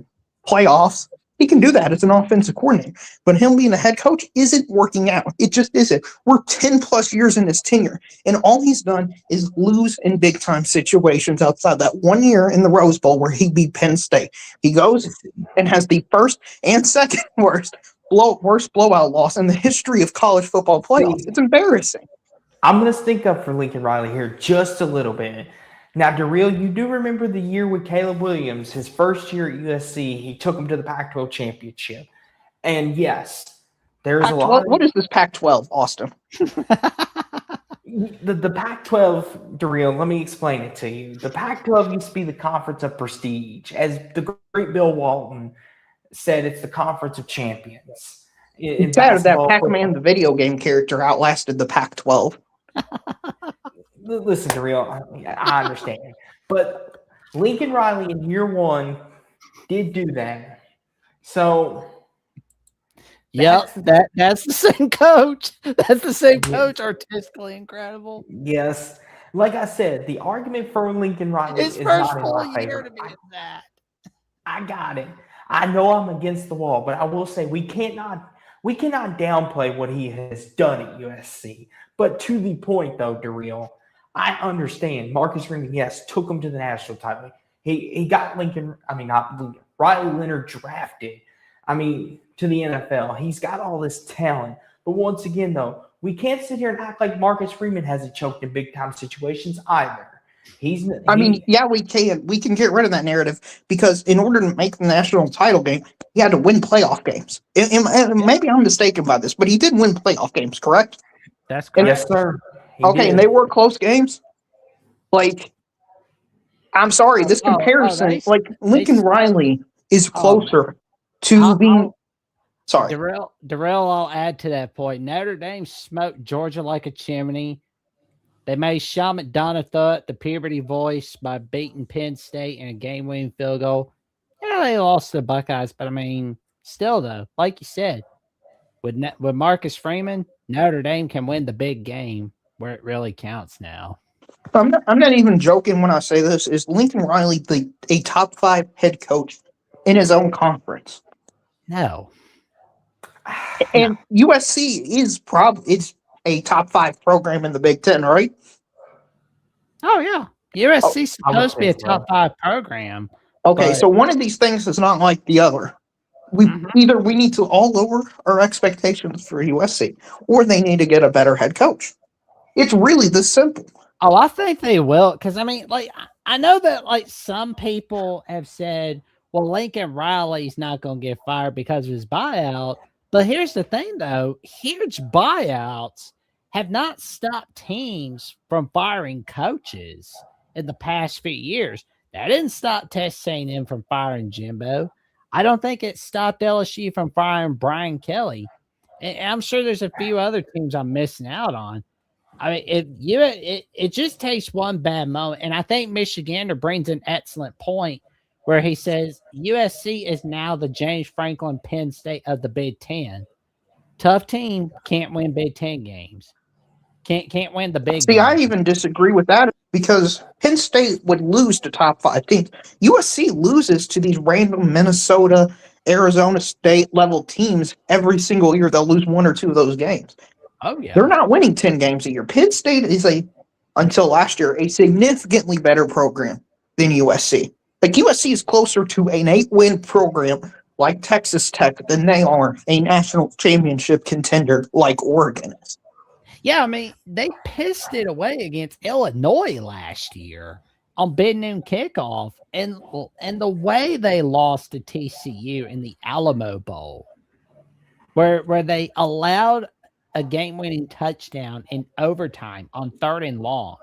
playoffs, he can do that as an offensive coordinator. But him being a head coach isn't working out. It just isn't. We're 10 plus years in his tenure, and all he's done is lose in big time situations outside that 1 year in the Rose Bowl where he beat Penn State. He goes and has the first and second worst blowout loss in the history of college football playoffs. It's embarrassing. I'm going to stink up for Lincoln Riley here just a little bit. Now, Darrell, you do remember the year with Caleb Williams, his first year at USC, he took him to the Pac-12 championship. And yes, there's a lot. What is this Pac-12, Austin? The Pac-12, Darrell, let me explain it to you. The Pac-12 used to be the conference of prestige. As the great Bill Walton said, it's the conference of champions. It's sad that Pac-Man, the video game character, outlasted the Pac-12. Listen, Darrell, I understand. But Lincoln Riley in year 1 did do that. So that's the same coach. That's the same coach. Artistically incredible. Yes. Like I said, the argument for Lincoln Riley His is first not in full my year favor. to be that. I got it. I know I'm against the wall, but I will say we cannot downplay what he has done at USC. But to the point, though, Darrell, I understand Marcus Freeman, yes, took him to the national title. He got Riley Leonard drafted, to the NFL. He's got all this talent. But once again, though, we can't sit here and act like Marcus Freeman hasn't choked in big-time situations either. We can. We can get rid of that narrative because in order to make the national title game, he had to win playoff games. And maybe I'm mistaken by this, but he did win playoff games, correct? That's correct. Yes, sir. And they were close games. Like, I'm sorry, this comparison, Lincoln Riley is closer to being. Sorry, Darrell, I'll add to that point. Notre Dame smoked Georgia like a chimney. They made Sean McDonough the puberty voice by beating Penn State in a game-winning field goal. Yeah, they lost to the Buckeyes, but still though, like you said, with Marcus Freeman, Notre Dame can win the big game where it really counts now. I'm not even joking when I say this. Is Lincoln Riley a top 5 head coach in his own conference? No. And USC is it's a top 5 program in the Big Ten, right? Oh yeah. USC's I would supposed to be say a so. top 5 program. Okay, But- so one of these things is not like the other. Either we need to all lower our expectations for USC, or they need to get a better head coach. It's really this simple. Oh, I think they will. Because, I mean, like, I know that, like, some people have said, well, Lincoln Riley's not going to get fired because of his buyout. But here's the thing, though. Huge buyouts have not stopped teams from firing coaches in the past few years. That didn't stop Texas A&M from firing Jimbo. I don't think it stopped LSU from firing Brian Kelly. And I'm sure there's a few other teams I'm missing out on. I mean, it just takes one bad moment, and I think Michigander brings an excellent point where he says USC is now the James Franklin Penn State of the Big Ten. Tough team, can't win Big Ten games. Can't win the big. See, I games. even disagree with that because Penn State would lose to top 5 teams. USC loses to these random Minnesota, Arizona State level teams every single year. They'll lose 1 or 2 of those games. Oh yeah, They're not winning 10 games a year. Penn State is until last year, a significantly better program than USC. Like USC is closer to an 8-win program like Texas Tech than they are a national championship contender like Oregon is. yeah. I mean, they pissed it away against Illinois last year on big noon kickoff, and the way they lost to TCU in the Alamo Bowl, where they allowed a game-winning touchdown in overtime on 3rd and long.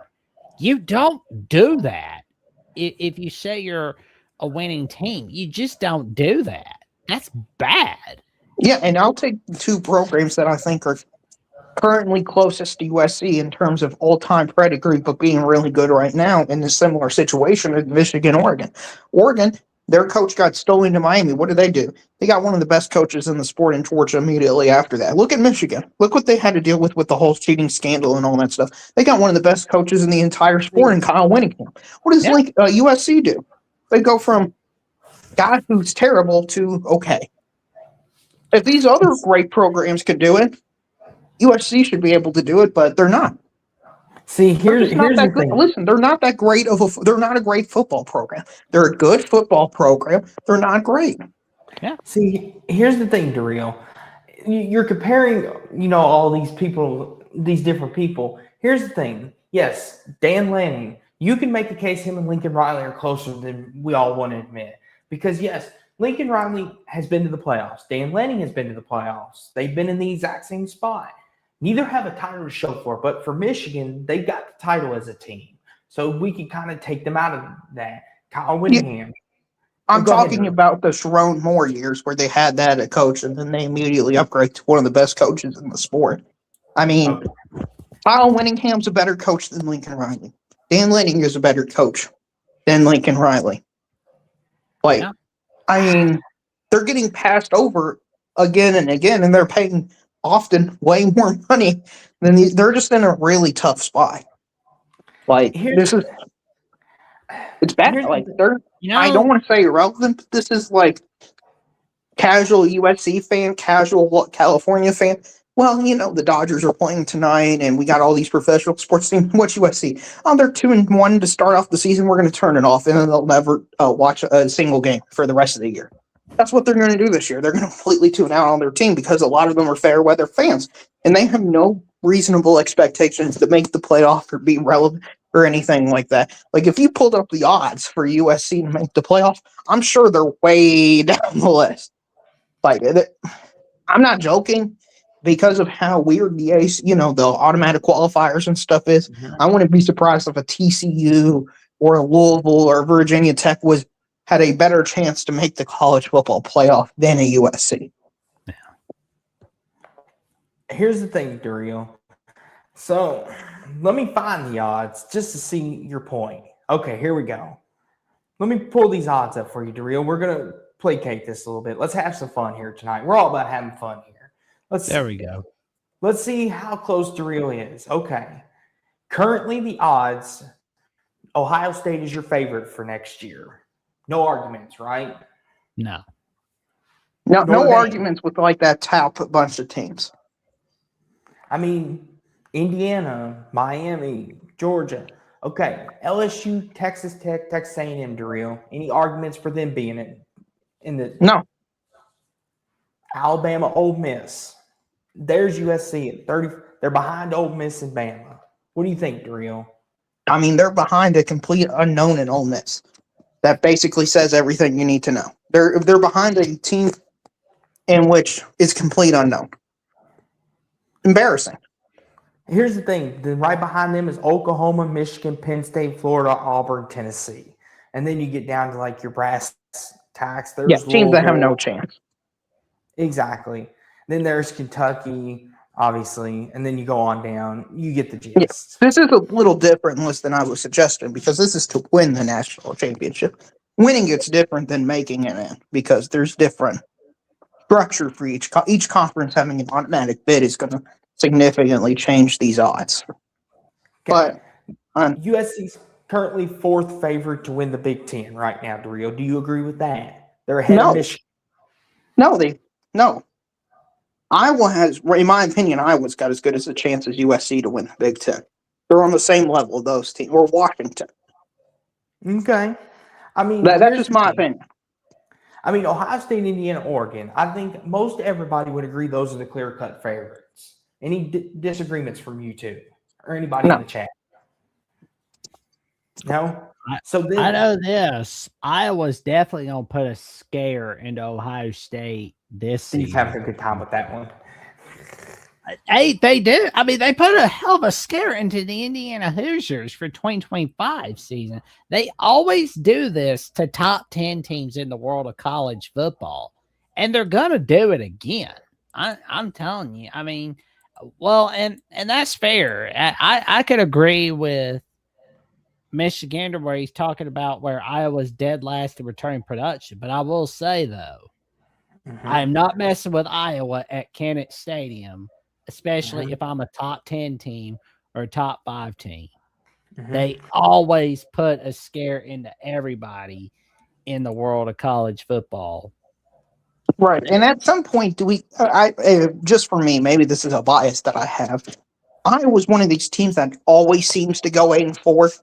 You don't do that if you say you're a winning team. You just don't do that. That's bad. Yeah, and I'll take the 2 programs that I think are currently closest to USC in terms of all-time pedigree, but being really good right now in a similar situation as Michigan, Oregon. Oregon, their coach got stolen to Miami. What did they do? They got one of the best coaches in the sport in Georgia immediately after that. Look at Michigan. Look what they had to deal with the whole cheating scandal and all that stuff. They got one of the best coaches in the entire sport in Kyle Whittingham. What does USC do? They go from guy who's terrible to okay. If these other great programs could do it, USC should be able to do it, but they're not. See, here's the thing. Listen, they're not that great they're not a great football program. They're a good football program. They're not great. Yeah. See, here's the thing, Daryl. You're comparing, all these people, these different people. Here's the thing. Yes, Dan Lanning, you can make the case him and Lincoln Riley are closer than we all want to admit. Because, yes, Lincoln Riley has been to the playoffs. Dan Lanning has been to the playoffs. They've been in the exact same spot. Neither have a title to show for, but for Michigan, they got the title as a team. So we can kind of take them out of that. Kyle Whittingham. I'm talking about the Sharon Moore years where they had that at coach and then they immediately upgrade to one of the best coaches in the sport. I mean, Kyle Whittingham's a better coach than Lincoln Riley. Dan Lanning is a better coach than Lincoln Riley. I mean, they're getting passed over again and again, and they're paying often way more money than they're just in a really tough spot. It's bad. I don't want to say irrelevant, but this is like casual USC fan, casual California fan. Well, the Dodgers are playing tonight, and we got all these professional sports teams. What's USC? Oh, they're 2-1 to start off the season. We're going to turn it off, and then they'll never watch a single game for the rest of the year. That's what they're going to do this year. They're going to completely tune out on their team because a lot of them are fair weather fans, and they have no reasonable expectations to make the playoff or be relevant or anything like that. Like, if you pulled up the odds for USC to make the playoff, I'm sure they're way down the list. I'm not joking. Because of how weird the the automatic qualifiers and stuff is, I wouldn't be surprised if a TCU or a Louisville or Virginia Tech had a better chance to make the college football playoff than a USC. Yeah. Here's the thing, Daryl. So let me find the odds just to see your point. Okay, here we go. Let me pull these odds up for you, Daryl. We're going to placate this a little bit. Let's have some fun here tonight. We're all about having fun here. There we go. Let's see how close Daryl is. Okay. Currently, the odds, Ohio State is your favorite for next year. No arguments, right? No. No Notre Dame. arguments with like that top bunch of teams. I mean, Indiana, Miami, Georgia. Okay, LSU, Texas Tech, Texas A&M, Darrell. Any arguments for them being in the No. Alabama, Ole Miss? There's USC at 30. They're behind Ole Miss and Bama. What do you think, Darrell? I mean, they're behind a complete unknown in Ole Miss. That basically says everything you need to know. They're behind a team in which is complete unknown. Embarrassing. Here's the thing. Then right behind them is Oklahoma, Michigan, Penn State, Florida, Auburn, Tennessee. And then you get down to like your brass tacks. There's Teams that have no Louisville. chance. Exactly. Then there's Kentucky, obviously. And then you go on down. You get the gist. This is a little different list than I was suggesting because this is to win the national championship. Winning it's different than making it in because there's different structure for each conference. Having an automatic bid is going to significantly change these odds. Okay. But USC's currently fourth favorite to win the Big Ten right now, Dario. Do you agree with that? They're ahead of Michigan. No. Iowa has, in my opinion, Iowa's got as good as a chance as USC to win the Big Ten. They're on the same level, those teams, or Washington. Okay. I mean, That's just my opinion. I mean, Ohio State, Indiana, Oregon. I think most everybody would agree those are the clear-cut favorites. Any disagreements from you two or anybody in the chat? No? So then, I know this. Iowa's definitely going to put a scare into Ohio State this season. He's having a good time with that one. Hey, they do. I mean, they put a hell of a scare into the Indiana Hoosiers for 2025 season. They always do this to top 10 teams in the world of college football, and they're going to do it again. I'm telling you. I mean, well, and that's fair. I could agree with Michigan where he's talking about where Iowa's dead last in returning production. But I will say, though, I am not messing with Iowa at Kennett Stadium, especially if I'm a top 10 team or a top 5 team. They always put a scare into everybody in the world of college football. Right. And at some point, just for me, maybe this is a bias that I have. Iowa's one of these teams that always seems to go 8-4.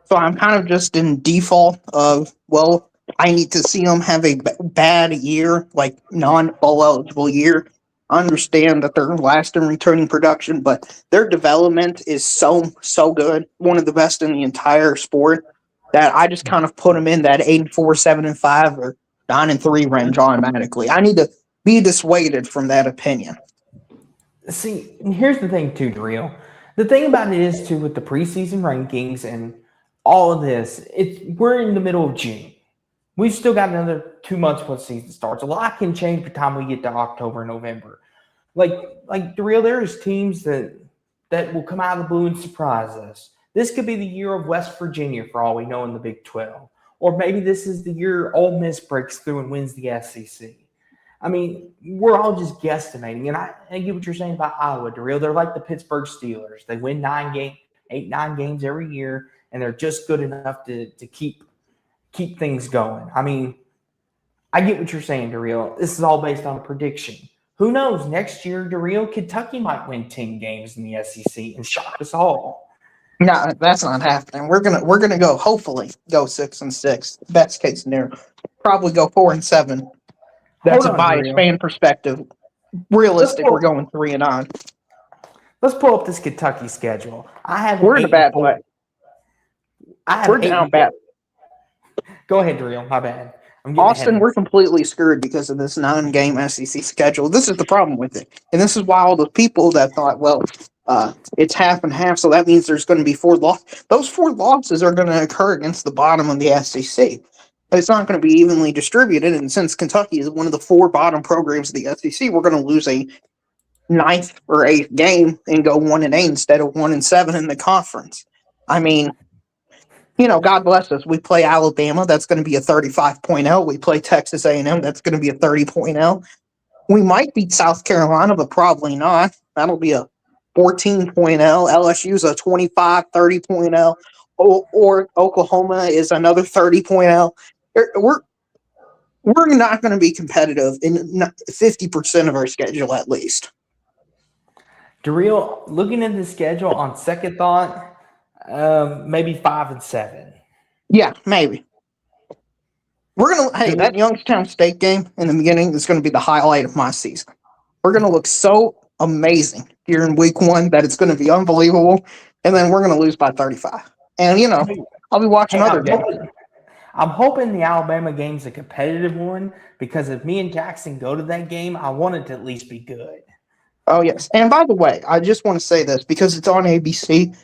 So I'm kind of just in default of, well, I need to see them have a bad year, like non-bowl eligible year. I understand that they're last in returning production, but their development is so good, one of the best in the entire sport, that I just kind of put them in that 8-4, 7-5, or 9-3 range automatically. I need to be dissuaded from that opinion. See, here's the thing too, Dario. The thing about it is too, with the preseason rankings and all of this, we're in the middle of June. We've still got another 2 months when the season starts. A lot can change by the time we get to October, November. Like Dario, there's teams that will come out of the blue and surprise us. This could be the year of West Virginia for all we know in the Big 12. Or maybe this is the year Ole Miss breaks through and wins the SEC. I mean, we're all just guesstimating. And I get what you're saying about Iowa, Dario. They're like the Pittsburgh Steelers. They win 8, 9 games every year, and they're just good enough to keep things going. I mean, I get what you're saying, Dario. This is all based on a prediction. Who knows? Next year, Dario, Kentucky might win 10 games in the SEC and shock us all. No, that's not happening. We're gonna go. Hopefully, go 6-6. Best case scenario, probably go 4-7. That's a biased fan perspective. Realistic, we're going 3-9. Let's pull up this Kentucky schedule. We're in a bad way. We're down bad. Go ahead, Dario. My bad. Austin, we're completely screwed because of this 9-game SEC schedule. This is the problem with it. And this is why all the people that thought, well, it's half and half, so that means there's going to be 4 losses. Those 4 losses are going to occur against the bottom of the SEC. It's not going to be evenly distributed, and since Kentucky is one of the 4 bottom programs of the SEC, we're going to lose a 9th or 8th game and go 1-8 instead of 1-7 in the conference. I mean, God bless us. We play Alabama. That's going to be a 35.0. We play Texas A&M. That's going to be a 30.0. We might beat South Carolina, but probably not. That'll be a 14.0. LSU's a 25, 30.0. Or Oklahoma is another 30.0. we're not going to be competitive in 50% of our schedule at least. Darrell, looking at the schedule on second thought, maybe 5 and 7. Yeah, maybe. We're going to, hey, that Youngstown State game in the beginning is going to be the highlight of my season. We're going to look so amazing here in week 1 that it's going to be unbelievable. And then we're going to lose by 35. And, you know, I'll be watching other games. I'm hoping the Alabama game's a competitive one because if me and Jackson go to that game, I want it to at least be good. Oh, yes. And by the way, I just want to say this because it's on ABC.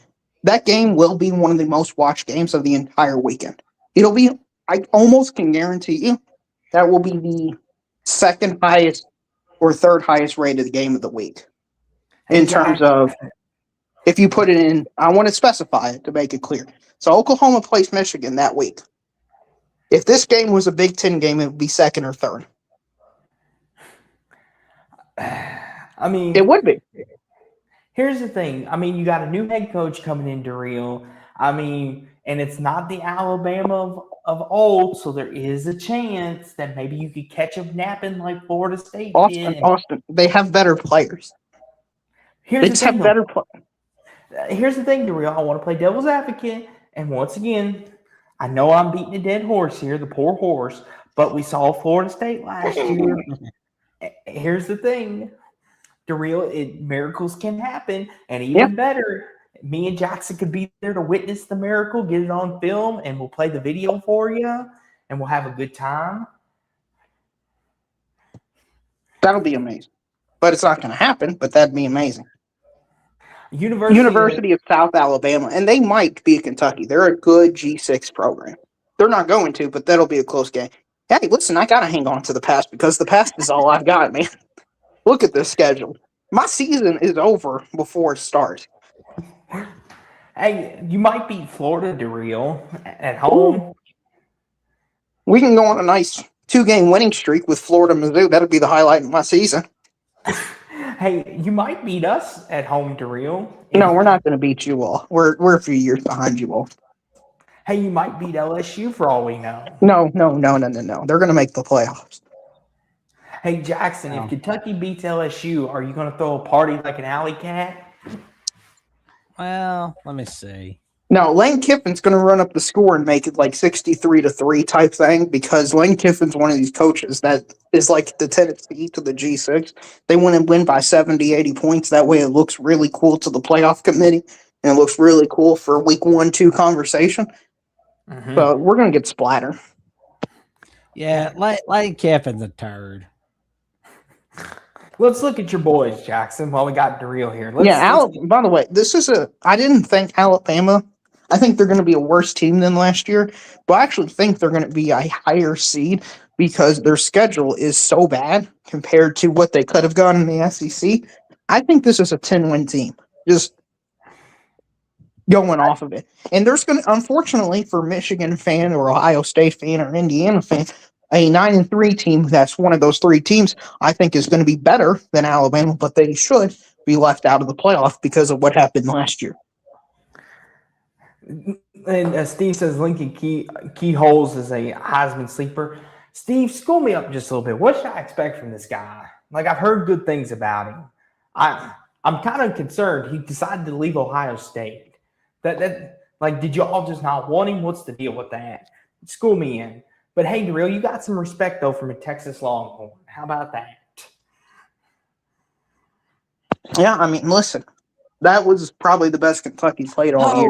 That game will be one of the most watched games of the entire weekend. It'll be, I almost can guarantee you, that will be the second highest or third highest rated game of the week. In terms of, if you put it in, I want to specify it to make it clear. So Oklahoma plays Michigan that week. If this game was a Big Ten game, it would be second or third. I mean, it would be. Here's the thing. I mean, you got a new head coach coming into Real. I mean, and it's not the Alabama of old, so there is a chance that maybe you could catch them napping like Florida State did. Austin, they have better players. Here's the thing, Darrell. I want to play devil's advocate, and once again, I know I'm beating a dead horse here, the poor horse, but we saw Florida State last year. Here's the thing, Darrell, miracles can happen, and even better, me and Jackson could be there to witness the miracle, get it on film, and we'll play the video for you, and we'll have a good time. That'll be amazing. But it's not going to happen, but that'd be amazing. University of South Alabama, and they might be Kentucky. They're a good G6 program. They're not going to, but that'll be a close game. Hey, listen, I got to hang on to the past because the past is all I've got, man. Look at this schedule. My season is over before it starts. Hey, you might beat Florida, Darrell, at home. Ooh. We can go on a nice 2-game winning streak with Florida, Mizzou. That'll be the highlight of my season. Hey, you might beat us at home, Darrell. No, we're not going to beat you all. We're a few years behind you all. Hey, you might beat LSU for all we know. No. They're going to make the playoffs. Hey, Jackson, if Kentucky beats LSU, are you going to throw a party like an alley cat? Well, let me see. No, Lane Kiffin's going to run up the score and make it like 63-3 type thing because Lane Kiffin's one of these coaches that is like the Tennessee to the G6. They want to win by 70, 80 points. That way it looks really cool to the playoff committee and it looks really cool for week 1-2 conversation. Mm-hmm. So we're going to get splattered. Yeah, Lane Kiffin's a turd. Let's look at your boys, Jackson, while we got Darrell here. By the way, I didn't think Alabama, I think they're going to be a worse team than last year, but I actually think they're going to be a higher seed because their schedule is so bad compared to what they could have done in the SEC. I think this is a 10-win team, just going off of it. And there's going to, unfortunately for Michigan fan or Ohio State fan or Indiana fan, a 9-3 team that's one of those 3 teams I think is going to be better than Alabama, but they should be left out of the playoff because of what happened last year. And Steve says Lincoln Keyholes is a Heisman sleeper. Steve, school me up just a little bit. What should I expect from this guy? Like, I've heard good things about him. I'm kind of concerned. He decided to leave Ohio State. Did you all just not want him? What's the deal with that? School me in. But hey, Darrell, you got some respect, though, from a Texas Longhorn. How about that? Yeah, I mean, listen, that was probably the best Kentucky played all year.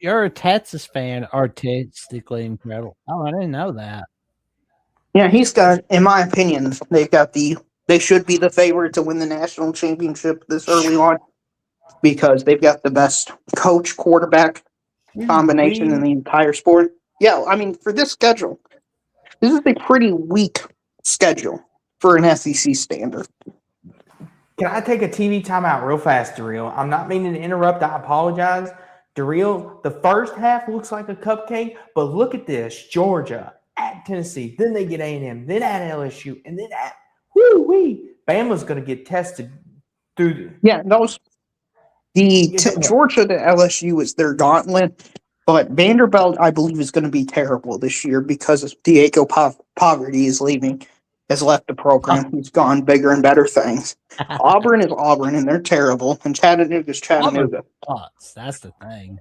You're a Texas fan, artistically incredible. Oh, I didn't know that. Yeah, he's got, in my opinion, they should be the favorite to win the national championship this early on because they've got the best coach quarterback combination in the entire sport. Yeah, I mean, for this schedule, this is a pretty weak schedule for an SEC standard. Can I take a TV timeout real fast, Darrell? I'm not meaning to interrupt. I apologize. Darrell, the first half looks like a cupcake, but look at this. Georgia, at Tennessee, then they get A&M, then at LSU, and then at Bama's going to get tested through. Georgia to LSU is their gauntlet. But Vanderbilt, I believe, is going to be terrible this year because Diego Poverty is leaving, has left the program. He's gone bigger and better things. Auburn is Auburn, and they're terrible. And Chattanooga is Chattanooga. Sucks. That's the thing.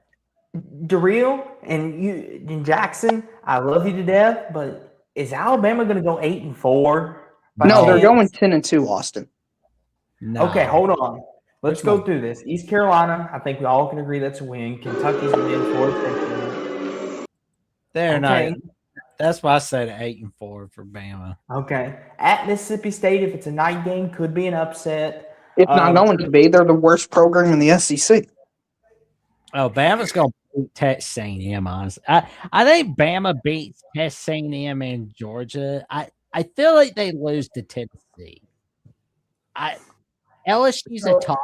DeReal and Jackson, I love you to death, but is Alabama going to go 8-4? No, they're going 10-2, Austin. No. Okay, hold on. Let's go through this. East Carolina, I think we all can agree that's a win. Kentucky's a win. Florida They're okay. not. That's why I said 8-4 for Bama. Okay. At Mississippi State, if it's a night game, could be an upset. It's not going to be. They're the worst program in the SEC. Oh, Bama's going to beat Texas A&M, honestly. I think Bama beats Texas A&M and Georgia. I feel like they lose to Tennessee. LSU's a toss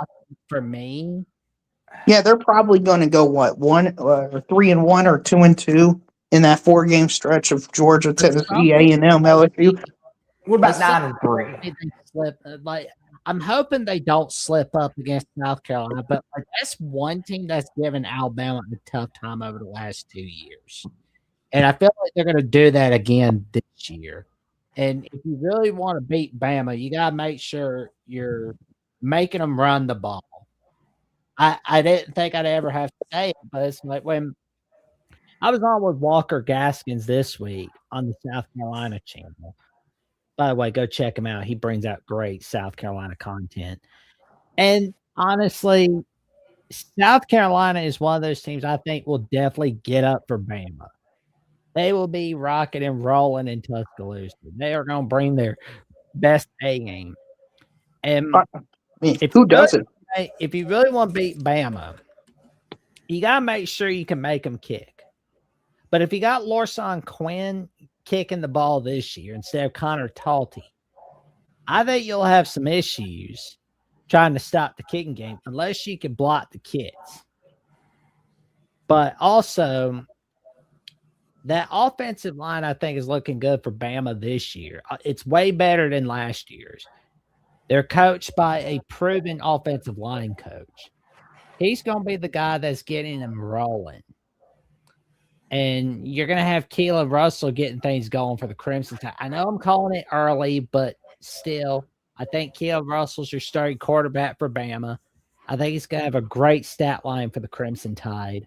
for me. Yeah, they're probably going to go 3-1 or 2-2 in that 4-game stretch of Georgia, Tennessee, A&M, LSU. What about 9-3? I'm hoping they don't slip up against South Carolina, but that's one team that's given Alabama a tough time over the last 2 years. And I feel like they're going to do that again this year. And if you really want to beat Bama, you got to make sure you're making them run the ball. I didn't think I'd ever have to say it, but it's like when I was on with Walker Gaskins this week on the South Carolina channel. By the way, go check him out. He brings out great South Carolina content. And honestly, South Carolina is one of those teams I think will definitely get up for Bama. They will be rocking and rolling in Tuscaloosa. They are going to bring their best A game. And if you really want to beat Bama, you got to make sure you can make them kick. But if you got Lorson Quinn kicking the ball this year instead of Connor Talty, I think you'll have some issues trying to stop the kicking game unless you can block the kids. But also, that offensive line, I think, is looking good for Bama this year. It's way better than last year's. They're coached by a proven offensive line coach. He's going to be the guy that's getting them rolling. And you're going to have Keelan Russell getting things going for the Crimson Tide. I know I'm calling it early, but still, I think Keelan Russell's your starting quarterback for Bama. I think he's going to have a great stat line for the Crimson Tide.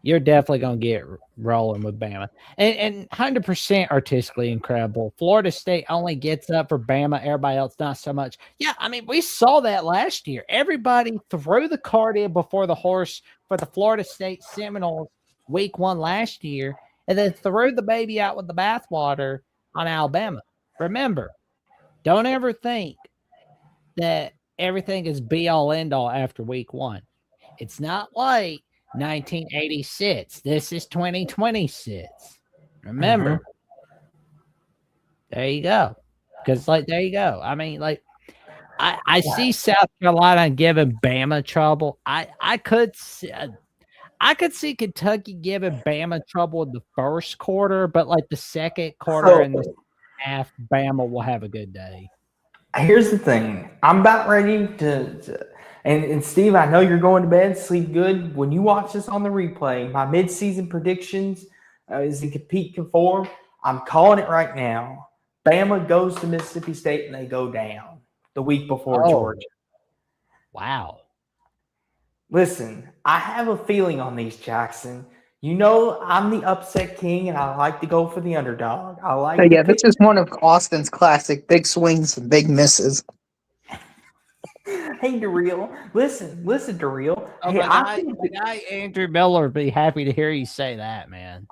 You're definitely going to get rolling with Bama. And 100% artistically incredible. Florida State only gets up for Bama. Everybody else not so much. Yeah, I mean, we saw that last year. Everybody threw the cart in before the horse for the Florida State Seminoles week 1 last year, and then threw the baby out with the bathwater on Alabama. Remember, don't ever think that everything is be-all, end-all after week 1. It's not like 1986. This is 2026. Remember. There you go. Because, there you go. I mean, I see South Carolina giving Bama trouble. I could see Kentucky giving Bama trouble in the first quarter, but the second quarter and the half, Bama will have a good day. Here's the thing. I'm about ready to and Steve, I know you're going to bed, sleep good. When you watch this on the replay, my midseason predictions is in compete conform. I'm calling it right now. Bama goes to Mississippi State and they go down the week before Georgia. Wow. Listen, I have a feeling on these, Jackson. You know I'm the upset king, and I like to go for the underdog. This is one of Austin's classic big swings and big misses. Hey, DeReal. Listen, DeReal. Oh, hey, the guy Andrew Miller would be happy to hear you say that, man.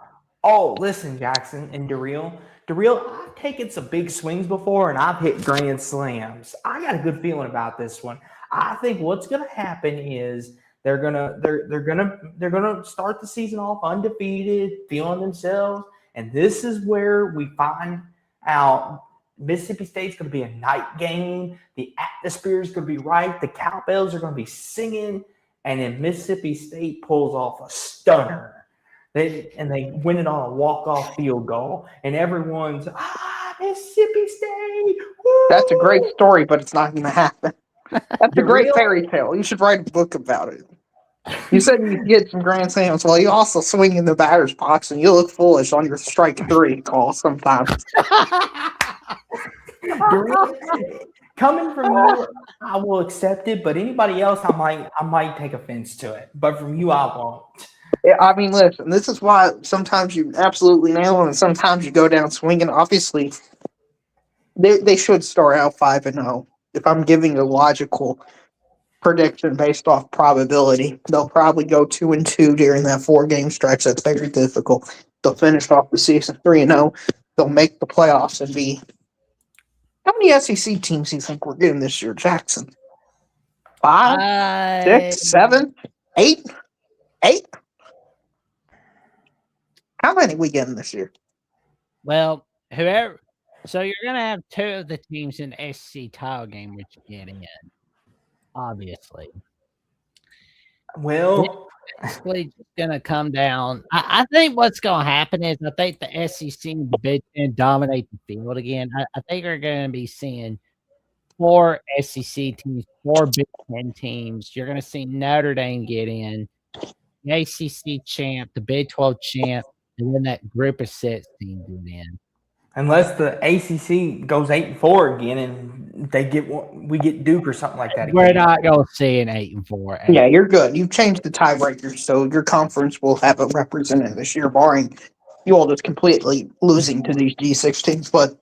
Oh, listen, Jackson and DeReal. DeReal, I've taken some big swings before, and I've hit grand slams. I got a good feeling about this one. I think what's going to happen is they're gonna start the season off undefeated, feeling themselves, and this is where we find out Mississippi State's going to be a night game. The atmosphere is going to be right. The cowbells are going to be singing, and then Mississippi State pulls off a stunner. They win it on a walk-off field goal, and everyone's Mississippi State. Woo! That's a great story, but it's not going to happen. That's a great fairy tale. You should write a book about it. You said you get some grand slams. Well, you also swing in the batter's box, and you look foolish on your strike 3 call sometimes. Coming from you, I will accept it, but anybody else, I might take offense to it. But from you, I won't. Yeah, I mean, listen, this is why sometimes you absolutely nail them, and sometimes you go down swinging. Obviously, they should start out 5-0. If I'm giving a logical prediction based off probability, they'll probably go 2-2 during that 4-game stretch. That's very difficult. They'll finish off the season 3-0. They'll make the playoffs and be. How many SEC teams do you think we're getting this year, Jackson? 5, 6, 7, 8, 8. How many we getting this year? Well, whoever. So you're gonna have 2 of the teams in the SEC title game, which you get in, obviously. Well, Basically, just gonna come down. I think what's gonna happen is I think the SEC and the Big Ten dominate the field again. I think we're gonna be seeing 4 SEC teams, 4 Big Ten teams. You're gonna see Notre Dame get in, the ACC champ, the Big 12 champ, and then that group of 6 team get in. unless the ACC goes 8-4 again, and we get Duke or something like that. We're Again. not gonna see an 8-4. Yeah, you're good. You've changed the tiebreakers, so your conference will have a representative this year, barring you all just completely losing to these G6 teams. But,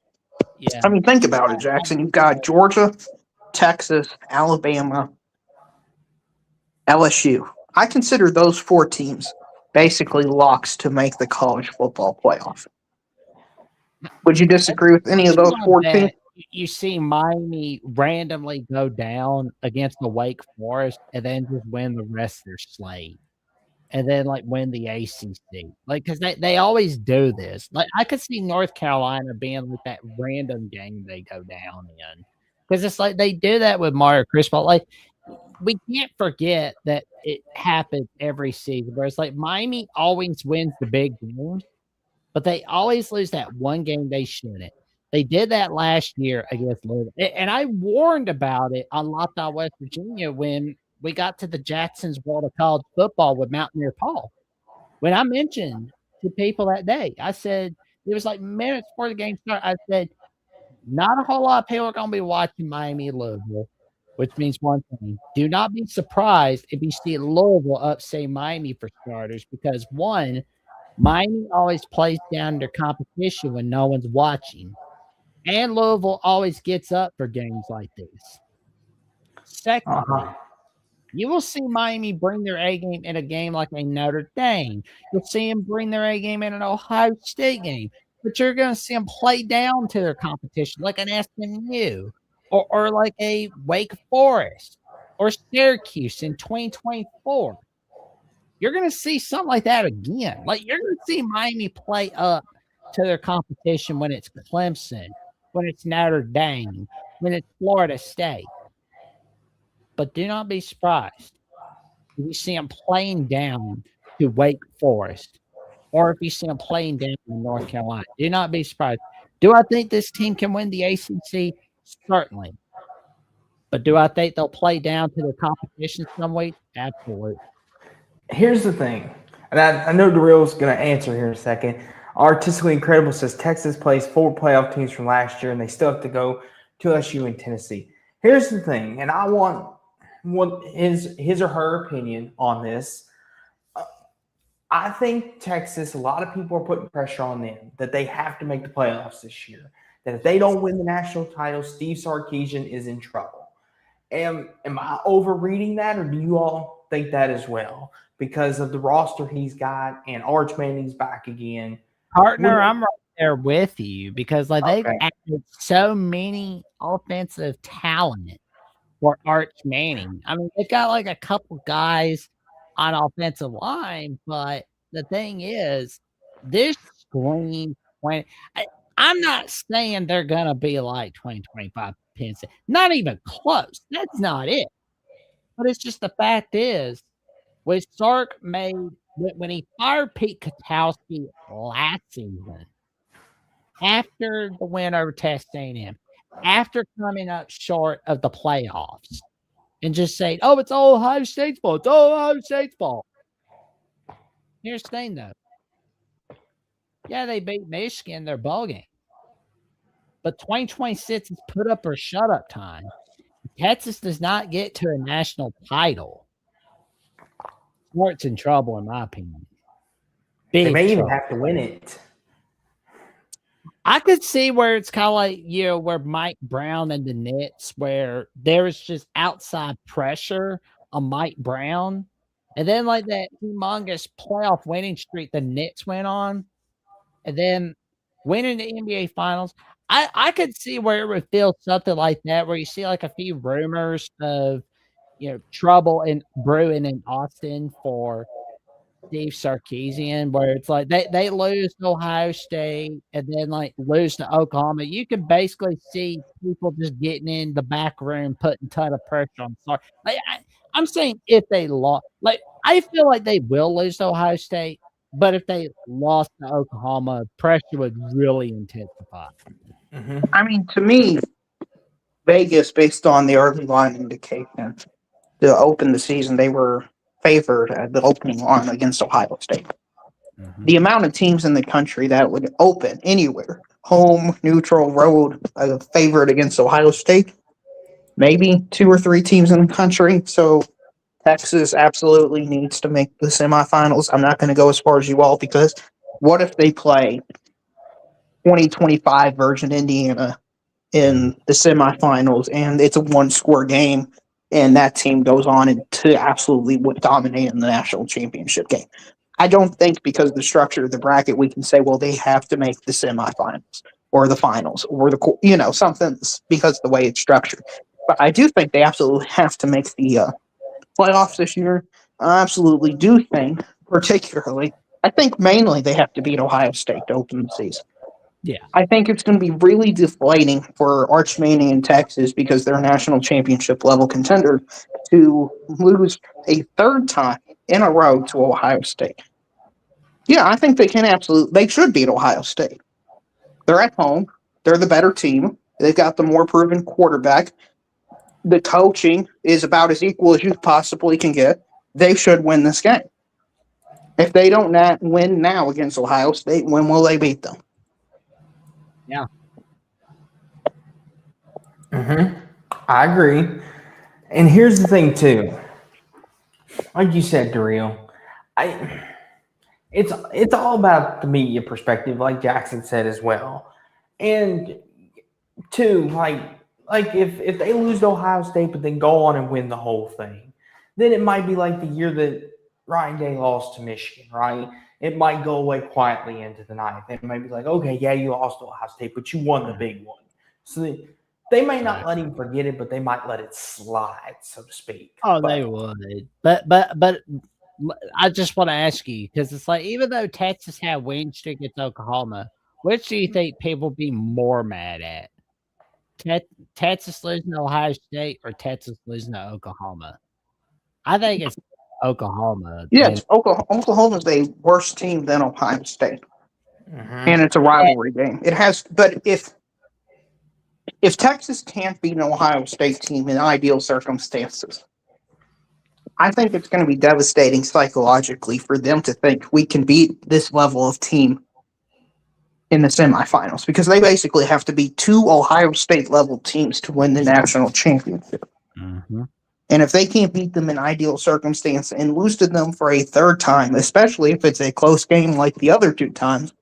Yeah. I mean, think about it, Jackson. You've got Georgia, Texas, Alabama, LSU. I consider those 4 teams basically locks to make the college football playoff. Would you disagree with any of those 4 teams? You see Miami randomly go down against the Wake Forest and then just win the rest of their slate. And then win the ACC. Because they always do this. I could see North Carolina being that random game they go down in. Because it's they do that with Mario Cristobal. We can't forget that it happens every season where it's Miami always wins the big games, but they always lose that one game they shouldn't. They did that last year against Louisville. And I warned about it on Locked On West Virginia when we got to the Jackson's World of College Football with Mountaineer Paul. When I mentioned to people that day, I said, it was minutes before the game started, I said, not a whole lot of people are going to be watching Miami Louisville, which means one thing. Do not be surprised if you see Louisville upset Miami for starters because, one, Miami always plays down their competition when no one's watching. And Louisville always gets up for games like this. Secondly, you will see Miami bring their A game in a game like a Notre Dame. You'll see them bring their A game in an Ohio State game. But you're going to see them play down to their competition like an SMU or like a Wake Forest or Syracuse in 2024. You're going to see something like that again. You're going to see Miami play up to their competition when it's Clemson, when it's Notre Dame, when it's Florida State. But do not be surprised if you see them playing down to Wake Forest or if you see them playing down in North Carolina. Do not be surprised. Do I think this team can win the ACC? Certainly. But do I think they'll play down to their competition some week? Absolutely. Here's the thing, and I know Darrell's going to answer here in a second. Artistically Incredible says Texas plays 4 playoff teams from last year, and they still have to go to LSU and Tennessee. Here's the thing, and I want his or her opinion on this. I think Texas, a lot of people are putting pressure on them that they have to make the playoffs this year, that if they don't win the national title, Steve Sarkisian is in trouble. Am I overreading that, or do you all think that as well? Because of the roster he's got and Arch Manning's back again. Partner, I'm right there with you because they've added so many offensive talent for Arch Manning. I mean, they've got a couple guys on offensive line, but the thing is, this screen I'm not saying they're gonna be 2025 Penn State. Not even close. That's not it. But it's just the fact is, when Sark made when he fired Pete Kwiatkowski last season, after the win over Texas A&M, after coming up short of the playoffs, and just say, "Oh, it's all Ohio State's fault. It's all Ohio State's fault." Here's the thing, though. Yeah, they beat Michigan their ball game, but 2026 is put up or shut up time. Texas does not get to a national title. Sports in trouble, in my opinion. They Big may even trouble. have to win it. I could see where it's kind of like, where Mike Brown and the Knicks, where there is just outside pressure on Mike Brown. And then like that humongous playoff winning streak the Knicks went on, and then winning the NBA Finals. I could see where it would feel something like that, where you see like a few rumors of, trouble in brewing in Austin for Steve Sarkisian, where it's like they lose to Ohio State and then like lose to Oklahoma. You can basically see people just getting in the back room, putting a ton of pressure on Sark. Like, I'm saying if they lost, like I feel like they will lose to Ohio State, but if they lost to Oklahoma, pressure would really intensify. Mm-hmm. I mean, to me, Vegas, based on the early line indication, to open the season, they were favored at the opening line against Ohio State. Mm-hmm. The amount of teams in the country that would open anywhere, home, neutral, road, favored against Ohio State, maybe 2 or 3 teams in the country. So Texas absolutely needs to make the semifinals. I'm not going to go as far as you all, because what if they play 2025 version Indiana in the semifinals and it's a 1-score game and that team goes on and to absolutely dominate in the national championship game? I don't think, because of the structure of the bracket, we can say, well, they have to make the semifinals or the finals or something, because of the way it's structured. But I do think they absolutely have to make the playoffs this year. I absolutely do think, particularly, I think mainly they have to beat Ohio State to open the season. Yeah. I think it's going to be really deflating for Arch Manning in Texas, because they're a national championship level contender, to lose a third time in a row to Ohio State. Yeah, I think they should beat Ohio State. They're at home. They're the better team. They've got the more proven quarterback. The coaching is about as equal as you possibly can get. They should win this game. If they don't win now against Ohio State, when will they beat them? Yeah. Mm-hmm. I agree. And here's the thing too. Like you said, Daryl, it's all about the media perspective, like Jackson said as well. And two, like if they lose to Ohio State but then go on and win the whole thing, then it might be like the year that Ryan Day lost to Michigan, right? It might go away quietly into the ninth. It might be like, okay, yeah, you lost to Ohio State, but you won the big one. So they may not let him forget it, but they might let it slide, so to speak. Oh, they would. But I just want to ask you, because it's like, even though Texas had win streak against Oklahoma, which do you think people be more mad at? Texas losing to Ohio State or Texas losing to Oklahoma? I think it's Oklahoma. Yes, Oklahoma's a worse team than Ohio State. Mm-hmm. And it's a rivalry game. It has, but if Texas can't beat an Ohio State team in ideal circumstances, I think it's going to be devastating psychologically for them to think we can beat this level of team in the semifinals, because they basically have to beat 2 Ohio State level teams to win the national championship. Mm-hmm. And if they can't beat them in ideal circumstance and lose to them for a third time, especially if it's a close game like the other 2 times,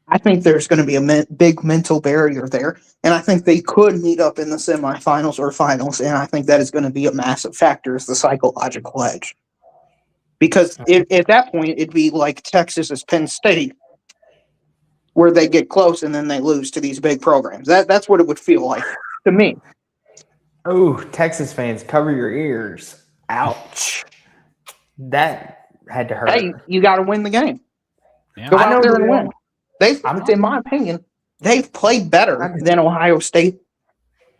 I think there's going to be a big mental barrier there. And I think they could meet up in the semifinals or finals. And I think that is going to be a massive factor, as the psychological edge. Because at that point, it'd be like Texas's Penn State, where they get close and then they lose to these big programs. That's what it would feel like to me. Oh, Texas fans, cover your ears. Ouch. That had to hurt. Hey, you got to win the game. Yeah. Go out there and win. In my opinion, they've played better than Ohio State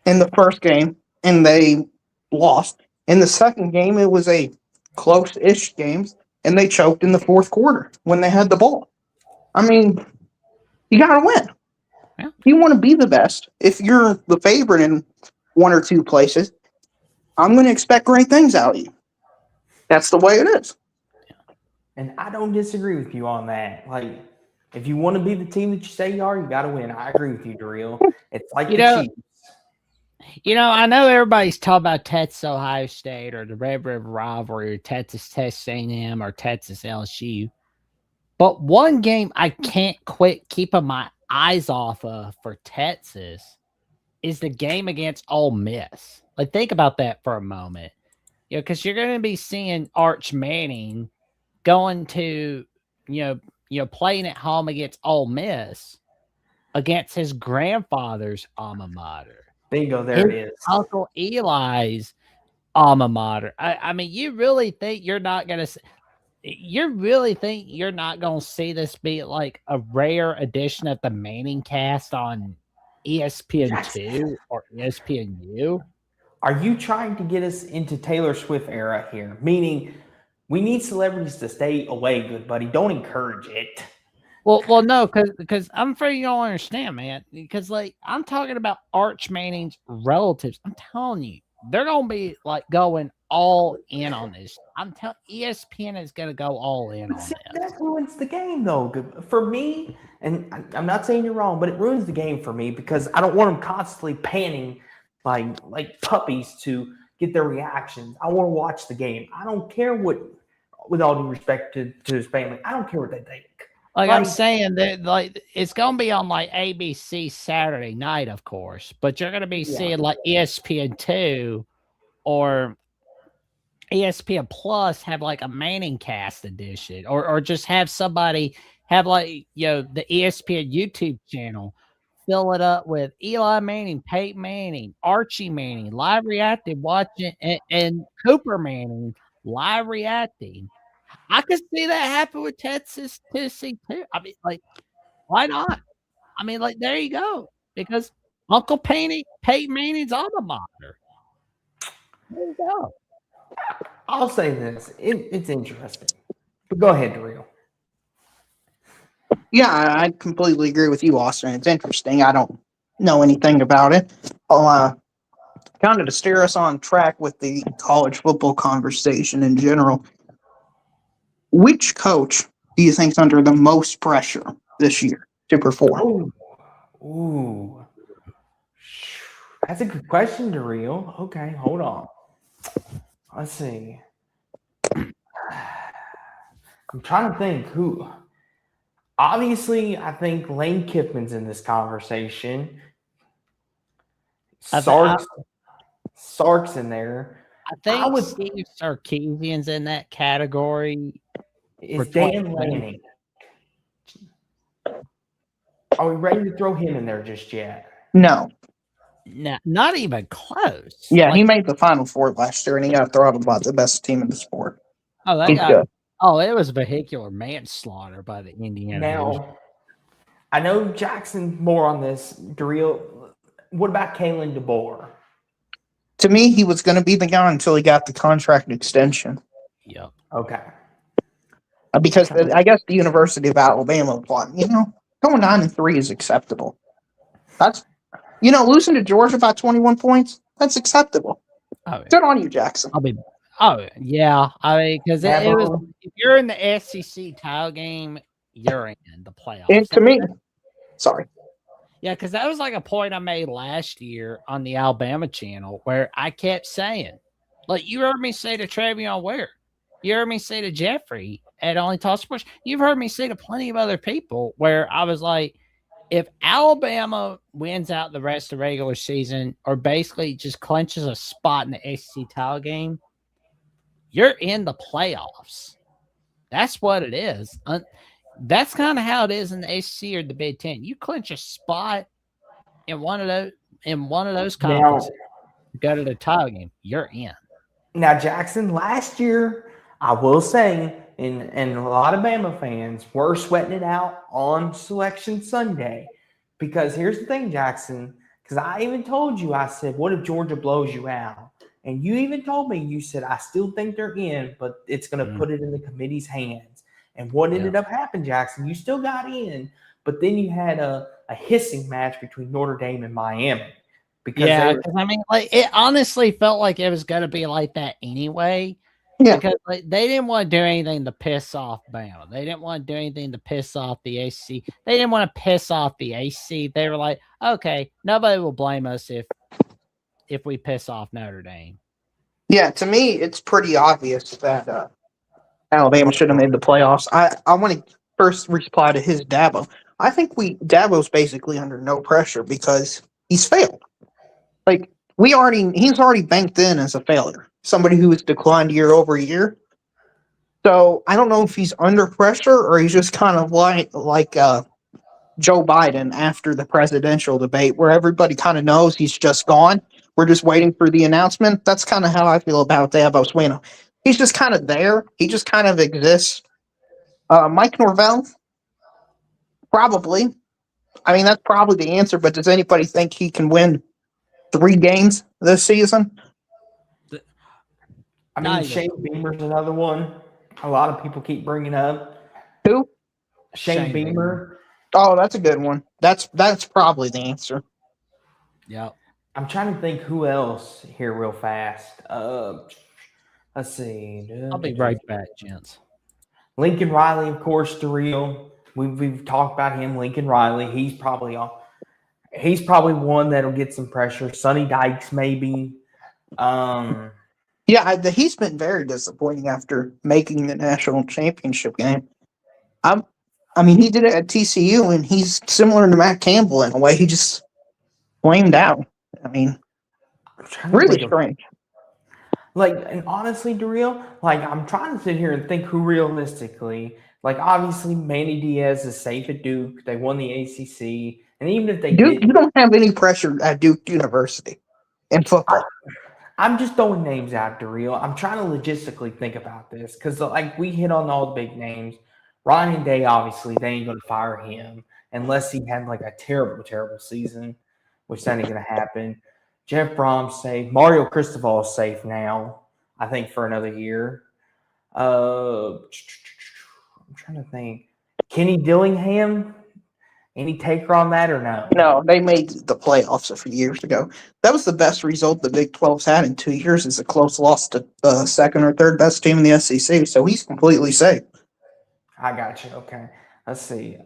in the first game, and they lost. In the second game, it was a close-ish game, and they choked in the fourth quarter when they had the ball. I mean, you got to win. Yeah. You want to be the best. If you're the favorite in 1 or 2 places, I'm going to expect great things out of you. That's the way it is. And I don't disagree with you on that. Like, if you want to be the team that you say you are, you got to win. I agree with you, Darrell. It's like You the know- Chiefs. I know everybody's talking about Texas Ohio State or the Red River rivalry or Texas A&M or Texas LSU. But one game I can't quit keeping my eyes off of for Texas is the game against Ole Miss. Like, think about that for a moment. Because you're going to be seeing Arch Manning going to, playing at home against Ole Miss against his grandfather's alma mater. Bingo, there it is. Uncle Eli's alma mater. I mean, you really think you're not going to see this be like a rare edition of the Manning cast on ESPN2 or ESPNU? Are you trying to get us into Taylor Swift era here? Meaning, we need celebrities to stay away, good buddy. Don't encourage it. Well, no, because I'm afraid you don't understand, man. Because like I'm talking about Arch Manning's relatives. I'm telling you, they're gonna be like going all in on this. I'm telling ESPN is gonna go all in on this. That ruins the game, though. For me, and I'm not saying you're wrong, but it ruins the game for me because I don't want them constantly panning like puppies to get their reactions. I want to watch the game. I don't care what, with all due respect to his family, I don't care what they think. Like I'm saying that, like it's gonna be on like ABC Saturday night, of course, but you're gonna be seeing like ESPN2 or ESPN Plus have like a Manning cast edition, or just have somebody have like the ESPN YouTube channel fill it up with Eli Manning, Peyton Manning, Archie Manning, live reacting, watching, and Cooper Manning live reacting. I could see that happen with Tennessee too. I mean, like, why not? I mean, like, there you go. Because Uncle Peyton Manning's alma mater. There you go. I'll say this. It's interesting. But go ahead, Darrell. Yeah, I completely agree with you, Austin. It's interesting. I don't know anything about it. Kind of to steer us on track with the college football conversation in general. Which coach do you think's under the most pressure this year to perform? Ooh. That's a good question, Darrell. Okay, hold on. Let's see. I'm trying to think who. Obviously, I think Lane Kiffman's in this conversation. Sark's in there. I think Steve Sarkisian's in that category. Is Dan Lanning? Are we ready to throw him in there just yet? No. No, not even close. Yeah, he made the Final Four last year, and he got throttled by the best team in the sport. Oh, good. Oh, it was vehicular manslaughter by the Indiana. Now, I know Jackson more on this. Darrell, what about Kalen DeBoer? To me, he was going to be the guy until he got the contract extension. Yep. Okay. Because I guess the University of Alabama plot, going 9-3 is acceptable. That's, losing to Georgia by 21 points, that's acceptable. Oh, yeah. Good on you, Jackson. Oh, yeah. I mean, because it was, if you're in the SEC title game, you're in the playoffs. And to me, sorry. Yeah, because that was like a point I made last year on the Alabama channel where I kept saying, like, you heard me say to Travion Ware, you heard me say to Jeffrey at Only Talk Sports, you've heard me say to plenty of other people where I was like, if Alabama wins out the rest of the regular season or basically just clinches a spot in the SEC title game, you're in the playoffs. That's what it is. That's kind of how it is in the SEC or the Big Ten. You clinch a spot in one of those conferences, go to the title game, you're in. Now, Jackson, last year, I will say, and a lot of Bama fans were sweating it out on Selection Sunday. Because here's the thing, Jackson, because I even told you, I said, what if Georgia blows you out? And you even told me, you said, I still think they're in, but it's going to put it in the committee's hands. And what ended up happening, Jackson, you still got in, but then you had a hissing match between Notre Dame and Miami. because Yeah, they because I mean, like it honestly felt like it was going to be like that anyway. Yeah. Because like, they didn't want to do anything to piss off Bama. They didn't want to do anything to piss off the AC. They didn't want to piss off the AC. They were like, okay, nobody will blame us if we piss off Notre Dame. Yeah, to me, it's pretty obvious that Alabama should have made the playoffs. I want to first reply to his Dabo. I think Dabo's basically under no pressure because he's failed. Like he's already banked in as a failure, somebody who has declined year over year. So I don't know if he's under pressure or he's just kind of like Joe Biden after the presidential debate, where everybody kind of knows he's just gone. We're just waiting for the announcement. That's kind of how I feel about Dabo Swinney. He's just kind of there. He just kind of exists. Mike Norvell, probably. I mean, that's probably the answer. But does anybody think he can win 3 games this season? I mean, Shane Beamer's another one. A lot of people keep bringing up. Who? Shane Beamer. Oh, that's a good one. That's probably the answer. Yeah. I'm trying to think who else here real fast. Let's see. I'll be right back, gents. Lincoln Riley, of course, the real. We've talked about him. Lincoln Riley. He's probably one that'll get some pressure. Sonny Dykes, maybe. Yeah, he's been very disappointing after making the national championship game. I mean, he did it at TCU, and he's similar to Matt Campbell in a way. He just flamed out. I mean, really strange. And honestly, Daryl, I'm trying to sit here and think who realistically, obviously Manny Diaz is safe at Duke. They won the ACC, and even if they you don't have any pressure at Duke University in football. I'm just throwing names out, Daryl. I'm trying to logistically think about this because, we hit on all the big names. Ryan Day, obviously, they ain't going to fire him unless he had a terrible, terrible season, which that ain't going to happen. Jeff Brom's safe. Mario Cristobal is safe now, I think, for another year. I'm trying to think. Kenny Dillingham, any taker on that or no? No, they made the playoffs a few years ago. That was the best result the Big 12's had in 2 years. Is a close loss to the second or third best team in the SEC. So he's completely safe. I got you. Okay. Let's see.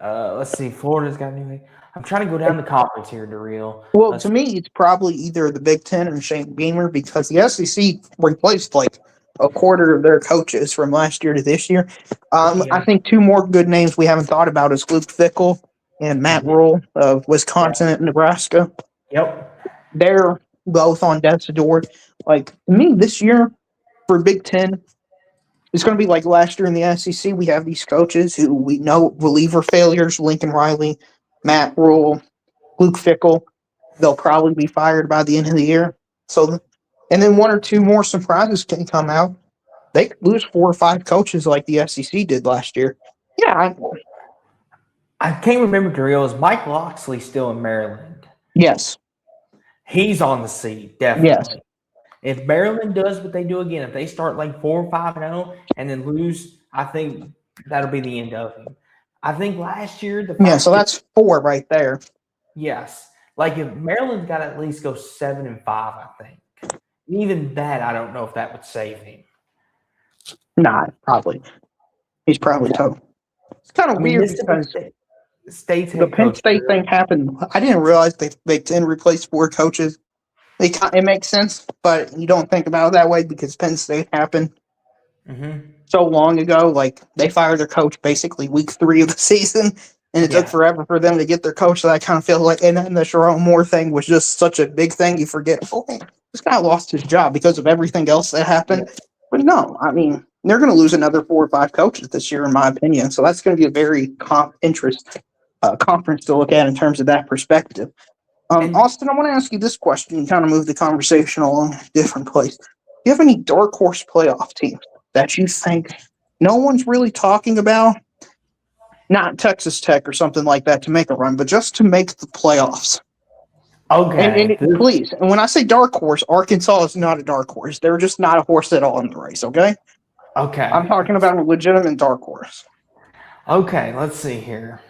Florida's got anything. I'm trying to go down the conference here, Daryl. Well, to me, it's probably either the Big Ten or Shane Beamer because the SEC replaced a quarter of their coaches from last year to this year. I think 2 more good names we haven't thought about is Luke Fickell and Matt Rule of Wisconsin and Nebraska. Yep. They're both on death's door. To me, this year for Big Ten, it's going to be like last year in the SEC. We have these coaches who we know reliever failures, Lincoln Riley, Matt Rule, Luke Fickell. They'll probably be fired by the end of the year. So, and then 1 or 2 more surprises can come out. They could lose 4 or 5 coaches like the SEC did last year. Yeah. I can't remember, Daryl. Is Mike Loxley still in Maryland? Yes. He's on the seat, definitely. Yes. If Maryland does what they do again, if they start 4-5-0 and then lose, I think that'll be the end of him. I think last year so that's 4 right there. Yes, if Maryland's got to at least go 7-5, I think. Even that, I don't know if that would save him. Nah, probably. He's probably tough. It's kind of weird because the Penn State thing happened. I didn't realize they Big Ten replaced 4 coaches. It makes sense, but you don't think about it that way because Penn State happened so long ago. They fired their coach basically week 3 of the season, and it took forever for them to get their coach. So I kind of feel and then the Sharon Moore thing was just such a big thing. You forget, this guy lost his job because of everything else that happened. But no, I mean, they're going to lose another 4 or 5 coaches this year, in my opinion. So that's going to be a very conference to look at in terms of that perspective. Austin, I want to ask you this question. You kind of move the conversation along a different place. Do you have any dark horse playoff teams that you think no one's really talking about? Not Texas Tech or something like that to make a run, but just to make the playoffs. Okay. And please, and when I say dark horse, Arkansas is not a dark horse. They're just not a horse at all in the race, okay? Okay. I'm talking about a legitimate dark horse. Okay, let's see here.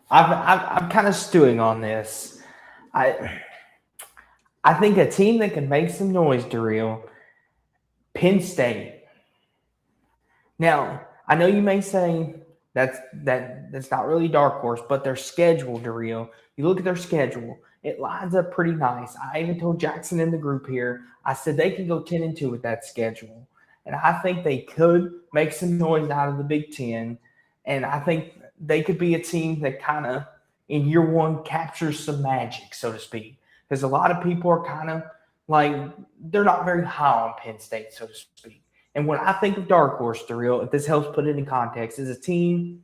I'm kind of stewing on this. I think a team that can make some noise, Daryl, Penn State. Now, I know you may say that's not really a dark horse, but their schedule, Daryl, you look at their schedule, it lines up pretty nice. I even told Jackson in the group here, I said they could go 10-2 with that schedule. And I think they could make some noise out of the Big Ten. And I think they could be a team that kind of, in year one, captures some magic, so to speak. Because a lot of people are kind of like, they're not very high on Penn State, so to speak. And when I think of dark horse, Daryl, if this helps put it in context, is a team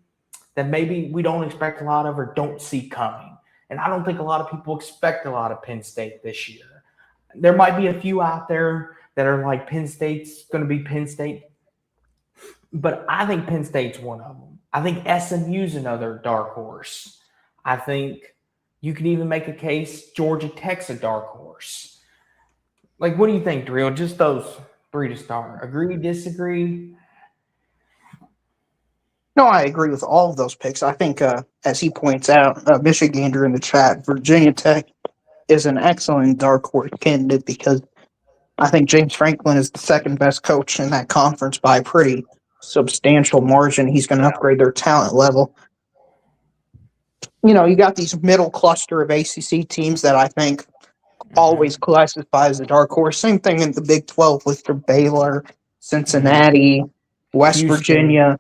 that maybe we don't expect a lot of or don't see coming. And I don't think a lot of people expect a lot of Penn State this year. There might be a few out there that are like Penn State's going to be Penn State. But I think Penn State's one of them. I think SMU's another dark horse. I think you could even make a case Georgia Tech's a dark horse. Like, what do you think, Daryl? Just those three to start. Agree, disagree? No, I agree with all of those picks. I think, as he points out, Michigander in the chat, Virginia Tech is an excellent dark horse candidate because I think James Franklin is the second best coach in that conference by a pretty substantial margin. He's going to upgrade their talent level. You know, you got these middle cluster of ACC teams that I think always classify as a dark horse. Same thing in the Big 12 with your Baylor, Cincinnati, West Houston. Virginia,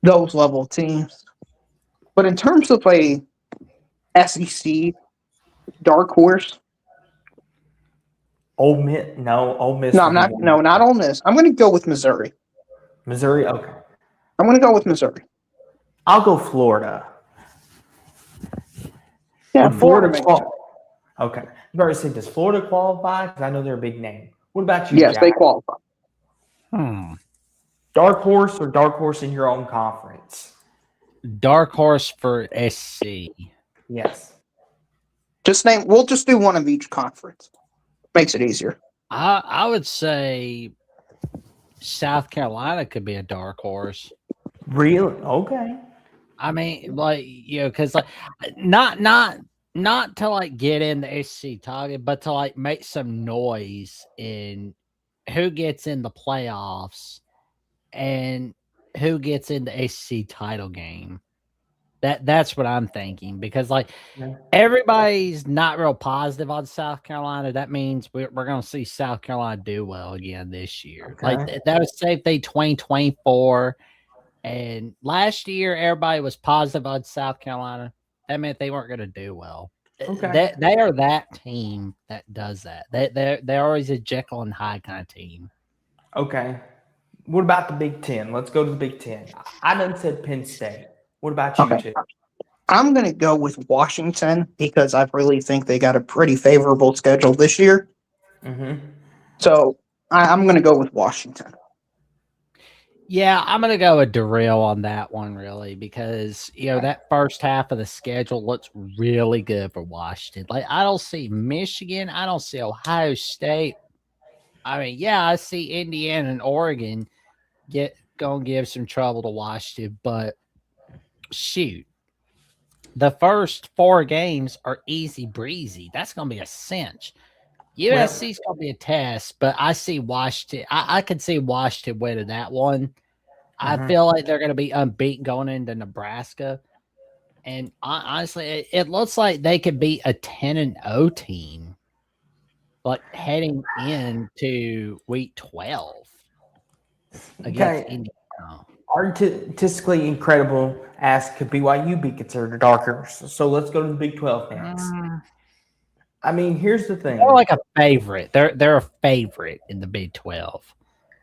those level teams. But in terms of a SEC dark horse, Ole Miss? No, Ole Miss. no, I'm not. No, not Ole Miss. I'm going to go with Missouri. Missouri? Okay. I'm going to go with Missouri. I'll go Florida. Yeah, Would Florida. Okay. You already said, does Florida qualify? Because I know they're a big name. What about you, Yes, Jack? they qualify. Dark horse or dark horse in your own conference? Dark horse for SC. Yes. We'll just do one of each conference. Makes it easier. I would say South Carolina could be a dark horse. Really? Okay. I mean, like, you know, because like not to like get in the SC target, but to like make some noise in who gets in the playoffs and who gets in the SC title game. That's what I'm thinking, because like everybody's not real positive on South Carolina. That means we're going to see South Carolina do well again this year. Okay. Like that was safe day 2024. And last year, everybody was positive on South Carolina. That meant they weren't going to do well. Okay. They are that team that does that. They're always a Jekyll and Hyde kind of team. Okay. What about the Big Ten? Let's go to the Big Ten. I done said Penn State. What about you two? I'm going to go with Washington because I really think they got a pretty favorable schedule this year. Mm-hmm. So I'm going to go with Washington. Yeah, I'm going to go with Darrell on that one, really, because, you know, that first half of the schedule looks really good for Washington. Like, I don't see Michigan. I don't see Ohio State. I mean, yeah, I see Indiana and Oregon going to give some trouble to Washington, but shoot, the first 4 games are easy breezy. That's going to be a cinch. USC's going to be a test, but I see Washington. I could see Washington winning that one. I feel like they're going to be unbeaten going into Nebraska. And honestly, it looks like they could be a 10-0 team, like heading into week 12 against Indiana. Artistically incredible ask, could BYU be considered a dark horse? So let's go to the Big 12 next. I mean, here's the thing. They're like a favorite. They're a favorite in the Big 12.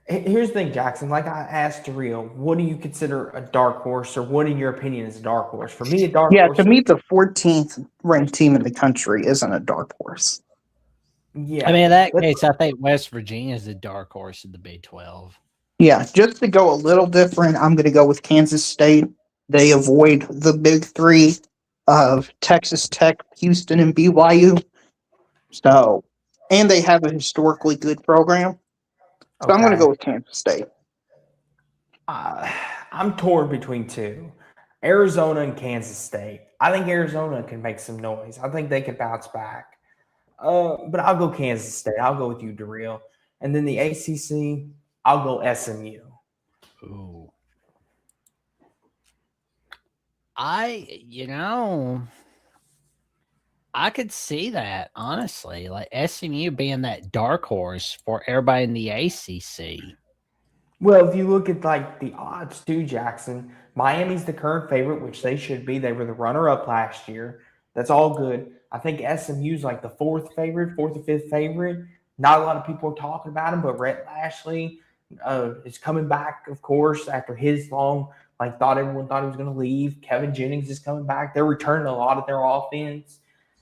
Here's the thing, Jackson. Like I asked Daryl, what do you consider a dark horse, or what, in your opinion, is a dark horse? For me, a dark horse. Yeah, to me, the 14th ranked team in the country isn't a dark horse. Yeah. I mean, in that case, I think West Virginia is a dark horse in the Big 12. Yeah, just to go a little different, I'm going to go with Kansas State. They avoid the big 3 of Texas Tech, Houston, and BYU. So, and they have a historically good program. So I'm going to go with Kansas State. I'm torn between 2, Arizona and Kansas State. I think Arizona can make some noise. I think they can bounce back. But I'll go Kansas State. I'll go with you, Darrell. And then the ACC, I'll go SMU. Ooh. I could see that, honestly. Like SMU being that dark horse for everybody in the ACC. Well, if you look at like the odds too, Jackson, Miami's the current favorite, which they should be. They were the runner-up last year. That's all good. I think SMU's like the fourth or fifth favorite. Not a lot of people are talking about him, but Rhett Lashley is coming back, of course, after his long, everyone thought he was going to leave. Kevin Jennings is coming back. They're returning a lot of their offense.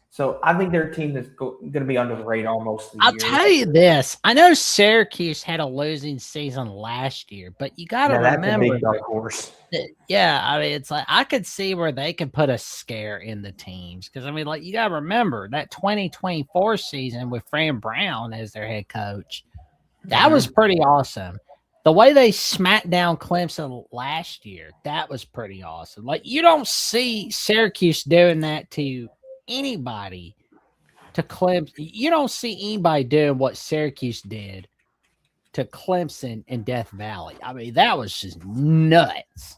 So I think they're a team that's going to be under the radar most of the I'll year. tell you this. I know Syracuse had a losing season last year, but you got to remember. That's a big dark horse. Yeah, I mean, it's like I could see where they could put a scare in the teams because I mean, like you got to remember that 2024 season with Fran Brown as their head coach, that was pretty awesome. The way they smacked down Clemson last year, that was pretty awesome. Like you don't see Syracuse doing that to anybody. To Clemson, you don't see anybody doing what Syracuse did to Clemson in Death Valley. I mean, that was just nuts.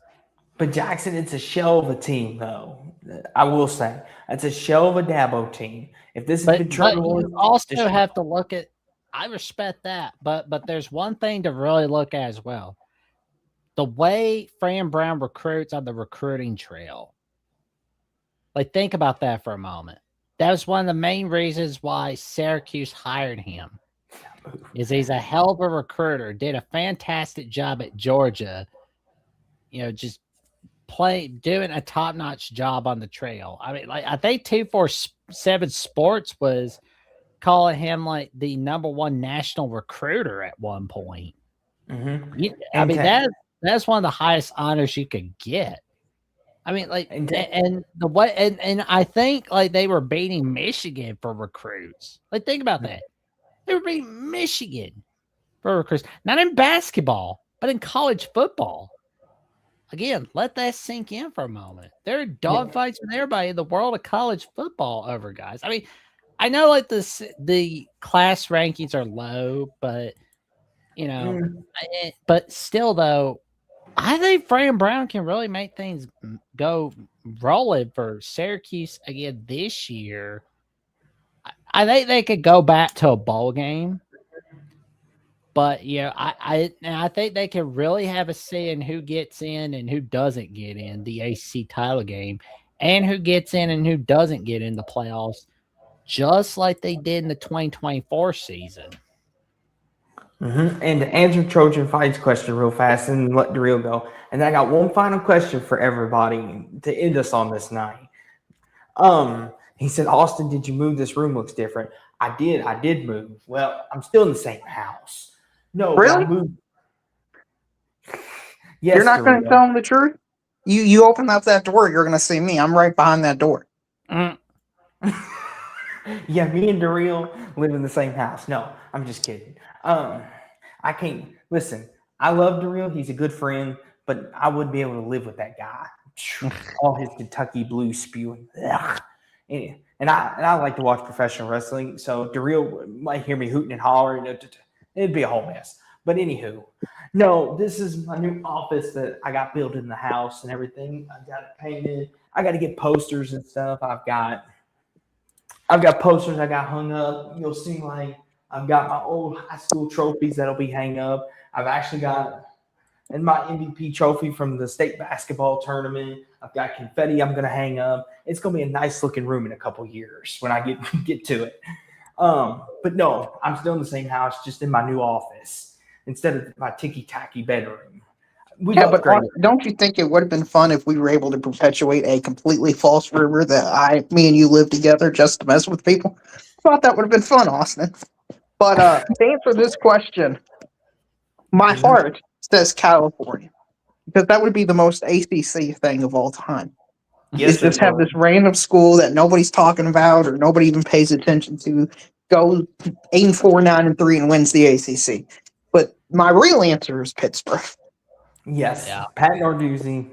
But Jackson, it's a shell of a team, though. I will say it's a shell of a Dabo team. If this has been trouble, you also have to look at. I respect that, but there's one thing to really look at as well: the way Fran Brown recruits on the recruiting trail. Like, think about that for a moment. That was one of the main reasons why Syracuse hired him. Is he's a hell of a recruiter, did a fantastic job at Georgia, just doing a top-notch job on the trail. I mean, like I think 247 Sports was calling him like the #1 national recruiter at one point. Mm-hmm. I mean, that's one of the highest honors you could get. I mean, like, and the way, and I think like they were beating Michigan for recruits. Like, think about that. They were beating Michigan for recruits, not in basketball, but in college football. Again, let that sink in for a moment. There are dogfights with everybody in the world of college football over guys. I mean, I know like the class rankings are low, but but still though. I think Fran Brown can really make things go rolling for Syracuse again this year. I think they could go back to a bowl game, but I think they can really have a say in who gets in and who doesn't get in the ACC title game, and who gets in and who doesn't get in the playoffs, just like they did in the 2024 season. Mm-hmm. And to answer Trojan Fight's question real fast and let Darrell go. And I got one final question for everybody to end us on this night. He said, Austin, did you move? This room looks different. I did move. Well, I'm still in the same house. No, really? I moved. Yes, you're not going to tell him the truth? You open up that door, you're going to see me. I'm right behind that door. Yeah, me and Darrell live in the same house. No, I'm just kidding. I can't listen. I love Darrell. He's a good friend, but I wouldn't be able to live with that guy. All his Kentucky blues spewing. And I like to watch professional wrestling, so Darrell might hear me hooting and hollering. It'd be a whole mess. But anywho, no, this is my new office that I got built in the house and everything. I got it painted. I got to get posters and stuff. I've got posters I got hung up. You'll see I've got my old high school trophies that'll be hung up. I've actually got my MVP trophy from the state basketball tournament. I've got confetti I'm going to hang up. It's going to be a nice looking room in a couple years when I get to it. But no, I'm still in the same house, just in my new office instead of my ticky-tacky bedroom. But don't you think it would have been fun if we were able to perpetuate a completely false rumor that me and you live together just to mess with people? I thought that would have been fun, Austin. But to answer this question, my heart says California, because that would be the most ACC thing of all time. Yes, just have this random school that nobody's talking about or nobody even pays attention to go 8-4, 9-3, and wins the ACC. But my real answer is Pittsburgh. Yes, yeah. Pat Narduzzi.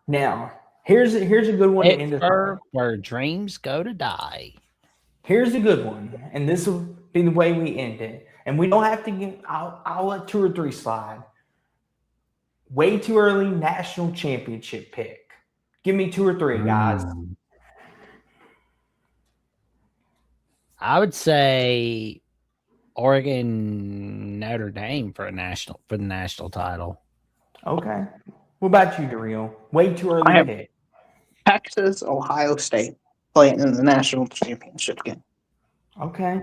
Now, here's a good one. Pittsburgh, where dreams go to die. Here's a good one, and this will be the way we end it. And we don't have to get. I'll let 2 or 3 slide. Way too early national championship pick. Give me 2 or 3, guys. I would say Oregon, Notre Dame for the national title. Okay. What about you, Daryl? Way too early I have pick. Texas, Ohio State playing in the national championship game. Okay.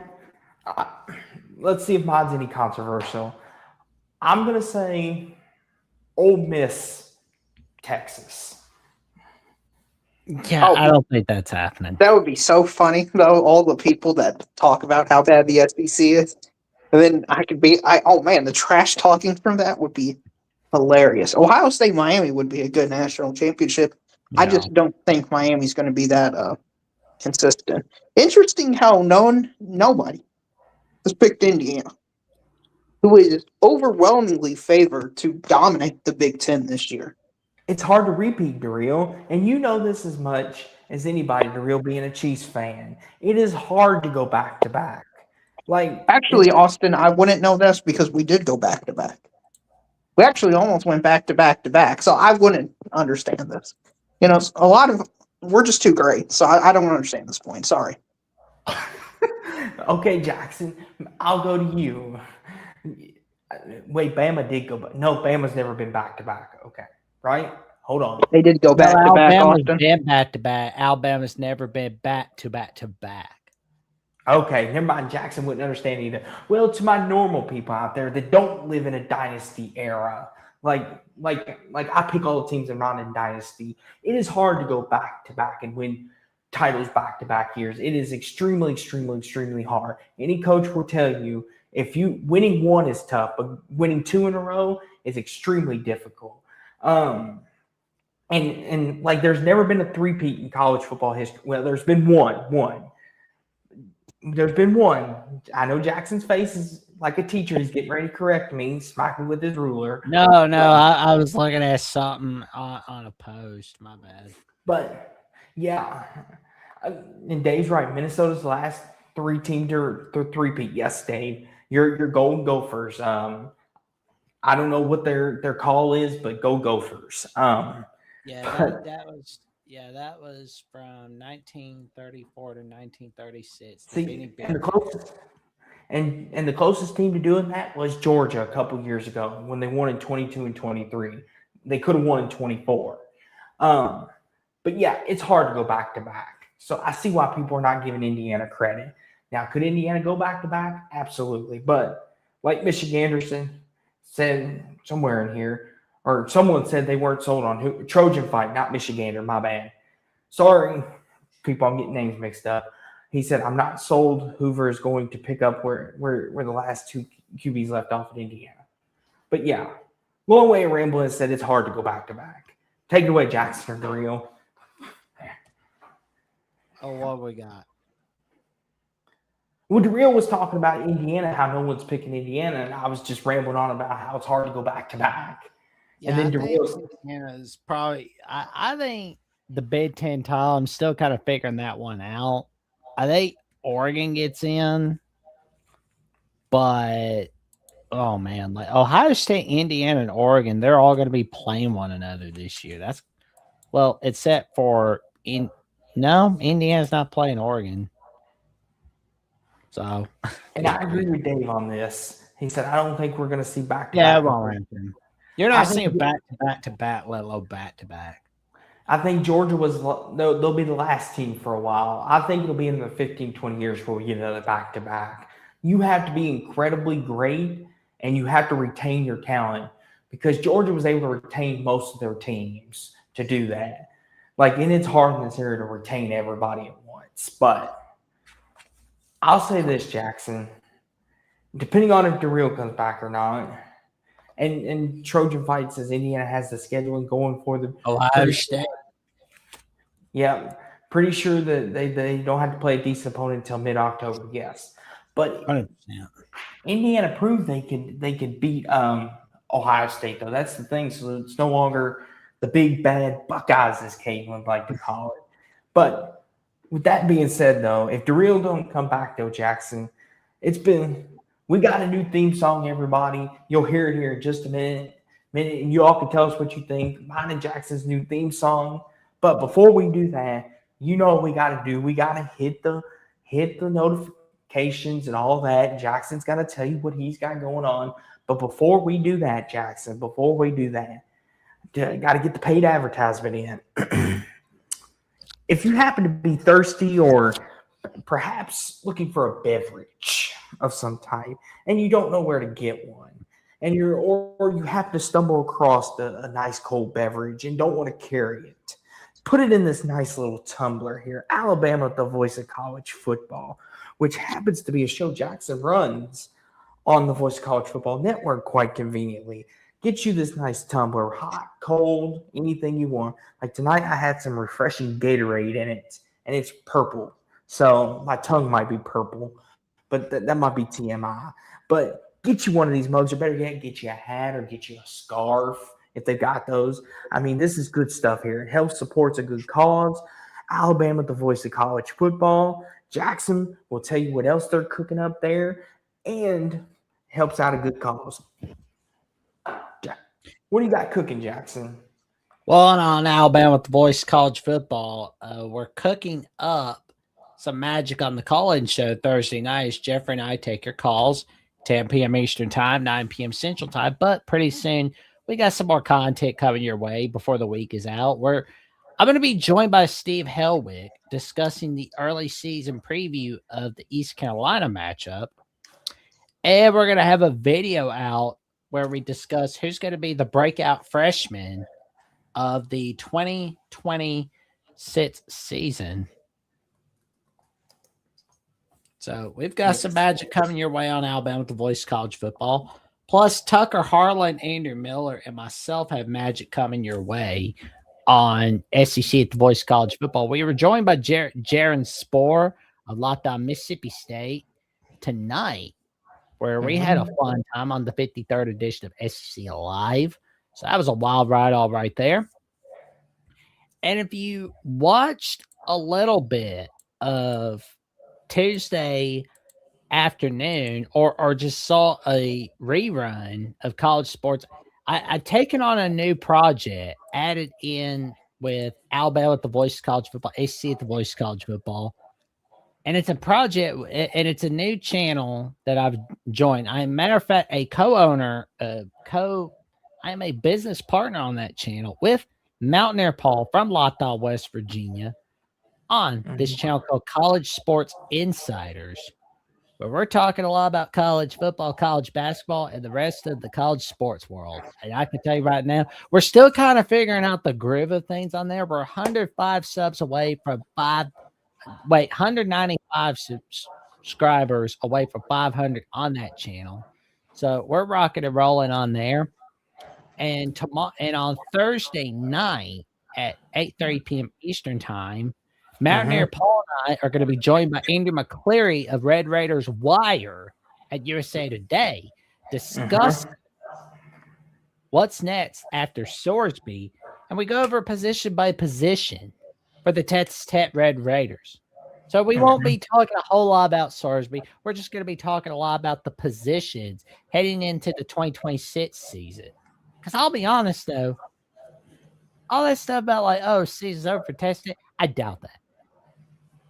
Let's see if mine's any controversial. I'm going to say Ole Miss, Texas. Yeah, I don't think that's happening. That would be so funny, though. All the people that talk about how bad the SEC is, and then the trash talking from that would be hilarious. Ohio State, Miami would be a good national championship. I just don't think Miami's going to be that consistent. Interesting how nobody has picked Indiana, who is overwhelmingly favored to dominate the Big Ten this year. It's hard to repeat, Daryl, and you know this as much as anybody, Daryl, being a Chiefs fan. It is hard to go back to back. Actually, Austin, I wouldn't know this because we did go back to back. We actually almost went back to back to back, so I wouldn't understand this. We're just too great, so I don't understand this point. Sorry. Okay, Jackson, I'll go to you. Wait, Bama did go back. No, Bama's never been back to back. Okay, right? Hold on. They did go back to back, Alabama's Austin. been back to back. Alabama's never been back to back to back. Okay, never mind. Jackson wouldn't understand either. Well, to my normal people out there that don't live in a dynasty era, like I pick all the teams that are not in dynasty. It is hard to go back to back and win titles back to back years. It is extremely, extremely, extremely hard. Any coach will tell you winning one is tough, but winning 2 in a row is extremely difficult. And there's never been a three-peat in college football history. Well, there's been one. There's been one. I know Jackson's face is like a teacher. He's getting ready to correct me, smack me with his ruler. No, I was looking at something on a post. My bad. But, yeah. And Dave's right. Minnesota's the last 3 team to three-peat. Yes, Dave. You're Golden Gophers. I don't know what their call is, but go Gophers. That was from 1934 to 1936. See, and the closest team to doing that was Georgia a couple years ago when they won in 22 and 23. They could have won in 24. But yeah, it's hard to go back to back. So I see why people are not giving Indiana credit. Now, could Indiana go back to back? Absolutely. But like Michigan Anderson said somewhere in here, or someone said they weren't sold on Trojan Fight, not Michigander, my bad. Sorry, people, I'm getting names mixed up. He said, I'm not sold Hoover is going to pick up where the last 2 QBs left off at Indiana. But yeah, long way of rambling said it's hard to go back to back. Take it away, Jackson or Daryl. Oh, what we got? Well, Daryl was talking about Indiana, how no one's picking Indiana, and I was just rambling on about how it's hard to go back to back. Yeah, and then Indiana's probably. I think the Big Ten title. I'm still kind of figuring that one out. I think Oregon gets in, but oh man, like Ohio State, Indiana, and Oregon, they're all going to be playing one another this year. Except for Indiana's not playing Oregon. So, and I agree with Dave on this. He said, I don't think we're going to see back to back. Yeah, it won't happen. You're not seeing back to back, let alone back to back. I think Georgia they'll be the last team for a while. I think it'll be in the 15, 20 years before we get another back to back. You have to be incredibly great and you have to retain your talent because Georgia was able to retain most of their teams to do that. And it's hard in this area to retain everybody at once. But I'll say this, Jackson. Depending on if Daryl comes back or not, and Trojan Fight says Indiana has the scheduling going for them. Ohio State. Yeah, pretty sure that they don't have to play a decent opponent until mid-October. Yes, but 100%. Indiana proved they could beat Ohio State though. That's the thing. So it's no longer the big bad Buckeyes, as Caitlin would like to call it. But with that being said, though, if the real don't come back, though, Jackson, we got a new theme song, everybody. You'll hear it here in just a minute, and you all can tell us what you think. Mine and Jackson's new theme song. But before we do that, you know what we got to do. We got to hit the notifications and all that. Jackson's got to tell you what he's got going on. But before we do that, Jackson, got to get the paid advertisement in. If you happen to be thirsty or perhaps looking for a beverage of some type and you don't know where to get one, and or you happen to stumble across a nice cold beverage and don't want to carry it, put it in this nice little tumbler here. Alabama, the voice of college football, which happens to be a show Jackson runs on the Voice of College Football Network quite conveniently. Get you this nice tumbler, hot, cold, anything you want. Like tonight, I had some refreshing Gatorade in it, and it's purple. So my tongue might be purple, but that might be TMI. But get you one of these mugs, or better yet, get you a hat or get you a scarf if they've got those. I mean, this is good stuff here. It helps supports a good cause. Alabama, the voice of college football. Jackson will tell you what else they're cooking up there and helps out a good cause. What do you got cooking, Jackson? Well, on Alabama with the Voice College Football, we're cooking up some magic on the call-in show Thursday nights. Jeffrey and I take your calls, 10 p.m. Eastern Time, 9 p.m. Central Time. But pretty soon, we got some more content coming your way before the week is out. I'm going to be joined by Steve Helwig discussing the early season preview of the East Carolina matchup. And we're going to have a video out where we discuss who's going to be the breakout freshman of the 2026 season. So we've got some magic coming your way on Alabama with the Voice of College Football. Plus, Tucker Harlan, Andrew Miller, and myself have magic coming your way on SEC at the Voice of College Football. We were joined by Jaron Spohr of Locked On Mississippi State tonight, where we had a fun time on the 53rd edition of SEC Live. So that was a wild ride all right there. And if you watched a little bit of Tuesday afternoon or just saw a rerun of college sports, I've taken on a new project, added in with Alabama at the Voice of College Football, SEC at the Voice of College Football. And it's a project, and it's a new channel that I've joined. I'm, matter of fact, a co-owner, I am a business partner on that channel with Mountaineer Paul from Lockdown, West Virginia, on this channel called College Sports Insiders, where we're talking a lot about college football, college basketball, and the rest of the college sports world. And I can tell you right now, we're still kind of figuring out the groove of things on there. We're 105 subs away from 195 subscribers away from 500 on that channel. So we're rocking and rolling on there. And tomorrow, and on Thursday night at 8:30 p.m. Eastern Time, Mountaineer Paul and I are going to be joined by Andrew McCleary of Red Raiders Wire at USA Today, discuss what's next after Sorsby, and we go over position by position for the Texas Tech Red Raiders. So we won't be talking a whole lot about Sorsby. We're just going to be talking a lot about the positions heading into the 2026 season. Because I'll be honest, though, all that stuff about like, oh, season's over for testing, I doubt that.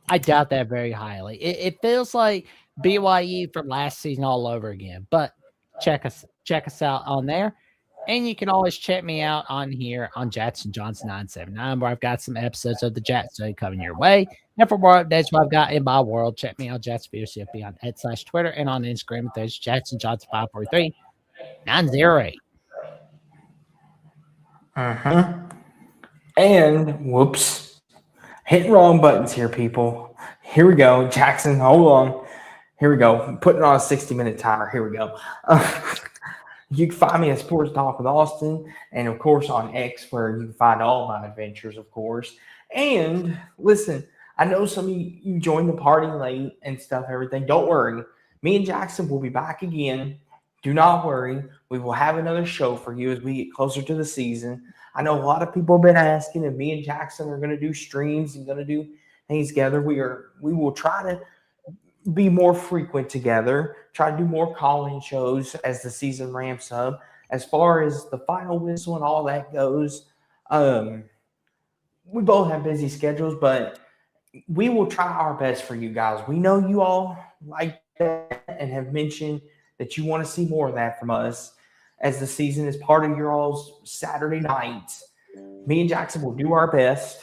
I doubt that very highly. It feels like BYU from last season all over again. But check us out on there. And you can always check me out on here on Jackson Johnson 979, where I've got some episodes of the Jackson coming your way. And for more updates, what I've got in my world, check me out, Jackson CFB on /Twitter and on Instagram. There's Jackson Johnson 543 908. And whoops, hitting wrong buttons here, people. Here we go. Jackson, hold on. Here we go. Putting on a 60-minute timer. Here we go. You can find me at Sports Talk with Austin, and of course on X, where you can find all my adventures, of course. And listen, I know some of you joined the party late and stuff, everything. Don't worry. Me and Jackson will be back again. Do not worry. We will have another show for you as we get closer to the season. I know a lot of people have been asking if me and Jackson are going to do streams and going to do things together. We will try to be more frequent together, try to do more call-in shows as the season ramps up. As far as the final whistle and all that goes, we both have busy schedules, but we will try our best for you guys. We know you all like that and have mentioned that you want to see more of that from us as the season is part of your all's Saturday nights. Me and Jackson will do our best.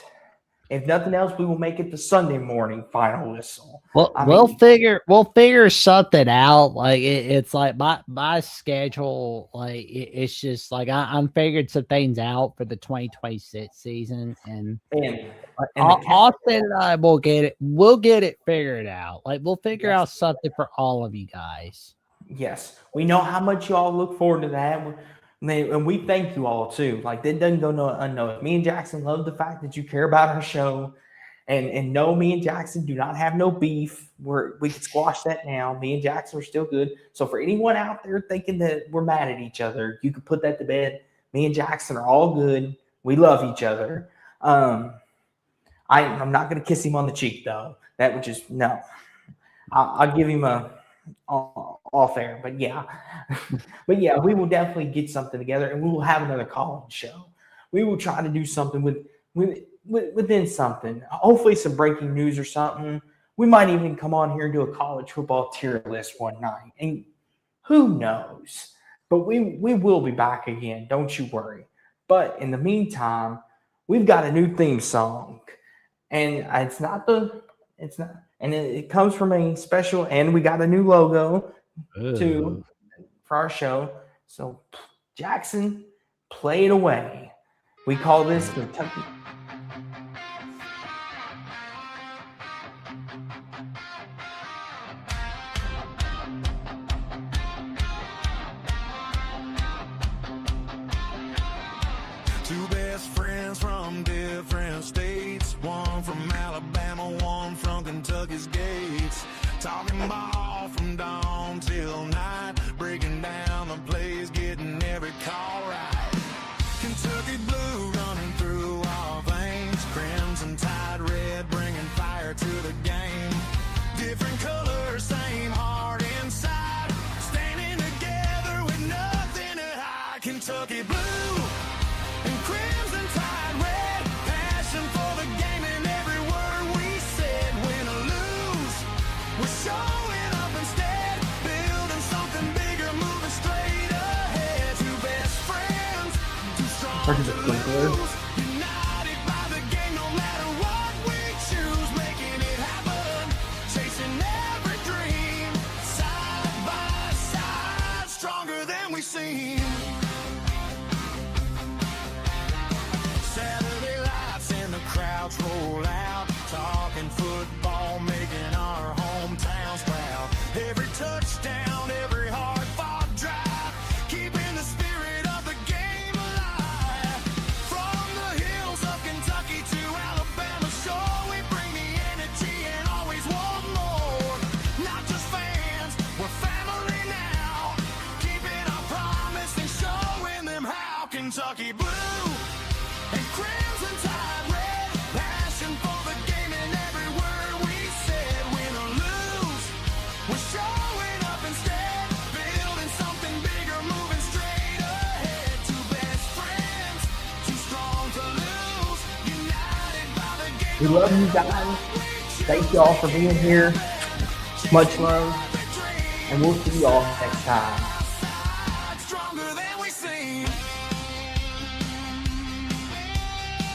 If nothing else, we will make it the Sunday morning final whistle. Well, we'll figure something out. Like it's like my schedule. Like it's just like I'm figuring some things out for the 2026 season, and Austin and I will get it. We'll get it figured out. Like we'll figure out something for all of you guys. Yes, we know how much you all look forward to that. And we thank you all too. Like that doesn't go unnoticed. Me and Jackson love the fact that you care about our show, and no, me and Jackson do not have no beef. We can squash that now. Me and Jackson are still good. So for anyone out there thinking that we're mad at each other, you can put that to bed. Me and Jackson are all good. We love each other. I'm not going to kiss him on the cheek though. That would just no. I'll give him a. Off air, but yeah, we will definitely get something together, and we will have another call-in show. We will try to do something within something. Hopefully, some breaking news or something. We might even come on here and do a college football tier list one night, and who knows? But we will be back again. Don't you worry. But in the meantime, we've got a new theme song, and and it comes from a special, and we got a new logo too for our show. So Jackson, play it away. We call this Kentucky. Two best friends from different states, one from Alabama, one from Kentucky's gates, talking ball from dawn till night, breaking down the plays, getting every call right. Kentucky blue running through our veins, crimson tide red bringing fire to the game. Different colors, same heart inside, standing together with nothing to hide. Kentucky blue and crimson tide red, passion for the game and every word we said. Win or lose, we're showing up instead, building something bigger, moving straight ahead. Two best friends, too strong to lose, united by the game no matter what we choose, making it happen, chasing every dream, side by side, stronger than we seem. Saturday lights and the crowds roll out, talking football, making our hometowns proud. Every touchdown, every hard-fought drive, keeping the spirit of the game alive. From the hills of Kentucky to Alabama shore, we bring the energy and always want more. Not just fans, we're family now, keeping our promise and showing them how. Kentucky blue and crimson tide red, passion for the game and every word we said. Win or lose, we're showing up instead, building something bigger, moving straight ahead. Two best friends, too strong to lose, united by the game. We love you guys. Thank you all for being here. Much love, and we'll see you all next time.